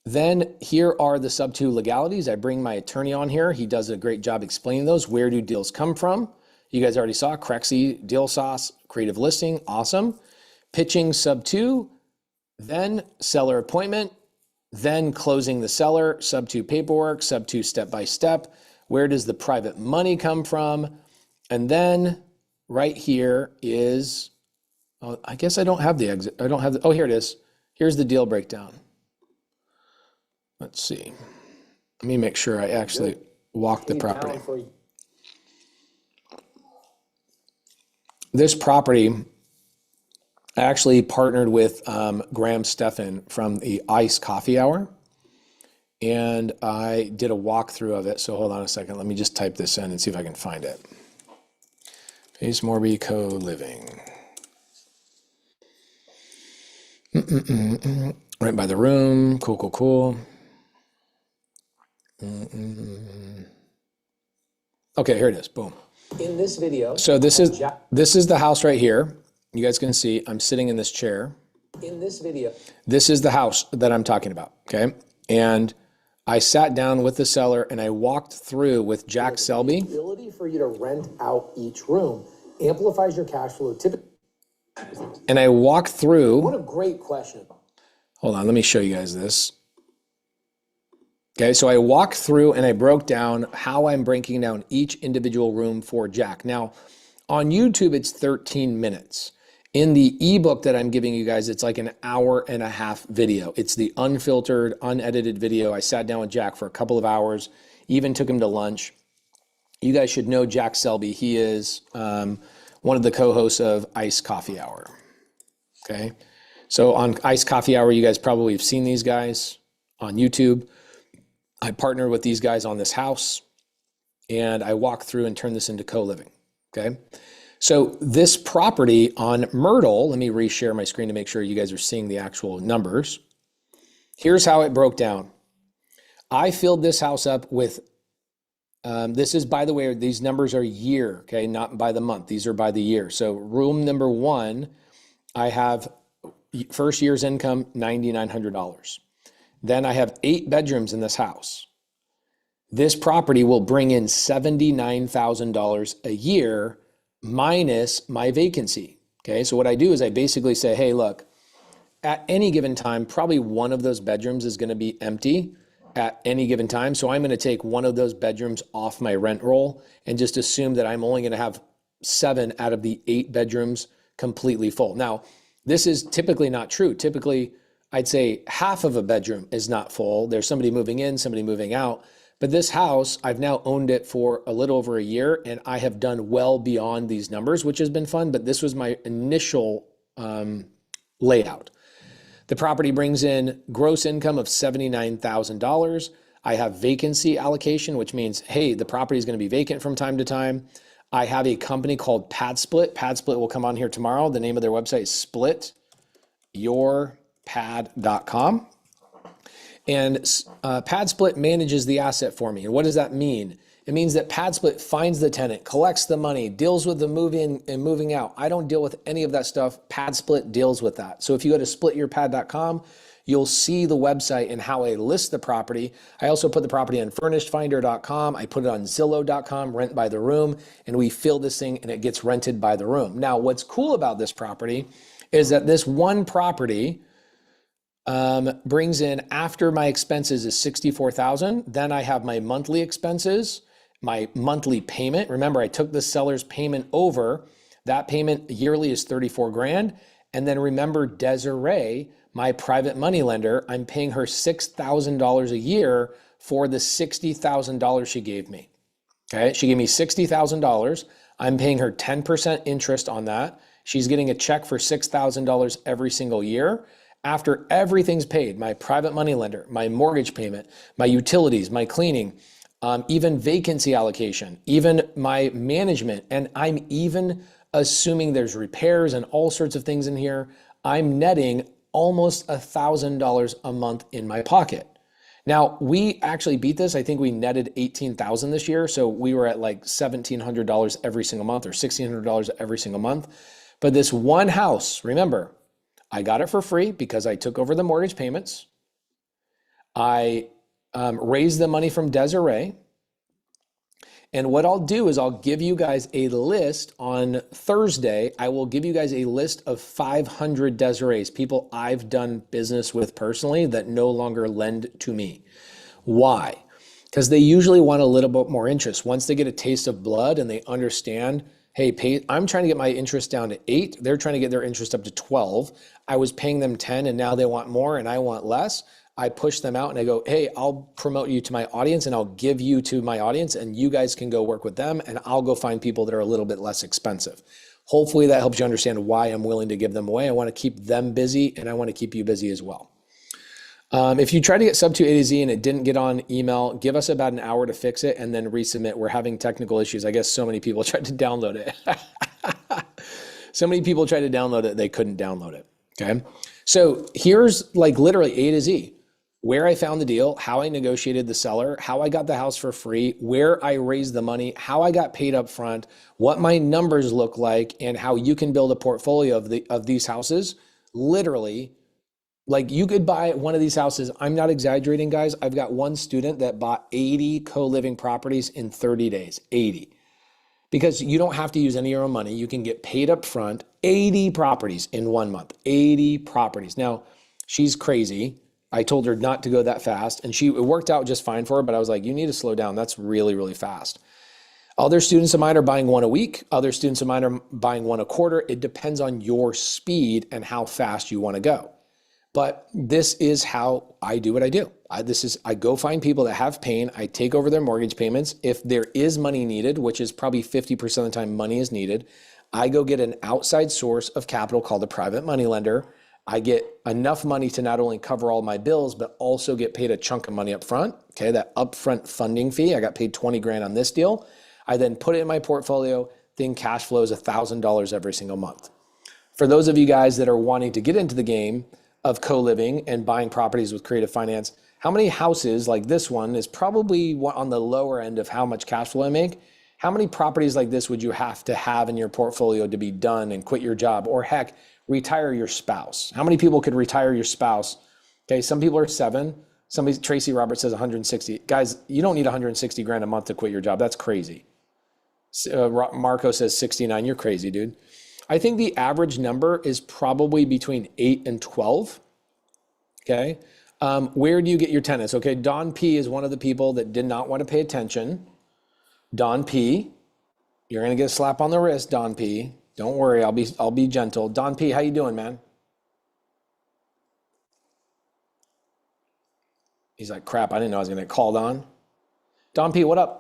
Then here are the SubTo legalities. I bring my attorney on here. He does a great job explaining those. Where do deals come from? You guys already saw Crexy, Deal Sauce, Creative Listing, awesome. Pitching SubTo, then seller appointment, then closing the seller, SubTo paperwork, SubTo step-by-step. Where does the private money come from? And then right here is, I guess I don't have the exit. I don't have the, oh, here it is. Here's the deal breakdown. Let's see. Let me make sure I actually walk the property. This property, I actually partnered with Graham Stephan from the Ice Coffee Hour, and I did a walkthrough of it. So hold on a second. Let me just type this in and see if I can find it. Pace Morby Co-Living. Right by the room. Cool, cool, cool. Okay, here it is. Boom. In this video. So this is the house right here. You guys can see I'm sitting in this chair. In this video. This is the house that I'm talking about, okay? And I sat down with the seller and I walked through with Jack Selby. The ability for you to rent out each room amplifies your cash flow typically. And I walked through. What a great question. Hold on, let me show you guys this. Okay, so I walked through and I broke down how I'm breaking down each individual room for Jack. Now, On YouTube, it's 13 minutes. In the ebook that I'm giving you guys, it's like an hour and a half video. It's the unfiltered, unedited video. I sat down with Jack for a couple of hours, even took him to lunch. You guys should know Jack Selby. He is one of the co-hosts of Iced Coffee Hour. Okay. So on Iced Coffee Hour, you guys probably have seen these guys on YouTube. I partnered with these guys on this house, and I walked through and turned this into co-living. Okay. So this property on Myrtle, let me reshare my screen to make sure you guys are seeing the actual numbers. Here's how it broke down. I filled this house up with, this is, by the way, these numbers are year, okay, not by the month. These are by the year. So room number 1, I have first year's income, $9,900. Then I have 8 bedrooms in this house. This property will bring in $79,000 a year minus my vacancy. Okay, so what I do is I basically say, hey, look, at any given time, probably one of those bedrooms is going to be empty at any given time. So I'm going to take one of those bedrooms off my rent roll and just assume that I'm only going to have 7 out of the 8 bedrooms completely full. Now, this is typically not true. Typically, I'd say half of a bedroom is not full. There's somebody moving in, somebody moving out. But this house, I've now owned it for a little over a year, and I have done well beyond these numbers, which has been fun, but this was my initial layout. The property brings in gross income of $79,000. I have vacancy allocation, which means, hey, the property is going to be vacant from time to time. I have a company called Pad Split. Pad Split will come on here tomorrow. The name of their website is splityourpad.com. And Pad Split manages the asset for me. And what does that mean? It means that Pad Split finds the tenant, collects the money, deals with the move-in and moving out. I don't deal with any of that stuff. Pad Split deals with that. So if you go to splityourpad.com, you'll see the website and how I list the property. I also put the property on furnishedfinder.com. I put it on Zillow.com, rent by the room, and we fill this thing and it gets rented by the room. Now, what's cool about this property is that this one property brings in, after my expenses is $64,000. Then I have my monthly expenses, my monthly payment. Remember, I took the seller's payment over. That payment yearly is $34,000. And then remember, Desiree, my private money lender, I'm paying her $6,000 a year for the $60,000 she gave me. Okay, she gave me $60,000. I'm paying her 10% interest on that. She's getting a check for $6,000 every single year. After everything's paid, my private money lender, my mortgage payment, my utilities, my cleaning, even vacancy allocation, even my management, and I'm even assuming there's repairs and all sorts of things in here, I'm netting almost $1,000 a month in my pocket. Now, we actually beat this. I think we netted $18,000 this year. So we were at like $1,700 every single month or $1,600 every single month. But this one house, remember, I got it for free because I took over the mortgage payments. I raised the money from Desiree. And what I'll do is I'll give you guys a list on Thursday. I will give you guys a list of 500 Desirees, people I've done business with personally that no longer lend to me. Why? Because they usually want a little bit more interest. Once they get a taste of blood and they understand, hey, I'm trying to get my interest down to 8. They're trying to get their interest up to 12. I was paying them 10 and now they want more and I want less. I push them out and I go, hey, I'll promote you to my audience and I'll give you to my audience and you guys can go work with them and I'll go find people that are a little bit less expensive. Hopefully that helps you understand why I'm willing to give them away. I want to keep them busy and I want to keep you busy as well. If you try to get SubTo A to Z and it didn't get on email, give us about an hour to fix it and then resubmit. We're having technical issues. I guess so many people tried to download it. So many people tried to download it, they couldn't download it, okay? So here's like literally A to Z. Where I found the deal, how I negotiated the seller, how I got the house for free, where I raised the money, how I got paid up front, what my numbers look like, and how you can build a portfolio of these houses. Literally, like you could buy one of these houses. I'm not exaggerating, guys. I've got one student that bought 80 co-living properties in 30 days, 80. Because you don't have to use any of your own money. You can get paid up front, 80 properties in 1 month, 80 properties. Now, she's crazy. I told her not to go that fast and it worked out just fine for her, but I was like, you need to slow down. That's really, really fast. Other students of mine are buying one a week. Other students of mine are buying one a quarter. It depends on your speed and how fast you want to go. But this is how I do what I do. I go find people that have pain. I take over their mortgage payments. If there is money needed, which is probably 50% of the time money is needed, I go get an outside source of capital called a private money lender. I get enough money to not only cover all my bills, but also get paid a chunk of money up front. Okay, that upfront funding fee. I got paid 20 grand on this deal. I then put it in my portfolio. Thing cash flows $1,000 every single month. For those of you guys that are wanting to get into the game of co-living and buying properties with creative finance, how many houses like this one is probably on the lower end of how much cash flow I make? How many properties like this would you have to have in your portfolio to be done and quit your job, or heck, retire your spouse? How many people could retire your spouse? Okay, some people are 7. Tracy Roberts says 160. Guys, you don't need 160 grand a month to quit your job. That's crazy. Marco says 69. You're crazy, dude. I think the average number is probably between 8 and 12. Okay. Where do you get your tenants? Okay. Don P is one of the people that did not want to pay attention. Don P, you're going to get a slap on the wrist, Don P. Don't worry. I'll be gentle. Don P, how you doing, man? He's like, crap, I didn't know I was going to get called on. Don P, what up?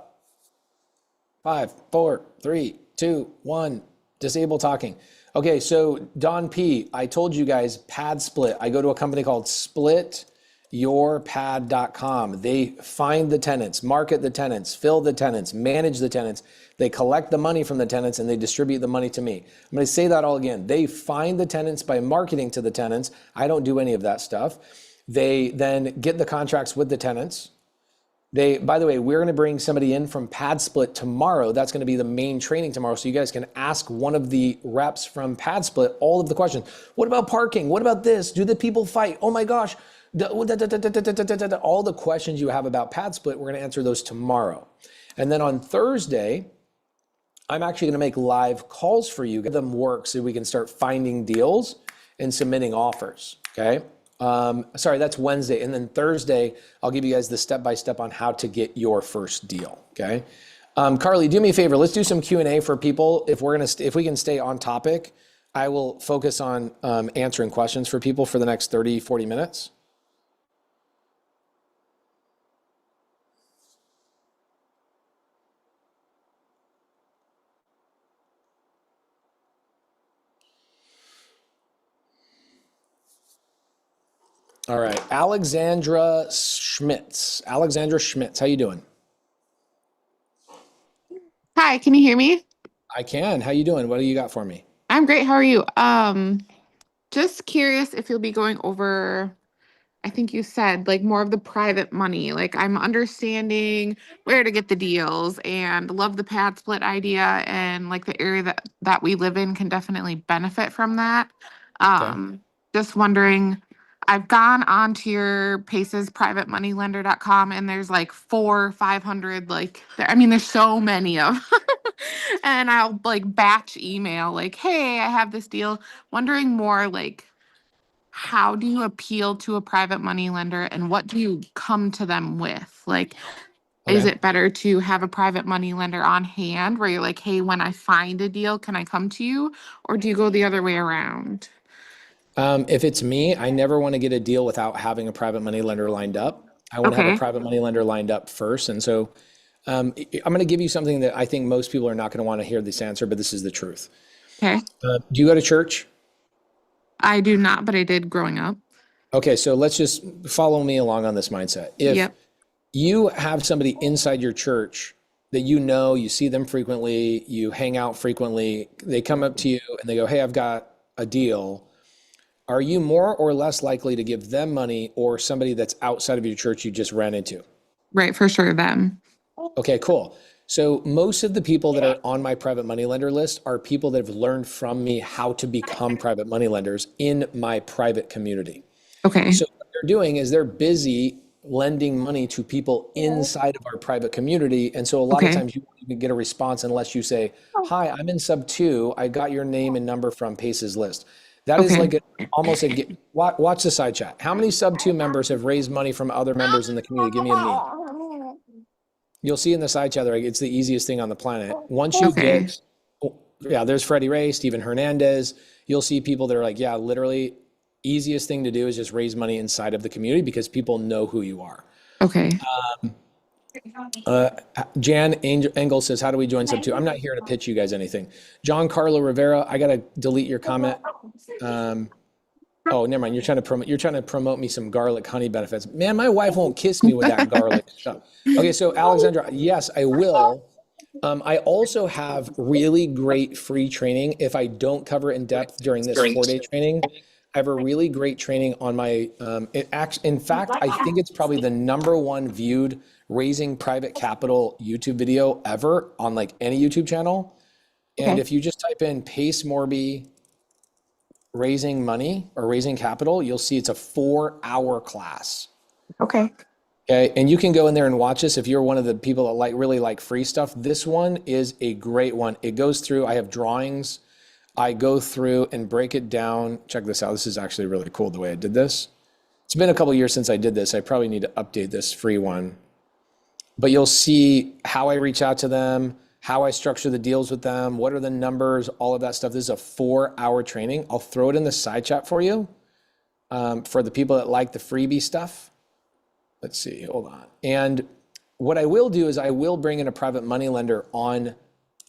5, 4, 3, 2, 1. Disable talking. Okay, so Don P, I told you guys, pad split. I go to a company called splityourpad.com. They find the tenants, market the tenants, fill the tenants, manage the tenants. They collect the money from the tenants and they distribute the money to me. I'm going to say that all again. They find the tenants by marketing to the tenants. I don't do any of that stuff. They then get the contracts with the tenants. By the way, we're going to bring somebody in from Pad Split tomorrow. That's going to be the main training tomorrow. So you guys can ask one of the reps from Pad Split all of the questions. What about parking? What about this? Do the people fight? Oh my gosh. All the questions you have about Pad Split, we're going to answer those tomorrow. And then on Thursday, I'm actually going to make live calls for you, get them work so we can start finding deals and submitting offers. Okay. Sorry, that's Wednesday. And then Thursday, I'll give you guys the step-by-step on how to get your first deal, okay? Carly, do me a favor. Let's do some Q&A for people. If we can stay on topic, I will focus on answering questions for people for the next 30, 40 minutes. All right, Alexandra Schmitz, how you doing? Hi, can you hear me? I can. How you doing? What do you got for me? I'm great. How are you? Just curious if you'll be going over, I think you said like more of the private money. Like I'm understanding where to get the deals and love the pad split idea and like the area that we live in can definitely benefit from that. Okay. Just wondering, I've gone onto your Paces privatemoneylender.com and there's like 500 like I mean there's so many of and I'll like batch email like, hey, I have this deal. Wondering more like how do you appeal to a private money lender and what do you come to them with? Like, is Okay. it better to have a private money lender on hand where you're like, hey, when I find a deal, can I come to you? Or do you go the other way around? If it's me, I never want to get a deal without having a private money lender lined up. I want to have a Okay. private money lender lined up first. And so I'm going to give you something that I think most people are not going to want to hear this answer, but this is the truth. Okay. Do you go to church? I do not, but I did growing up. Okay, so let's just follow me along on this mindset. If Yep. you have somebody inside your church that you see them frequently, you hang out frequently, they come up to you and they go, hey, I've got a deal. Are you more or less likely to give them money or somebody that's outside of your church you just ran into? Right, for sure, them. Okay, cool. So most of the people that are on my private money lender list are people that have learned from me how to become private money lenders in my private community. Okay. So what they're doing is they're busy lending money to people inside of our private community. And so a lot of Okay. times you won't even get a response unless you say, hi, I'm in SubTo. I got your name and number from Pace's list. That is Okay. like watch the side chat. How many SubTo members have raised money from other members in the community? Give me a me. You'll see in the side chat, like, it's the easiest thing on the planet. Once you Okay. get, yeah, there's Freddie Ray, Steven Hernandez. You'll see people that are like, yeah, literally, easiest thing to do is just raise money inside of the community because people know who you are. Okay. Uh, Jan Engel says, how do we join SubTo? I'm not here to pitch you guys anything. John Carlo Rivera, I got to delete your comment. Oh, never mind. You're trying to promote me some garlic honey benefits. Man, my wife won't kiss me with that garlic stuff. Okay, so Alexandra, yes, I will. I also have really great free training. If I don't cover in depth during this 4-day training, I have a really great training on my, in fact, I think it's probably the #1 viewed raising private capital YouTube video ever on like any YouTube channel. And Okay. if you just type in Pace Morby raising money or raising capital, you'll see it's a 4-hour class. Okay. Okay, and you can go in there and watch this if you're one of the people that really like free stuff. This one is a great one. It goes through, I have drawings. I go through and break it down. Check this out. This is actually really cool the way I did this. It's been a couple years since I did this. I probably need to update this free one. But you'll see how I reach out to them, how I structure the deals with them, what are the numbers, all of that stuff. This is a 4-hour training. I'll throw it in the side chat for you for the people that like the freebie stuff. Let's see, hold on. And what I will do is I will bring in a private money lender on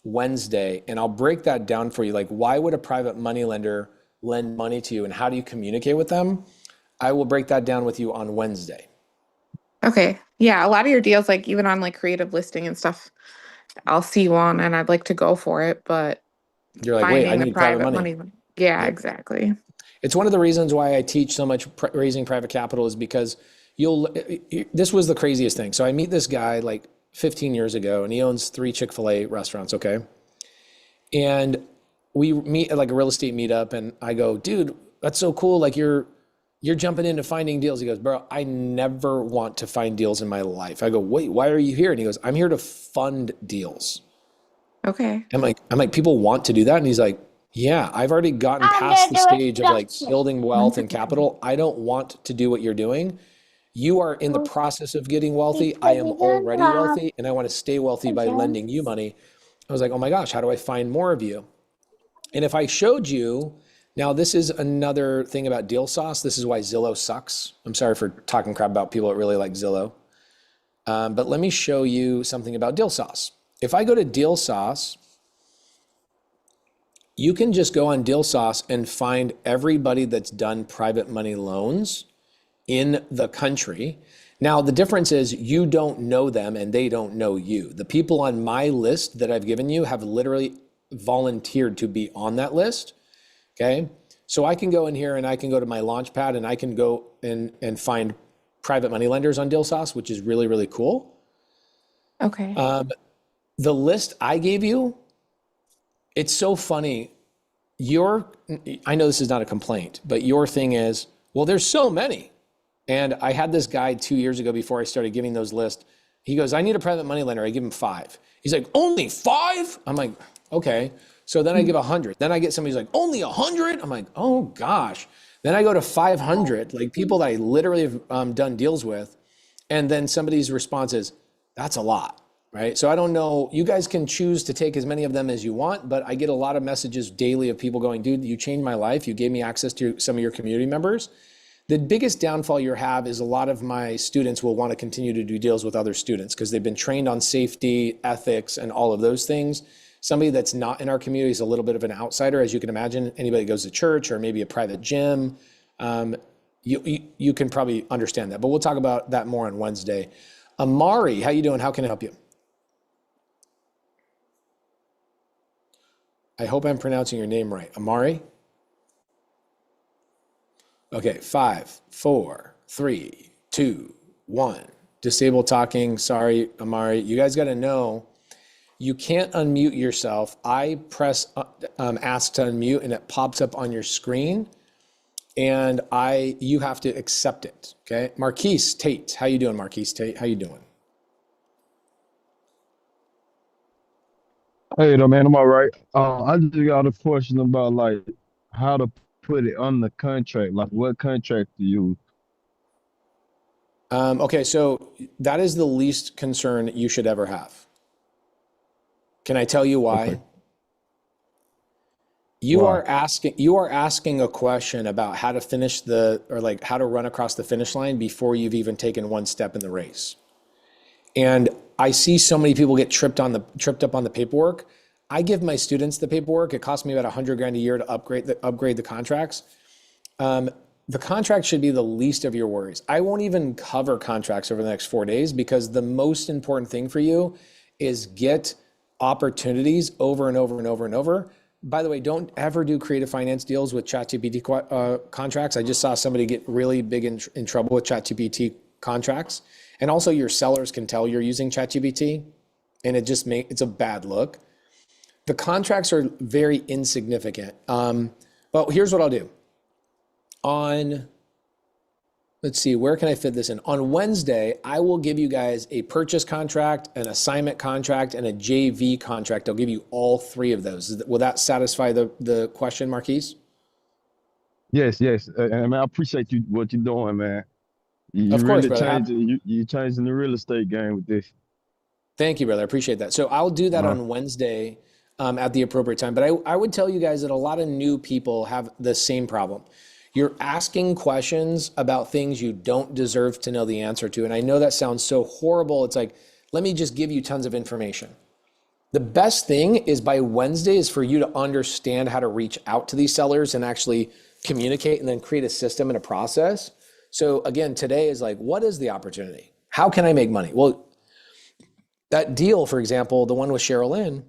Wednesday, and I'll break that down for you. Like, why would a private money lender lend money to you and how do you communicate with them? I will break that down with you on Wednesday. Okay. Yeah, a lot of your deals, like even on like creative listing and stuff, I'll see one and I'd like to go for it, but You're like, wait, I finding the need private private money. money. Yeah, Yep. exactly. It's one of the reasons why I teach so much raising private capital is because this was the craziest thing. So I meet this guy like 15 years ago and he owns 3 Chick-fil-A restaurants, okay? And we meet at like a real estate meetup and I go, dude, that's so cool. Like you're jumping into finding deals. He goes, bro, I never want to find deals in my life. I go, wait, why are you here? And he goes, I'm here to fund deals. Okay. I'm like, people want to do that? And he's like, yeah, I've already gotten past the stage of like building wealth and capital. I don't want to do what you're doing. You are in the process of getting wealthy. I am already wealthy and I want to stay wealthy by lending you money. I was like, oh my gosh, how do I find more of you? And if I showed you, now this is another thing about Deal Sauce. This is why Zillow sucks. I'm sorry for talking crap about people that really like Zillow. But let me show you something about Deal Sauce. If I go to Deal Sauce, you can just go on Deal Sauce and find everybody that's done private money loans in the country. Now, the difference is you don't know them and they don't know you. The people on my list that I've given you have literally volunteered to be on that list, okay? So I can go in here and I can go to my Launchpad and I can go and find private money lenders on Deal Sauce, which is really, really cool. Okay. The list I gave you, it's so funny. I know this is not a complaint, but your thing is, well, there's so many. And I had this guy 2 years ago before I started giving those lists. He goes, I need a private money lender. I give him 5. He's like, only 5? I'm like, okay. So then I give 100. Then I get somebody who's like, only 100? I'm like, oh gosh. Then I go to 500, like people that I literally have done deals with. And then somebody's response is, that's a lot, right? So I don't know. You guys can choose to take as many of them as you want, but I get a lot of messages daily of people going, dude, you changed my life. You gave me access to some of your community members. The biggest downfall you have is a lot of my students will want to continue to do deals with other students because they've been trained on safety, ethics, and all of those things. Somebody that's not in our community is a little bit of an outsider, as you can imagine. Anybody that goes to church or maybe a private gym, you can probably understand that. But we'll talk about that more on Wednesday. Amari, how you doing? How can I help you? I hope I'm pronouncing your name right. Amari? Okay, 5, 4, 3, 2, 1. Disable talking. Sorry, Amari. You guys got to know, you can't unmute yourself. I press ask to unmute and it pops up on your screen and you have to accept it, okay? Marquise Tate. How you doing, Marquise Tate? How you doing? Hey, though, man, I'm all right. I just got a question about like how to put it on the contract, like what contract to use. Okay, so that is the least concern you should ever have. Can I tell you Okay. why? Why? You are asking a question about how to finish or like how to run across the finish line before you've even taken one step in the race. And I see so many people get tripped up on the paperwork. I give my students the paperwork. It costs me about 100 grand a year to upgrade the contracts. The contract should be the least of your worries. I won't even cover contracts over the next 4 days because the most important thing for you is get opportunities over and over and over and over. By the way, don't ever do creative finance deals with ChatGPT contracts. I just saw somebody get really big in trouble with ChatGPT contracts. And also your sellers can tell you're using ChatGPT and it's a bad look. The contracts are very insignificant. But here's what I'll do. Let's see, where can I fit this in? On Wednesday, I will give you guys a purchase contract, an assignment contract, and a JV contract. I'll give you all three of those. Will that satisfy the question, Marquise? Yes, yes. And man, I appreciate you what you're doing, man. You Of course, really brother. changing. You changing the real estate game with this. Thank you, brother. I appreciate that. So I'll do that Uh-huh. on Wednesday at the appropriate time. But I would tell you guys that a lot of new people have the same problem. You're asking questions about things you don't deserve to know the answer to. And I know that sounds so horrible. It's like, let me just give you tons of information. The best thing is by Wednesday is for you to understand how to reach out to these sellers and actually communicate and then create a system and a process. So again, today is like, what is the opportunity? How can I make money? Well, that deal, for example, the one with Cheryl Lynn,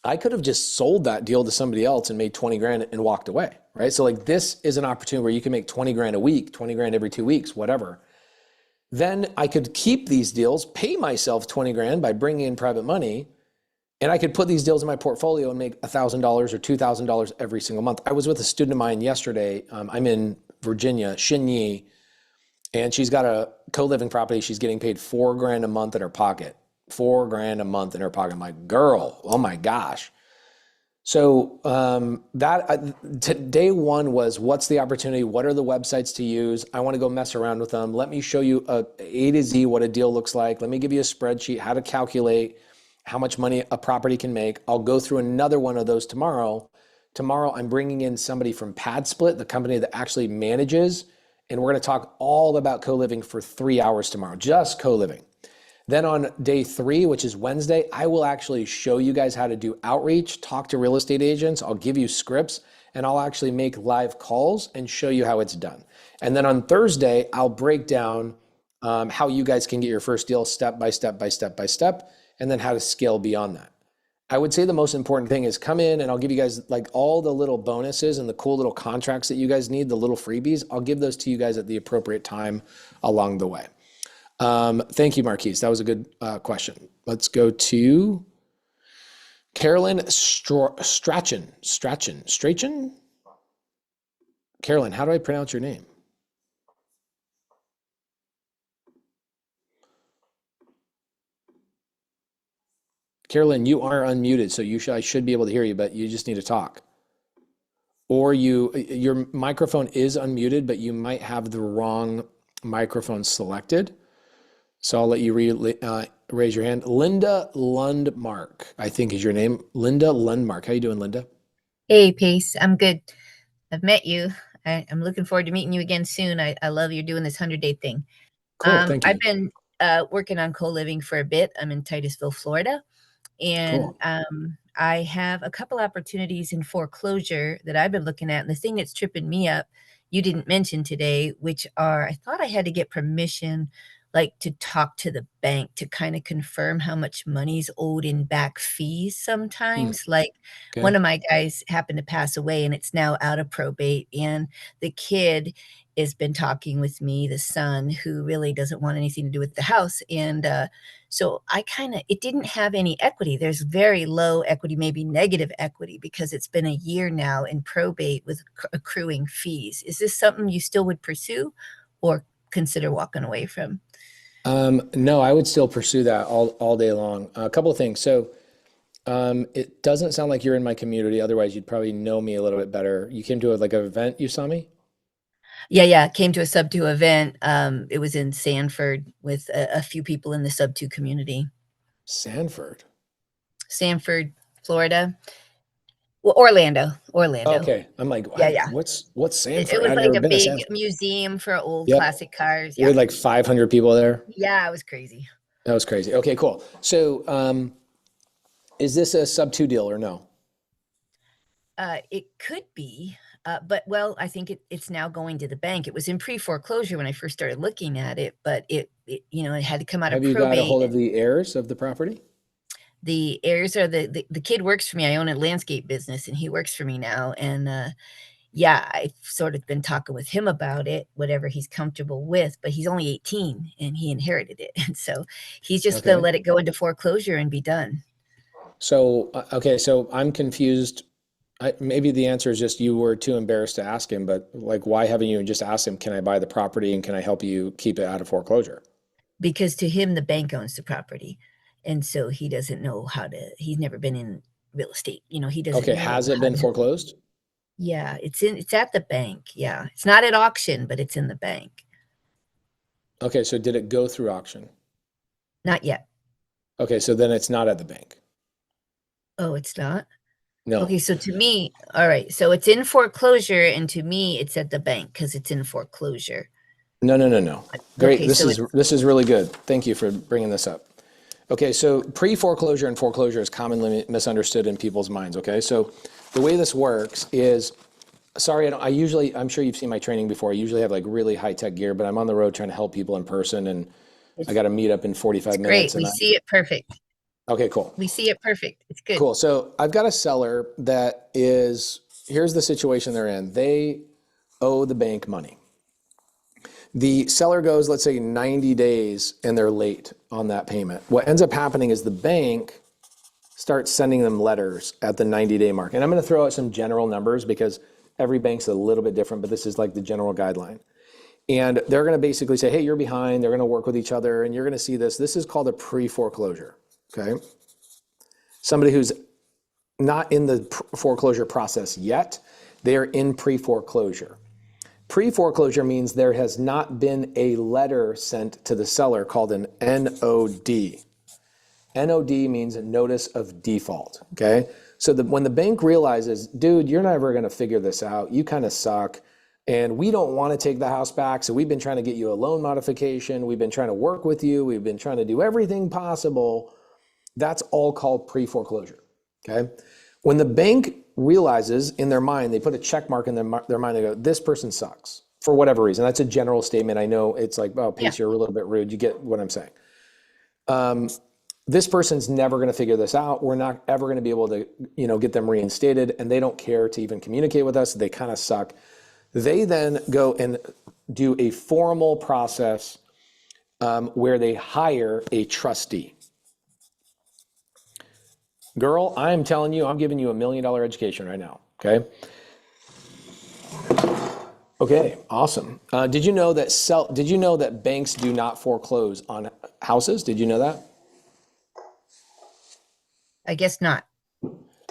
I could have just sold that deal to somebody else and made 20 grand and walked away, right? So like this is an opportunity where you can make 20 grand a week, 20 grand every 2 weeks, whatever. Then I could keep these deals, pay myself 20 grand by bringing in private money, and I could put these deals in my portfolio and make $1,000 or $2,000 every single month. I was with a student of mine yesterday. I'm in Virginia, Shinyi, and she's got a co-living property. She's getting paid 4 grand a month in her pocket. 4 grand a month in her pocket. I'm like, girl, oh my gosh. So day one was, what's the opportunity? What are the websites to use? I want to go mess around with them. Let me show you A to Z what a deal looks like. Let me give you a spreadsheet, how to calculate how much money a property can make. I'll go through another one of those tomorrow. Tomorrow, I'm bringing in somebody from PadSplit, the company that actually manages, and we're going to talk all about co-living for 3 hours tomorrow, just co-living. Then on day 3, which is Wednesday, I will actually show you guys how to do outreach, talk to real estate agents. I'll give you scripts, and I'll actually make live calls and show you how it's done. And then on Thursday, I'll break down how you guys can get your first deal step by step by step by step, and then how to scale beyond that. I would say the most important thing is come in and I'll give you guys like all the little bonuses and the cool little contracts that you guys need, the little freebies. I'll give those to you guys at the appropriate time along the way. Thank you, Marquise. That was a good question. Let's go to Carolyn Strachan. Carolyn, how do I pronounce your name? Carolyn, you are unmuted, so I should be able to hear you, but you just need to talk. Or your microphone is unmuted, but you might have the wrong microphone selected. So I'll let you raise your hand. Linda Lundmark, I think is your name. Linda Lundmark. How you doing, Linda? Hey, Pace. I'm good. I've met you. I'm looking forward to meeting you again soon. I love you're doing this 100-day thing. Cool, thank you. I've been working on co-living for a bit. I'm in Titusville, Florida. And Cool. I have a couple opportunities in foreclosure that I've been looking at. And the thing that's tripping me up, you didn't mention today, which are, I thought I had to get permission, like to talk to the bank to kind of confirm how much money's owed in back fees sometimes. Like one Okay. of my guys happened to pass away and it's now out of probate. And the kid has been talking with me, the son, who really doesn't want anything to do with the house. And so it didn't have any equity. There's very low equity, maybe negative equity, because it's been a year now in probate with accruing fees. Is this something you still would pursue or consider walking away from? No, I would still pursue that all day long. A couple of things. So it doesn't sound like you're in my community. Otherwise, you'd probably know me a little bit better. You came to like an event, you saw me? Yeah. Came to a SubTo event. It was in Sanford with a few people in the SubTo community. Sanford. Sanford, Florida. Well, Orlando. Okay. I'm like, Yeah. what's It Sanford? was I've like never a been to big Sanford. museum for old Yep. classic cars. We Yeah. had like 500 people there. Yeah, it was crazy. That was crazy. Okay, cool. So, is this a SubTo deal or no? It could be, but well, I think it's now going to the bank. It was in pre-foreclosure when I first started looking at it, but it it had to come out of Have you got a probate. hold of the heirs of the property? The heirs are the kid works for me. I own a landscape business, and he works for me now. And yeah, I've sort of been talking with him about it, whatever he's comfortable with. But he's only 18, and he inherited it, and so he's just going to Okay. let it go into foreclosure and be done. So, okay, so I'm confused. Maybe the answer is just you were too embarrassed to ask him, but like, why haven't you just asked him, can I buy the property and can I help you keep it out of foreclosure? Because to him, the bank owns the property, and so he doesn't know how to. He's never been in real estate. He doesn't Okay, know has it how been to. foreclosed? Yeah, it's at the bank. Yeah, it's not at auction, but it's in the bank. Okay, so did it go through auction? Not yet. Okay, so then it's not at the bank. Oh, it's not? No. Okay, so to me, all right, so it's in foreclosure, and to me, it's at the bank because it's in foreclosure. No. Great. Okay, This is really good. Thank you for bringing this up. Okay, so pre-foreclosure and foreclosure is commonly misunderstood in people's minds. Okay, so the way this works is, sorry, I'm sure you've seen my training before. I usually have like really high-tech gear, but I'm on the road trying to help people in person, and I got to meet up in 45 great. minutes. We see it perfect. Okay, cool. We see it perfect. It's good. Cool. So I've got a seller that here's the situation they're in. They owe the bank money. The seller goes, let's say 90 days, and they're late on that payment. What ends up happening is the bank starts sending them letters at the 90-day mark. And I'm going to throw out some general numbers because every bank's a little bit different, but this is like the general guideline. And they're going to basically say, hey, you're behind. They're going to work with each other, and you're going to see this. This is called a pre-foreclosure. Okay. Somebody who's not in the foreclosure process yet, they're in pre-foreclosure. Pre-foreclosure means there has not been a letter sent to the seller called an NOD. NOD means a notice of default, okay? So when the bank realizes, dude, you're never gonna figure this out, you kind of suck, and we don't wanna take the house back, so we've been trying to get you a loan modification, we've been trying to work with you, we've been trying to do everything possible. That's all called pre-foreclosure, okay? When the bank realizes in their mind, they put a check mark in their mind, they go, this person sucks for whatever reason. That's a general statement. I know it's like, oh, Pace, you're a little bit rude. You get what I'm saying. This person's never going to figure this out. We're not ever going to be able to, get them reinstated, and they don't care to even communicate with us. They kind of suck. They then go and do a formal process where they hire a trustee. Girl, I'm telling you, I'm giving you $1 million education right now, okay? Okay, awesome. Did you know that banks do not foreclose on houses? Did you know that? I guess not.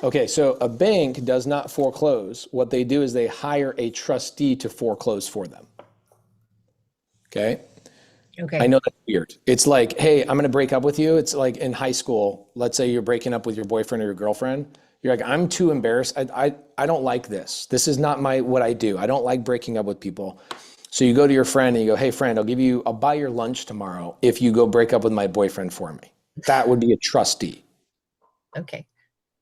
Okay, so a bank does not foreclose. What they do is they hire a trustee to foreclose for them. Okay? Okay. I know that's weird. It's like, hey, I'm going to break up with you. It's like in high school, let's say you're breaking up with your boyfriend or your girlfriend. You're like, I'm too embarrassed. I don't like this. This is not what I do. I don't like breaking up with people. So you go to your friend and you go, hey friend, I'll buy your lunch tomorrow if you go break up with my boyfriend for me. That would be a trustee. Okay.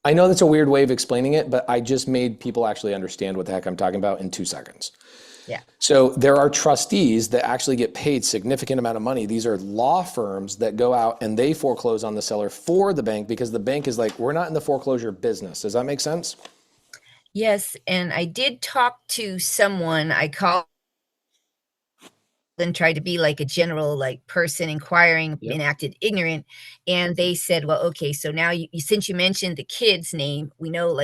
I know that's a weird way of explaining it, but I just made people actually understand what the heck I'm talking about in 2 seconds. Yeah. So there are trustees that actually get paid significant amount of money. These are law firms that go out and they foreclose on the seller for the bank because the bank is like, we're not in the foreclosure business. Does that make sense? Yes, and I did talk to someone. I called and tried to be like a general person inquiring and acted ignorant, and they said, well, okay, so now since you mentioned the kid's name, we know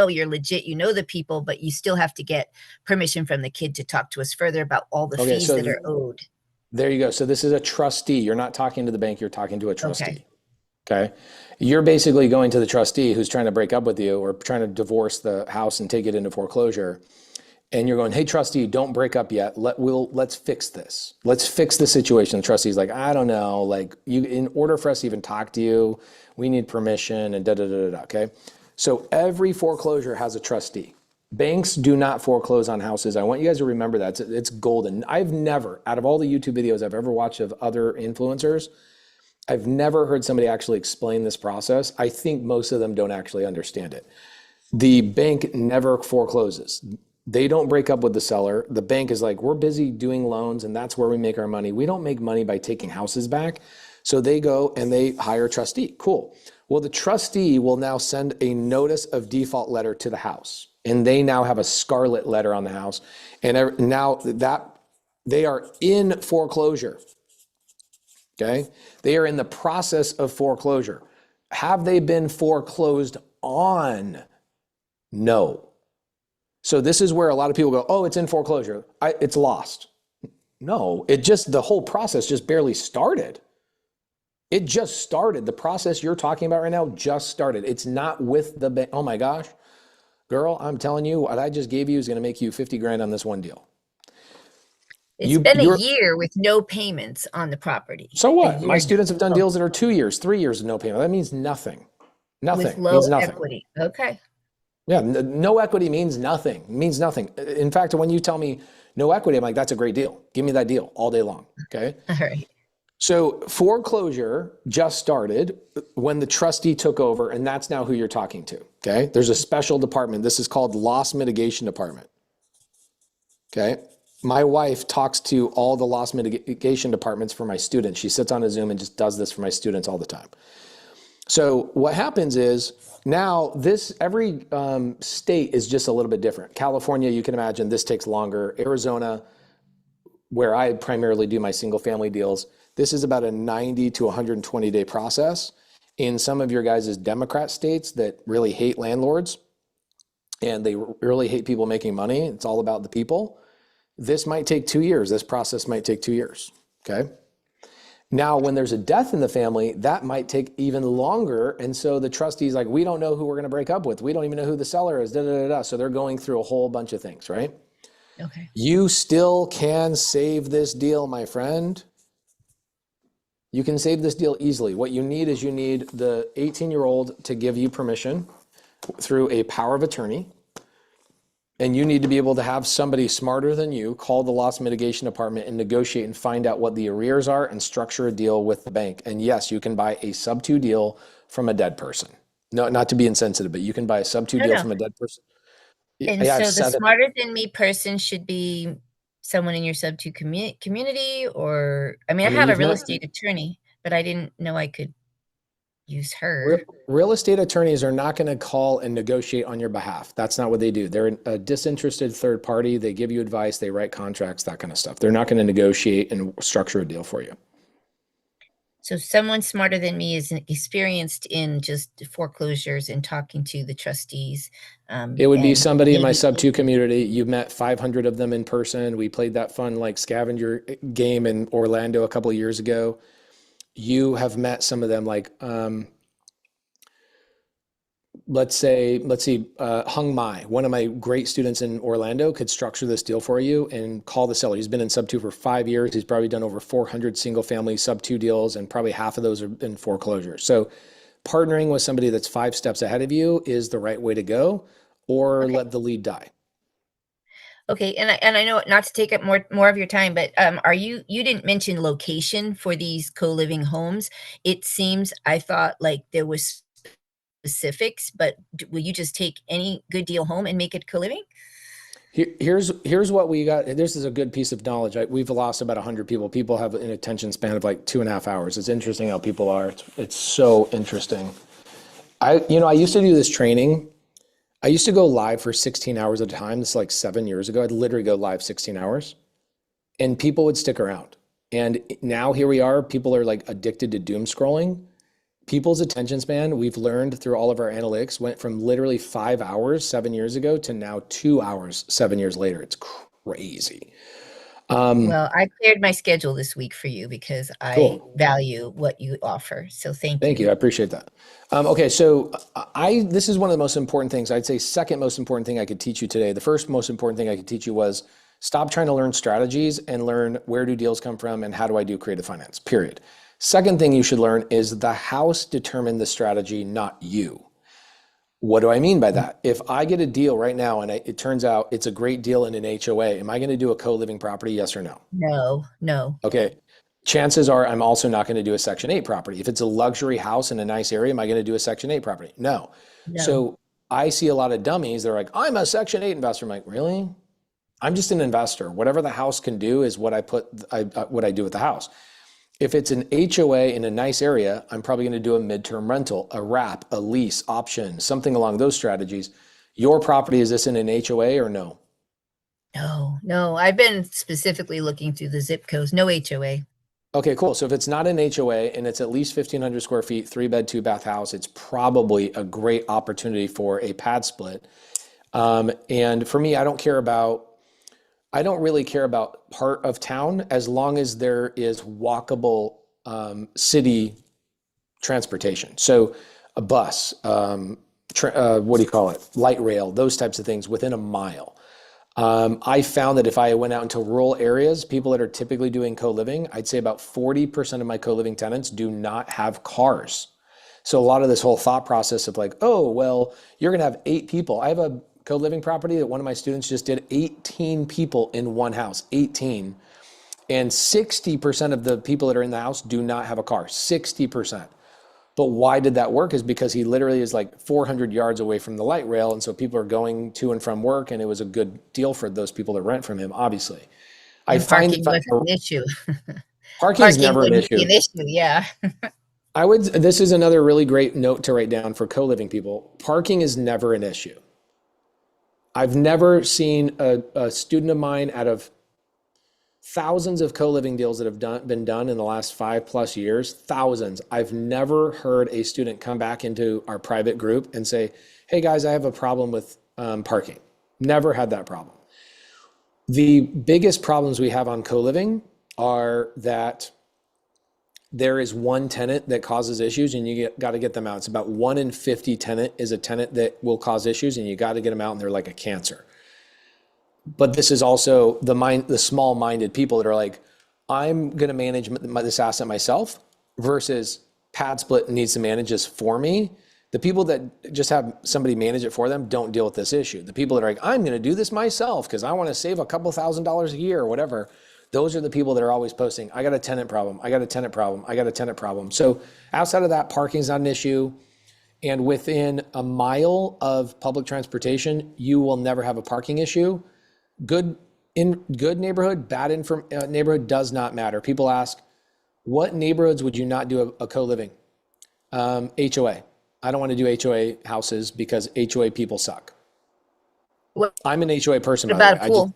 you're legit, the people, but you still have to get permission from the kid to talk to us further about all the fees that are owed. There you go. So this is a trustee. You're not talking to the bank, you're talking to a trustee. Okay. You're basically going to the trustee who's trying to break up with you or trying to divorce the house and take it into foreclosure. and you're going, hey, trustee, don't break up yet. Let's fix this. Let's fix the situation. The trustee's like, I don't know, like in order for us to even talk to you, we need permission and okay? So every foreclosure has a trustee. Banks do not foreclose on houses. I want you guys to remember that. It's golden. I've never, out of all the YouTube videos I've ever watched of other influencers, I've never heard somebody actually explain this process. I think most of them don't actually understand it. The bank never forecloses. They don't break up with the seller. The bank is like, we're busy doing loans and that's where we make our money. We don't make money by taking houses back. So they go and they hire a trustee. Cool. Well, the trustee will now send a notice of default letter to the house. And they now have a scarlet letter on the house. And now that they are in foreclosure. Okay. They are in the process of foreclosure. Have they been foreclosed on? No. So this is where a lot of people go, oh, it's in foreclosure. It's lost. No, the whole process just barely started. It just started. The process you're talking about right now just started. It's not with the bank. Oh my gosh, girl, I'm telling you, what I just gave you is going to make you 50 grand on this one deal. It's been a year with no payments on the property. So what? My students have done deals that are 2 years, 3 years of no payment. That means nothing. Nothing. With low means nothing. equity. Okay. Yeah, no equity means nothing. It means nothing. In fact, when you tell me no equity, I'm like, that's a great deal. Give me that deal all day long. Okay. All right. So foreclosure just started when the trustee took over, and that's now who you're talking to. Okay. There's a special department. This is called loss mitigation department. Okay. My wife talks to all the loss mitigation departments for my students. She sits on a Zoom and just does this for my students all the time. So what happens is now every state is just a little bit different. California, you can imagine this takes longer. Arizona, where I primarily do my single family deals, this is about a 90 to 120 day process. In some of your guys' Democrat states that really hate landlords and they really hate people making money, it's all about the people. This might take 2 years. This process might take 2 years, okay? Now, when there's a death in the family, that might take even longer. And so the trustee's like, we don't know who we're going to break up with. We don't even know who the seller is, So they're going through a whole bunch of things, right? Okay. You still can save this deal, my friend. You can save this deal easily. What you need is the 18-year-old to give you permission through a power of attorney. And you need to be able to have somebody smarter than you call the loss mitigation department and negotiate and find out what the arrears are and structure a deal with the bank. And yes, you can buy a SubTo deal from a dead person. No, not to be insensitive, but you can buy a SubTo deal from a dead person. And so the smarter than me person should be someone in your SubTo community, or, I mean, I have a real estate attorney, but I didn't know I could use her. Real estate attorneys are not going to call and negotiate on your behalf. That's not what they do. They're a disinterested third party. They give you advice. They write contracts, that kind of stuff. They're not going to negotiate and structure a deal for you. So someone smarter than me is experienced in just foreclosures and talking to the trustees. It would be somebody in my SubTo community. You've met 500 of them in person. We played that fun like scavenger game in Orlando a couple of years ago. You have met some of them, like, let's see, Hung Mai, one of my great students in Orlando, could structure this deal for you and call the seller. He's been in SubTo for 5 years. He's probably done over 400 single family SubTo deals, and probably half of those are in foreclosure. So partnering with somebody that's 5 steps ahead of you is the right way to go, or let the lead die. Okay, and I know not to take up more of your time, but you didn't mention location for these co-living homes. It seems, I thought like there was specifics, but will you just take any good deal home and make it co-living? Here's what we got. This is a good piece of knowledge. We've lost about 100 people. People have an attention span of like 2.5 hours. It's interesting how people are. It's so interesting. I used to do this training. I used to go live for 16 hours at a time. This is like 7 years ago. I'd literally go live 16 hours and people would stick around. And now here we are, people are like addicted to doom scrolling. People's attention span, we've learned through all of our analytics, went from literally 5 hours 7 years ago to now 2 hours 7 years later. It's crazy. Well, I cleared my schedule this week for you because I Cool. value what you offer. So Thank you. I appreciate that. Okay, so this is one of the most important things. I'd say second most important thing I could teach you today. The first most important thing I could teach you was stop trying to learn strategies and learn where do deals come from and how do I do creative finance, period. Second thing you should learn is the house determined the strategy, not you. What do I mean by that? If I get a deal right now and it turns out it's a great deal in an HOA, am I going to do a co-living property? Yes or no? No. Okay. Chances are I'm also not going to do a Section 8 property. If it's a luxury house in a nice area, am I going to do a Section 8 property? No. So I see a lot of dummies. They're like, I'm a Section 8 investor. I'm like, really? I'm just an investor. Whatever the house can do is what I do with the house. If it's an HOA in a nice area, I'm probably going to do a midterm rental, a wrap, a lease, option, something along those strategies. Your property, is this in an HOA or no? No. I've been specifically looking through the zip codes. No HOA. Okay, cool. So if it's not an HOA and it's at least 1,500 square feet, 3-bed, 2-bath house, it's probably a great opportunity for a pad split. And for me, I don't really care about part of town as long as there is walkable city transportation. So a bus, light rail, those types of things within a mile. I found that if I went out into rural areas, people that are typically doing co-living, I'd say about 40% of my co-living tenants do not have cars. So a lot of this whole thought process of like, oh, well, you're going to have 8 people. I have a co-living property that one of my students just did 18 people in one house, 18. And 60% of the people that are in the house do not have a car, 60%. But why did that work is because he literally is like 400 yards away from the light rail. And so people are going to and from work, and it was a good deal for those people that rent from him, obviously. I find parking wasn't an issue. Parking's never an issue. Yeah. This is another really great note to write down for co-living people. Parking is never an issue. I've never seen a student of mine out of thousands of co-living deals that have been done in the last 5+ years, thousands. I've never heard a student come back into our private group and say, hey guys, I have a problem with parking. Never had that problem. The biggest problems we have on co-living are that there is one tenant that causes issues and you got to get them out. It's about 1 in 50 tenant is a tenant that will cause issues and you got to get them out and they're like a cancer. But this is also the small-minded people that are like, I'm going to manage this asset myself versus pad split needs to manage this for me. The people that just have somebody manage it for them don't deal with this issue. The people that are like, I'm going to do this myself because I want to save a couple $1,000s a year or whatever. Those are the people that are always posting, I got a tenant problem, I got a tenant problem, I got a tenant problem. So outside of that, parking is not an issue. And within a mile of public transportation, you will never have a parking issue. Good neighborhood, bad neighborhood does not matter. People ask, what neighborhoods would you not do a co-living? HOA. I don't want to do HOA houses because HOA people suck. I'm an HOA person, by the way. What about a pool?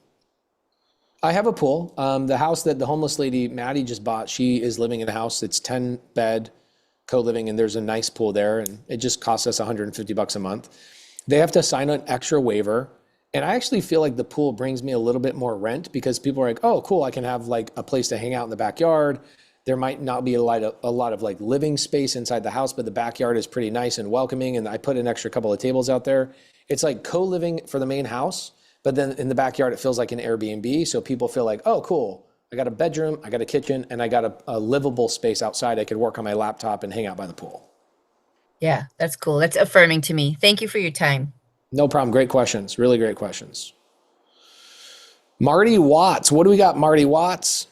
I have a pool. The house that the homeless lady, Maddie, just bought, she is living in a house that's 10-bed co-living, and there's a nice pool there, and it just costs us $150 a month. They have to sign an extra waiver, and I actually feel like the pool brings me a little bit more rent because people are like, oh, cool, I can have like a place to hang out in the backyard. There might not be a lot of like living space inside the house, but the backyard is pretty nice and welcoming, and I put an extra couple of tables out there. It's like co-living for the main house, but then in the backyard, it feels like an Airbnb. So people feel like, oh, cool. I got a bedroom, I got a kitchen, and I got a livable space outside. I could work on my laptop and hang out by the pool. Yeah, that's cool. That's affirming to me. Thank you for your time. No problem. Great questions. Really great questions. Marty Watts. What do we got, Marty Watts?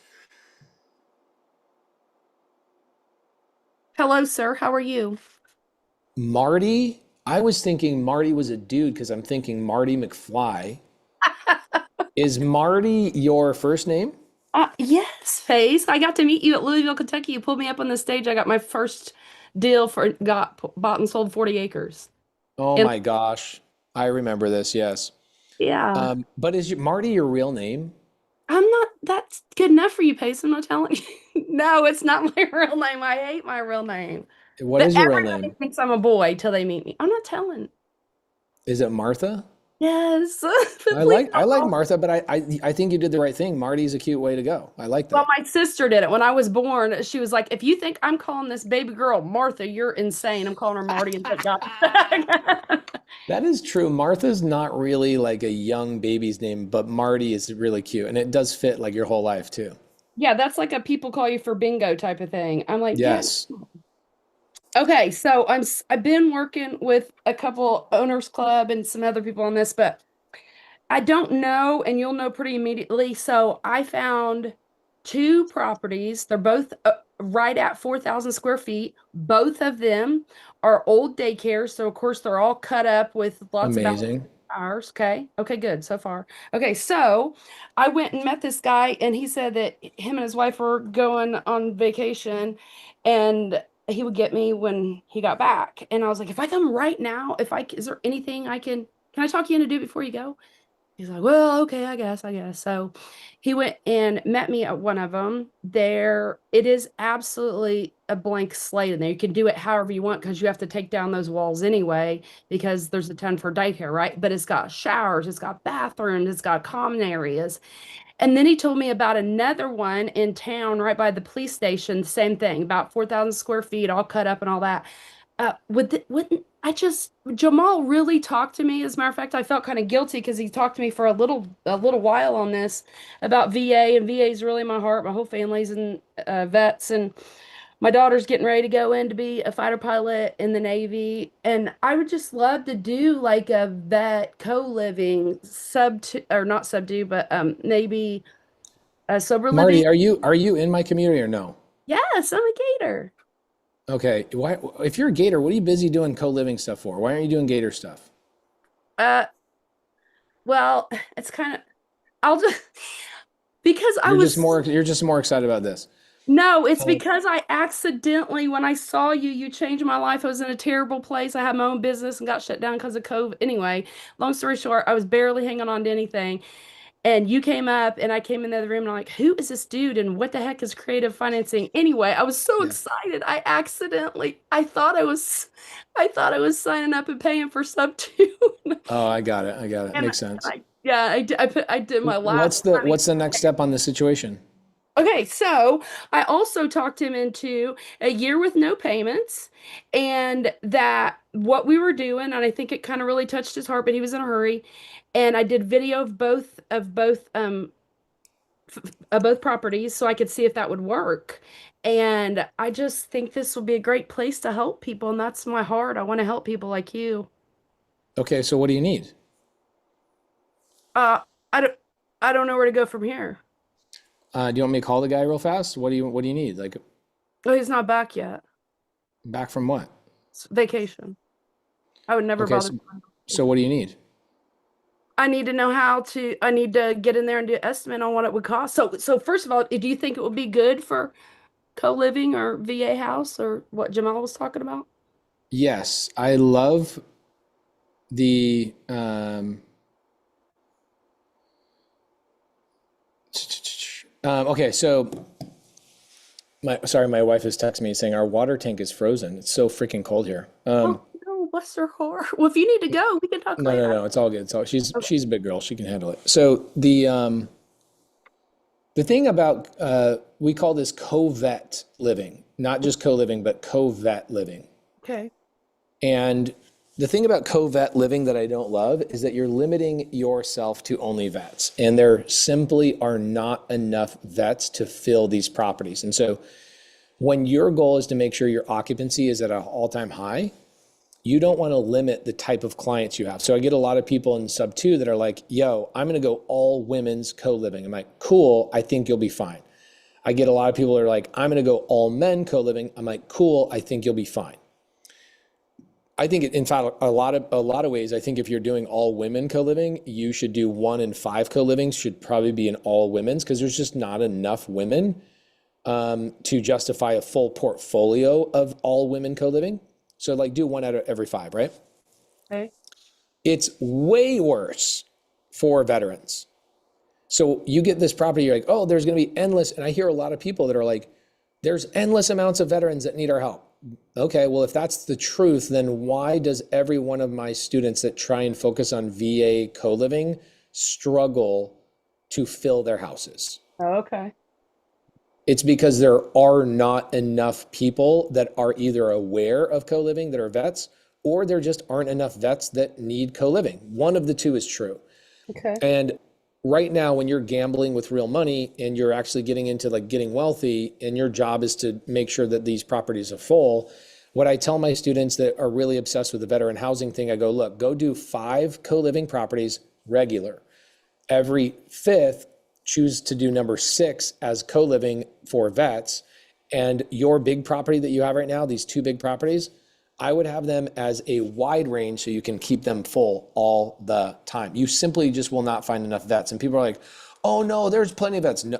Hello, sir. How are you? Marty? I was thinking Marty was a dude because I'm thinking Marty McFly. Is Marty your first name? Yes, Face. I got to meet you at Louisville, Kentucky. You pulled me up on the stage. I got my first deal bought and sold 40 acres. Oh my gosh. I remember this, yes. Yeah. But is Marty your real name? That's good enough for you, Pace. I'm not telling you. No, it's not my real name. I hate my real name. What is your real name? Everybody thinks I'm a boy till they meet me. I'm not telling. Is it Martha? Yes. But I please like don't. Martha, but I think you did the right thing. Marty's a cute way to go. I like Well, that. my sister did it when I was born. She was like, if you think I'm calling this baby girl Martha, you're insane. I'm calling her Marty and thank God. That is true. Martha's not really like a young baby's name, but Marty is really cute, and it does fit like your whole life too. Yeah, that's like a people call you for bingo type of thing. I'm like, yeah. Yes. Okay, so I've been working with a couple owners club and some other people on this, but I don't know, and you'll know pretty immediately. So I found two properties. They're both right at 4,000 square feet. Both of them are old daycares. So, of course, they're all cut up with lots of Amazing. hours. Okay. Okay, good so far. Okay, so I went and met this guy, and he said that him and his wife were going on vacation, and he would get me when he got back. And I was like, if I come right now, is there anything can I talk you into do before you go? He's like, well, okay, I guess. So he went and met me at one of them. There, it is absolutely a blank slate in there. You can do it however you want because you have to take down those walls anyway because there's a ton for daycare, right? But it's got showers, it's got bathrooms, it's got common areas. And then he told me about another one in town right by the police station, same thing, about 4,000 square feet, all cut up and all that. Wouldn't I just Jamal really talked to me? As a matter of fact, I felt kind of guilty because he talked to me for a little while on this about VA, and VA is really my heart. My whole family's in vets, and my daughter's getting ready to go in to be a fighter pilot in the Navy, and I would just love to do like a vet co-living or not subdo, but maybe a sober living. Marty, are you in my community or no? Yes, I'm a gator. Okay. Why, if you're a Gator, what are you busy doing co-living stuff for? Why aren't you doing Gator stuff? Uh, well, it's kind of I'll just because I You're was just more excited about this. no, it's Oh, because I accidentally when I saw you, you changed my life. I was in a terrible place. I had my own business and got shut down because of COVID. Anyway, long story short, I was barely hanging on to anything. And you came up and I came in the other room and I'm like, who is this dude and what the heck is creative financing? Anyway, I was so yeah. excited. I thought I was signing up and paying for SubTo. Oh, I got it. And Makes sense. yeah, I did my What's last money. the next step on this situation? Okay, so I also talked him into a year with no payments and that what we were doing, and I think it kind of really touched his heart, but he was in a hurry. And I did video of both properties so I could see if that would work. And I just think this would be a great place to help people, and that's my heart. I want to help people like you. Okay, so what do you need? Uh, I don't I don't know where to go from here. Do you want me to call the guy real fast? What do you need? Like, Oh, he's not back yet. back from what? It's vacation. I would never Okay, bother. so what do you need? I need to know I need to get in there and do an estimate on what it would cost. So first of all, do you think it would be good for co-living or VA house or what Jamal was talking about? Yes, I love the okay, so my wife is texting me saying our water tank is frozen. It's so freaking cold here. Oh no, bless her heart. Well, if you need to go, we can talk later. No, it's all good. She's Okay. she's a big girl. She can handle it. So the thing about we call this co-vet living, not just co-living, but co-vet living. Okay. And the thing about co-vet living that I don't love is that you're limiting yourself to only vets, and there simply are not enough vets to fill these properties. And so when your goal is to make sure your occupancy is at an all-time high, you don't want to limit the type of clients you have. So I get a lot of people in SubTo that are like, yo, I'm going to go all women's co-living. I'm like, cool, I think you'll be fine. I get a lot of people that are like, I'm going to go all men co-living. I'm like, cool, I think you'll be fine. I think, in fact, a lot of ways, I think if you're doing all women co-living, you should do 1 in 5 co-livings should probably be in all women's because there's just not enough women to justify a full portfolio of all women co-living. So like do 1 out of every 5, right? Okay. It's way worse for veterans. So you get this property, you're like, oh, there's going to be endless. And I hear a lot of people that are like, there's endless amounts of veterans that need our help. okay, well, if that's the truth, then why does every one of my students that try and focus on VA co-living struggle to fill their houses? Oh, okay. It's because there are not enough people that are either aware of co-living that are vets, or there just aren't enough vets that need co-living. One of the two is true. Okay. And right now, when you're gambling with real money and you're actually getting into like getting wealthy, and your job is to make sure that these properties are full, what I tell my students that are really obsessed with the veteran housing thing, I go, look, go do 5 co-living properties regular. Every 5th, choose to do number 6 as co-living for vets. And your big property that you have right now, these 2 big properties, I would have them as a wide range so you can keep them full all the time. You simply just will not find enough vets. And people are like, oh no, there's plenty of vets. No.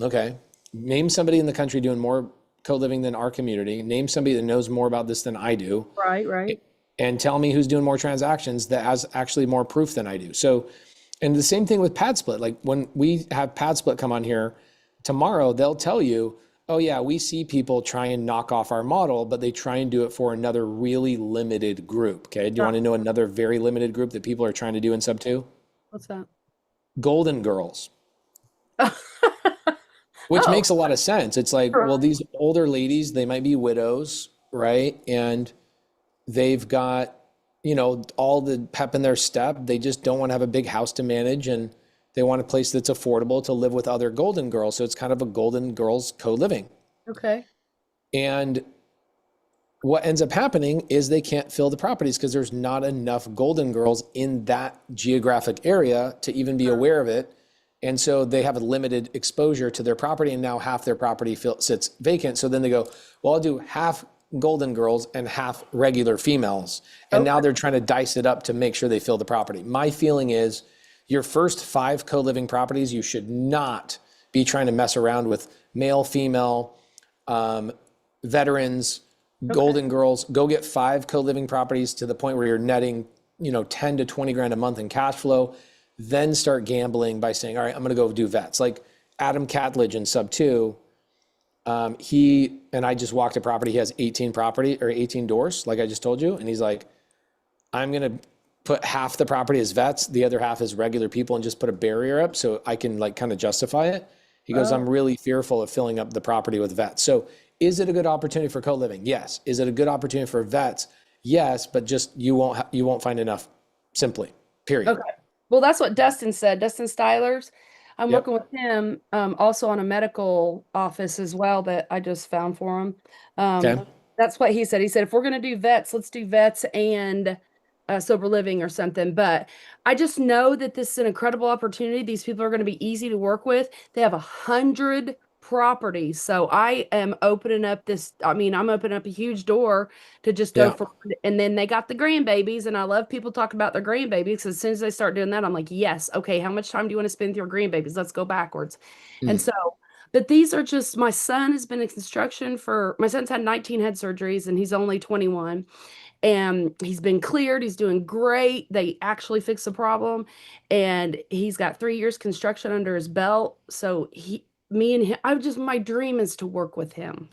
Okay. Name somebody in the country doing more co-living than our community. Name somebody that knows more about this than I do. Right. And tell me who's doing more transactions that has actually more proof than I do. So, and the same thing with pad split. Like when we have pad split come on here tomorrow, they'll tell you, oh yeah, we see people try and knock off our model, but they try and do it for another really limited group. Okay. Do you want to know another very limited group that people are trying to do in SubTo? What's that? Golden girls. Which makes a lot of sense. It's like, well, these older ladies, they might be widows, right? And they've got, you know, all the pep in their step. They just don't want to have a big house to manage, and they want a place that's affordable to live with other golden girls. So it's kind of a golden girls co-living. Okay. And what ends up happening is they can't fill the properties because there's not enough golden girls in that geographic area to even be aware of it. And so they have a limited exposure to their property, and now half their property sits vacant. So then they go, well, I'll do half golden girls and half regular females. And now they're trying to dice it up to make sure they fill the property. My feeling is your first 5 co-living properties, you should not be trying to mess around with male, female, veterans, golden girls. Go get 5 co-living properties to the point where you're netting, you know, 10 to 20 grand a month in cash flow. Then start gambling by saying, all right, I'm going to go do vets. Like Adam Catledge in SubTo, he and I just walked a property. He has 18 doors, like I just told you. And he's like, I'm going to put half the property as vets, the other half as regular people, and just put a barrier up so I can like kind of justify it. He goes, I'm really fearful of filling up the property with vets. So is it a good opportunity for co-living? Yes. Is it a good opportunity for vets? Yes, but just you won't find enough, simply, period. Okay. Well, that's what Dustin said. Dustin Stylers. I'm working with him also on a medical office as well that I just found for him. Okay. That's what he said. He said, if we're going to do vets, let's do vets and sober living or something. But I just know that this is an incredible opportunity. These people are going to be easy to work with. They have 100 properties. So I am opening up I'm opening up a huge door to just go for, and then they got the grandbabies, and I love people talk about their grandbabies. As soon as they start doing that, I'm like, yes, okay, how much time do you want to spend with your grandbabies? Let's go backwards. And so, but these are just, my son has been in construction my son's had 19 head surgeries and he's only 21. And he's been cleared. He's doing great. They actually fixed the problem. And he's got 3 years construction under his belt. So me and him, my dream is to work with him.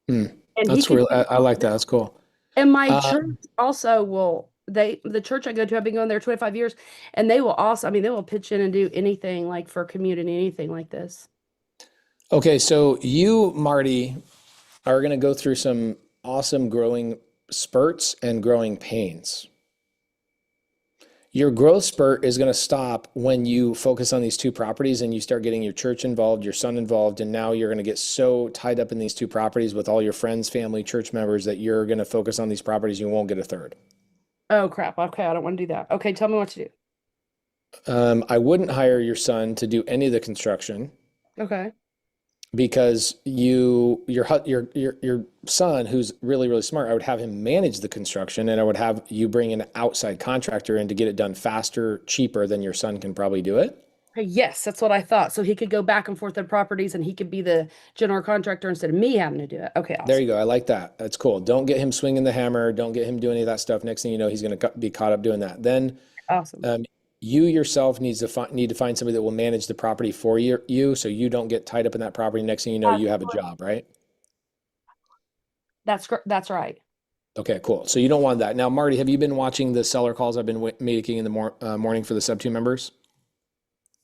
And that's really, I like that. That's cool. And my church also the church I go to, I've been going there 25 years, and they will also, they will pitch in and do anything like for community, anything like this. Okay. So you, Marty, are going to go through some awesome growing spurts and growing pains. Your growth spurt is going to stop when you focus on these 2 properties and you start getting your church involved, your son involved, and now you're going to get so tied up in these 2 properties with all your friends, family, church members that you're going to focus on these properties. You won't get a third. Oh, crap. Okay, I don't want to do that. Okay, tell me what to do. I wouldn't hire your son to do any of the construction. Okay. Because your son, who's really, really smart, I would have him manage the construction, and I would have you bring an outside contractor in to get it done faster, cheaper than your son can probably do it. Yes, that's what I thought. So he could go back and forth at properties, and he could be the general contractor instead of me having to do it. Okay, awesome. There you go. I like that. That's cool. Don't get him swinging the hammer. Don't get him doing any of that stuff. Next thing you know, he's going to be caught up doing that. Then awesome. You yourself need to find somebody that will manage the property for you so you don't get tied up in that property. Next thing you know, you have a job, right? That's right. Okay, cool. So you don't want that. Now, Marty, have you been watching the seller calls I've been making in the morning for the SubTo members?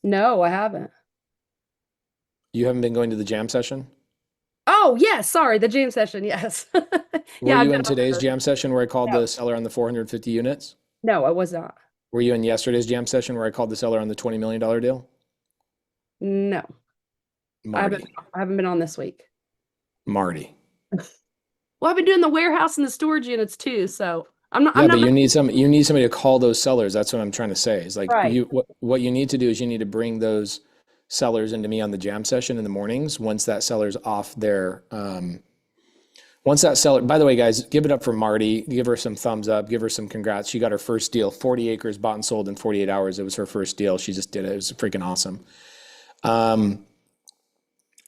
No, I haven't. You haven't been going to the jam session? Oh, yes. Sorry. The jam session. Yes. Were Yeah, I've you been in on today's there. jam session where I called No. the seller on the 450 units? No, I was not. Were you in yesterday's jam session where I called the seller on the $20 million deal? No, Marty. I haven't been on this week. Marty. Well, I've been doing the warehouse and the storage units too, so I'm not. Yeah, I'm but not. you need somebody to call those sellers. That's what I'm trying to say. Is like Right. what you need to do is you need to bring those sellers into me on the jam session in the mornings once that seller's off their once that seller, by the way, guys, give it up for Marty. Give her some thumbs up. Give her some congrats. She got her first deal, 40 acres bought and sold in 48 hours. It was her first deal. She just did it. It was freaking awesome.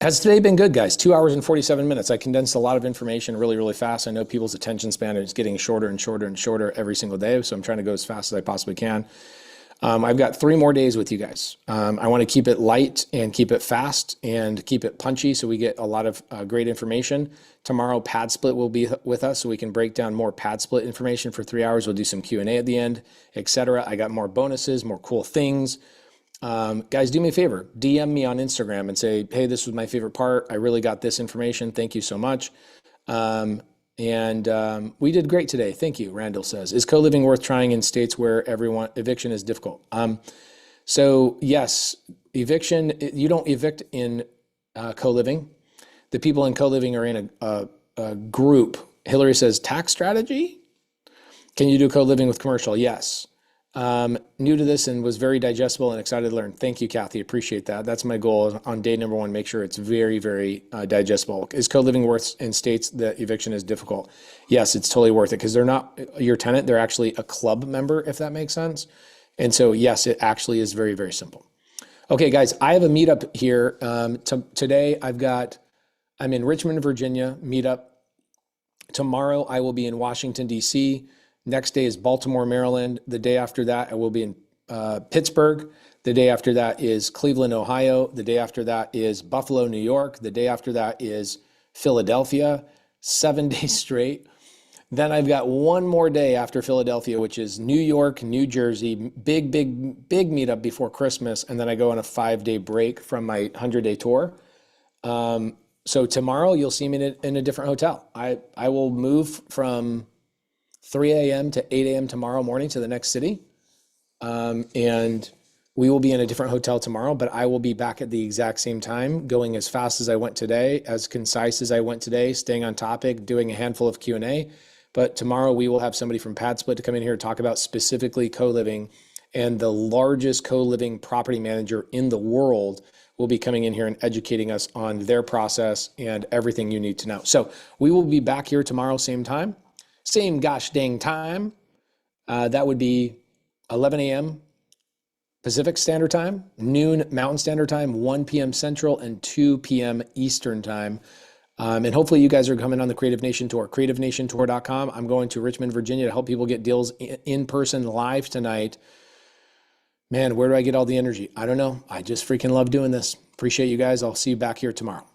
Has today been good, guys? 2 hours and 47 minutes. I condensed a lot of information really, really fast. I know people's attention span is getting shorter and shorter and shorter every single day, so I'm trying to go as fast as I possibly can. I've got 3 more days with you guys. I want to keep it light and keep it fast and keep it punchy so we get a lot of great information. Tomorrow, Pad Split will be with us so we can break down more Pad Split information for 3 hours. We'll do some Q&A at the end, etc. I got more bonuses, more cool things. Guys, do me a favor. DM me on Instagram and say, hey, this was my favorite part. I really got this information. Thank you so much. We did great today. Thank you, Randall says. Is co-living worth trying in states where eviction is difficult? So yes, eviction, you don't evict in co-living. The people in co-living are in a group. Hillary says, tax strategy? Can you do co-living with commercial? Yes. New to this and was very digestible and excited to learn. Thank you, Kathy. Appreciate that. That's my goal on day number 1. Make sure it's very, very digestible. Is co-living worth in states that eviction is difficult? Yes, it's totally worth it because they're not your tenant. They're actually a club member, if that makes sense. And so, yes, it actually is very, very simple. Okay, guys, I have a meetup here. Today, I'm in Richmond, Virginia, meetup. Tomorrow, I will be in Washington, D.C. Next day is Baltimore, Maryland. The day after that, I will be in Pittsburgh. The day after that is Cleveland, Ohio. The day after that is Buffalo, New York. The day after that is Philadelphia, 7 days straight. Then I've got one more day after Philadelphia, which is New York, New Jersey, big meetup before Christmas. And then I go on a 5-day break from my 100-day tour. So tomorrow you'll see me in a different hotel. I will move from 3 a.m. to 8 a.m. tomorrow morning to the next city. And we will be in a different hotel tomorrow, but I will be back at the exact same time, going as fast as I went today, as concise as I went today, staying on topic, doing a handful of Q&A. But tomorrow we will have somebody from Pad Split to come in here and talk about specifically co-living, and the largest co-living property manager in the world will be coming in here and educating us on their process and everything you need to know. So we will be back here tomorrow, same time. Same gosh dang time. That would be 11 a.m. Pacific Standard Time, noon Mountain Standard Time, 1 p.m. Central, and 2 p.m. Eastern Time. And hopefully you guys are coming on the Creative Nation Tour, creativenationtour.com. I'm going to Richmond, Virginia to help people get deals in person live tonight. Man, where do I get all the energy? I don't know. I just freaking love doing this. Appreciate you guys. I'll see you back here tomorrow.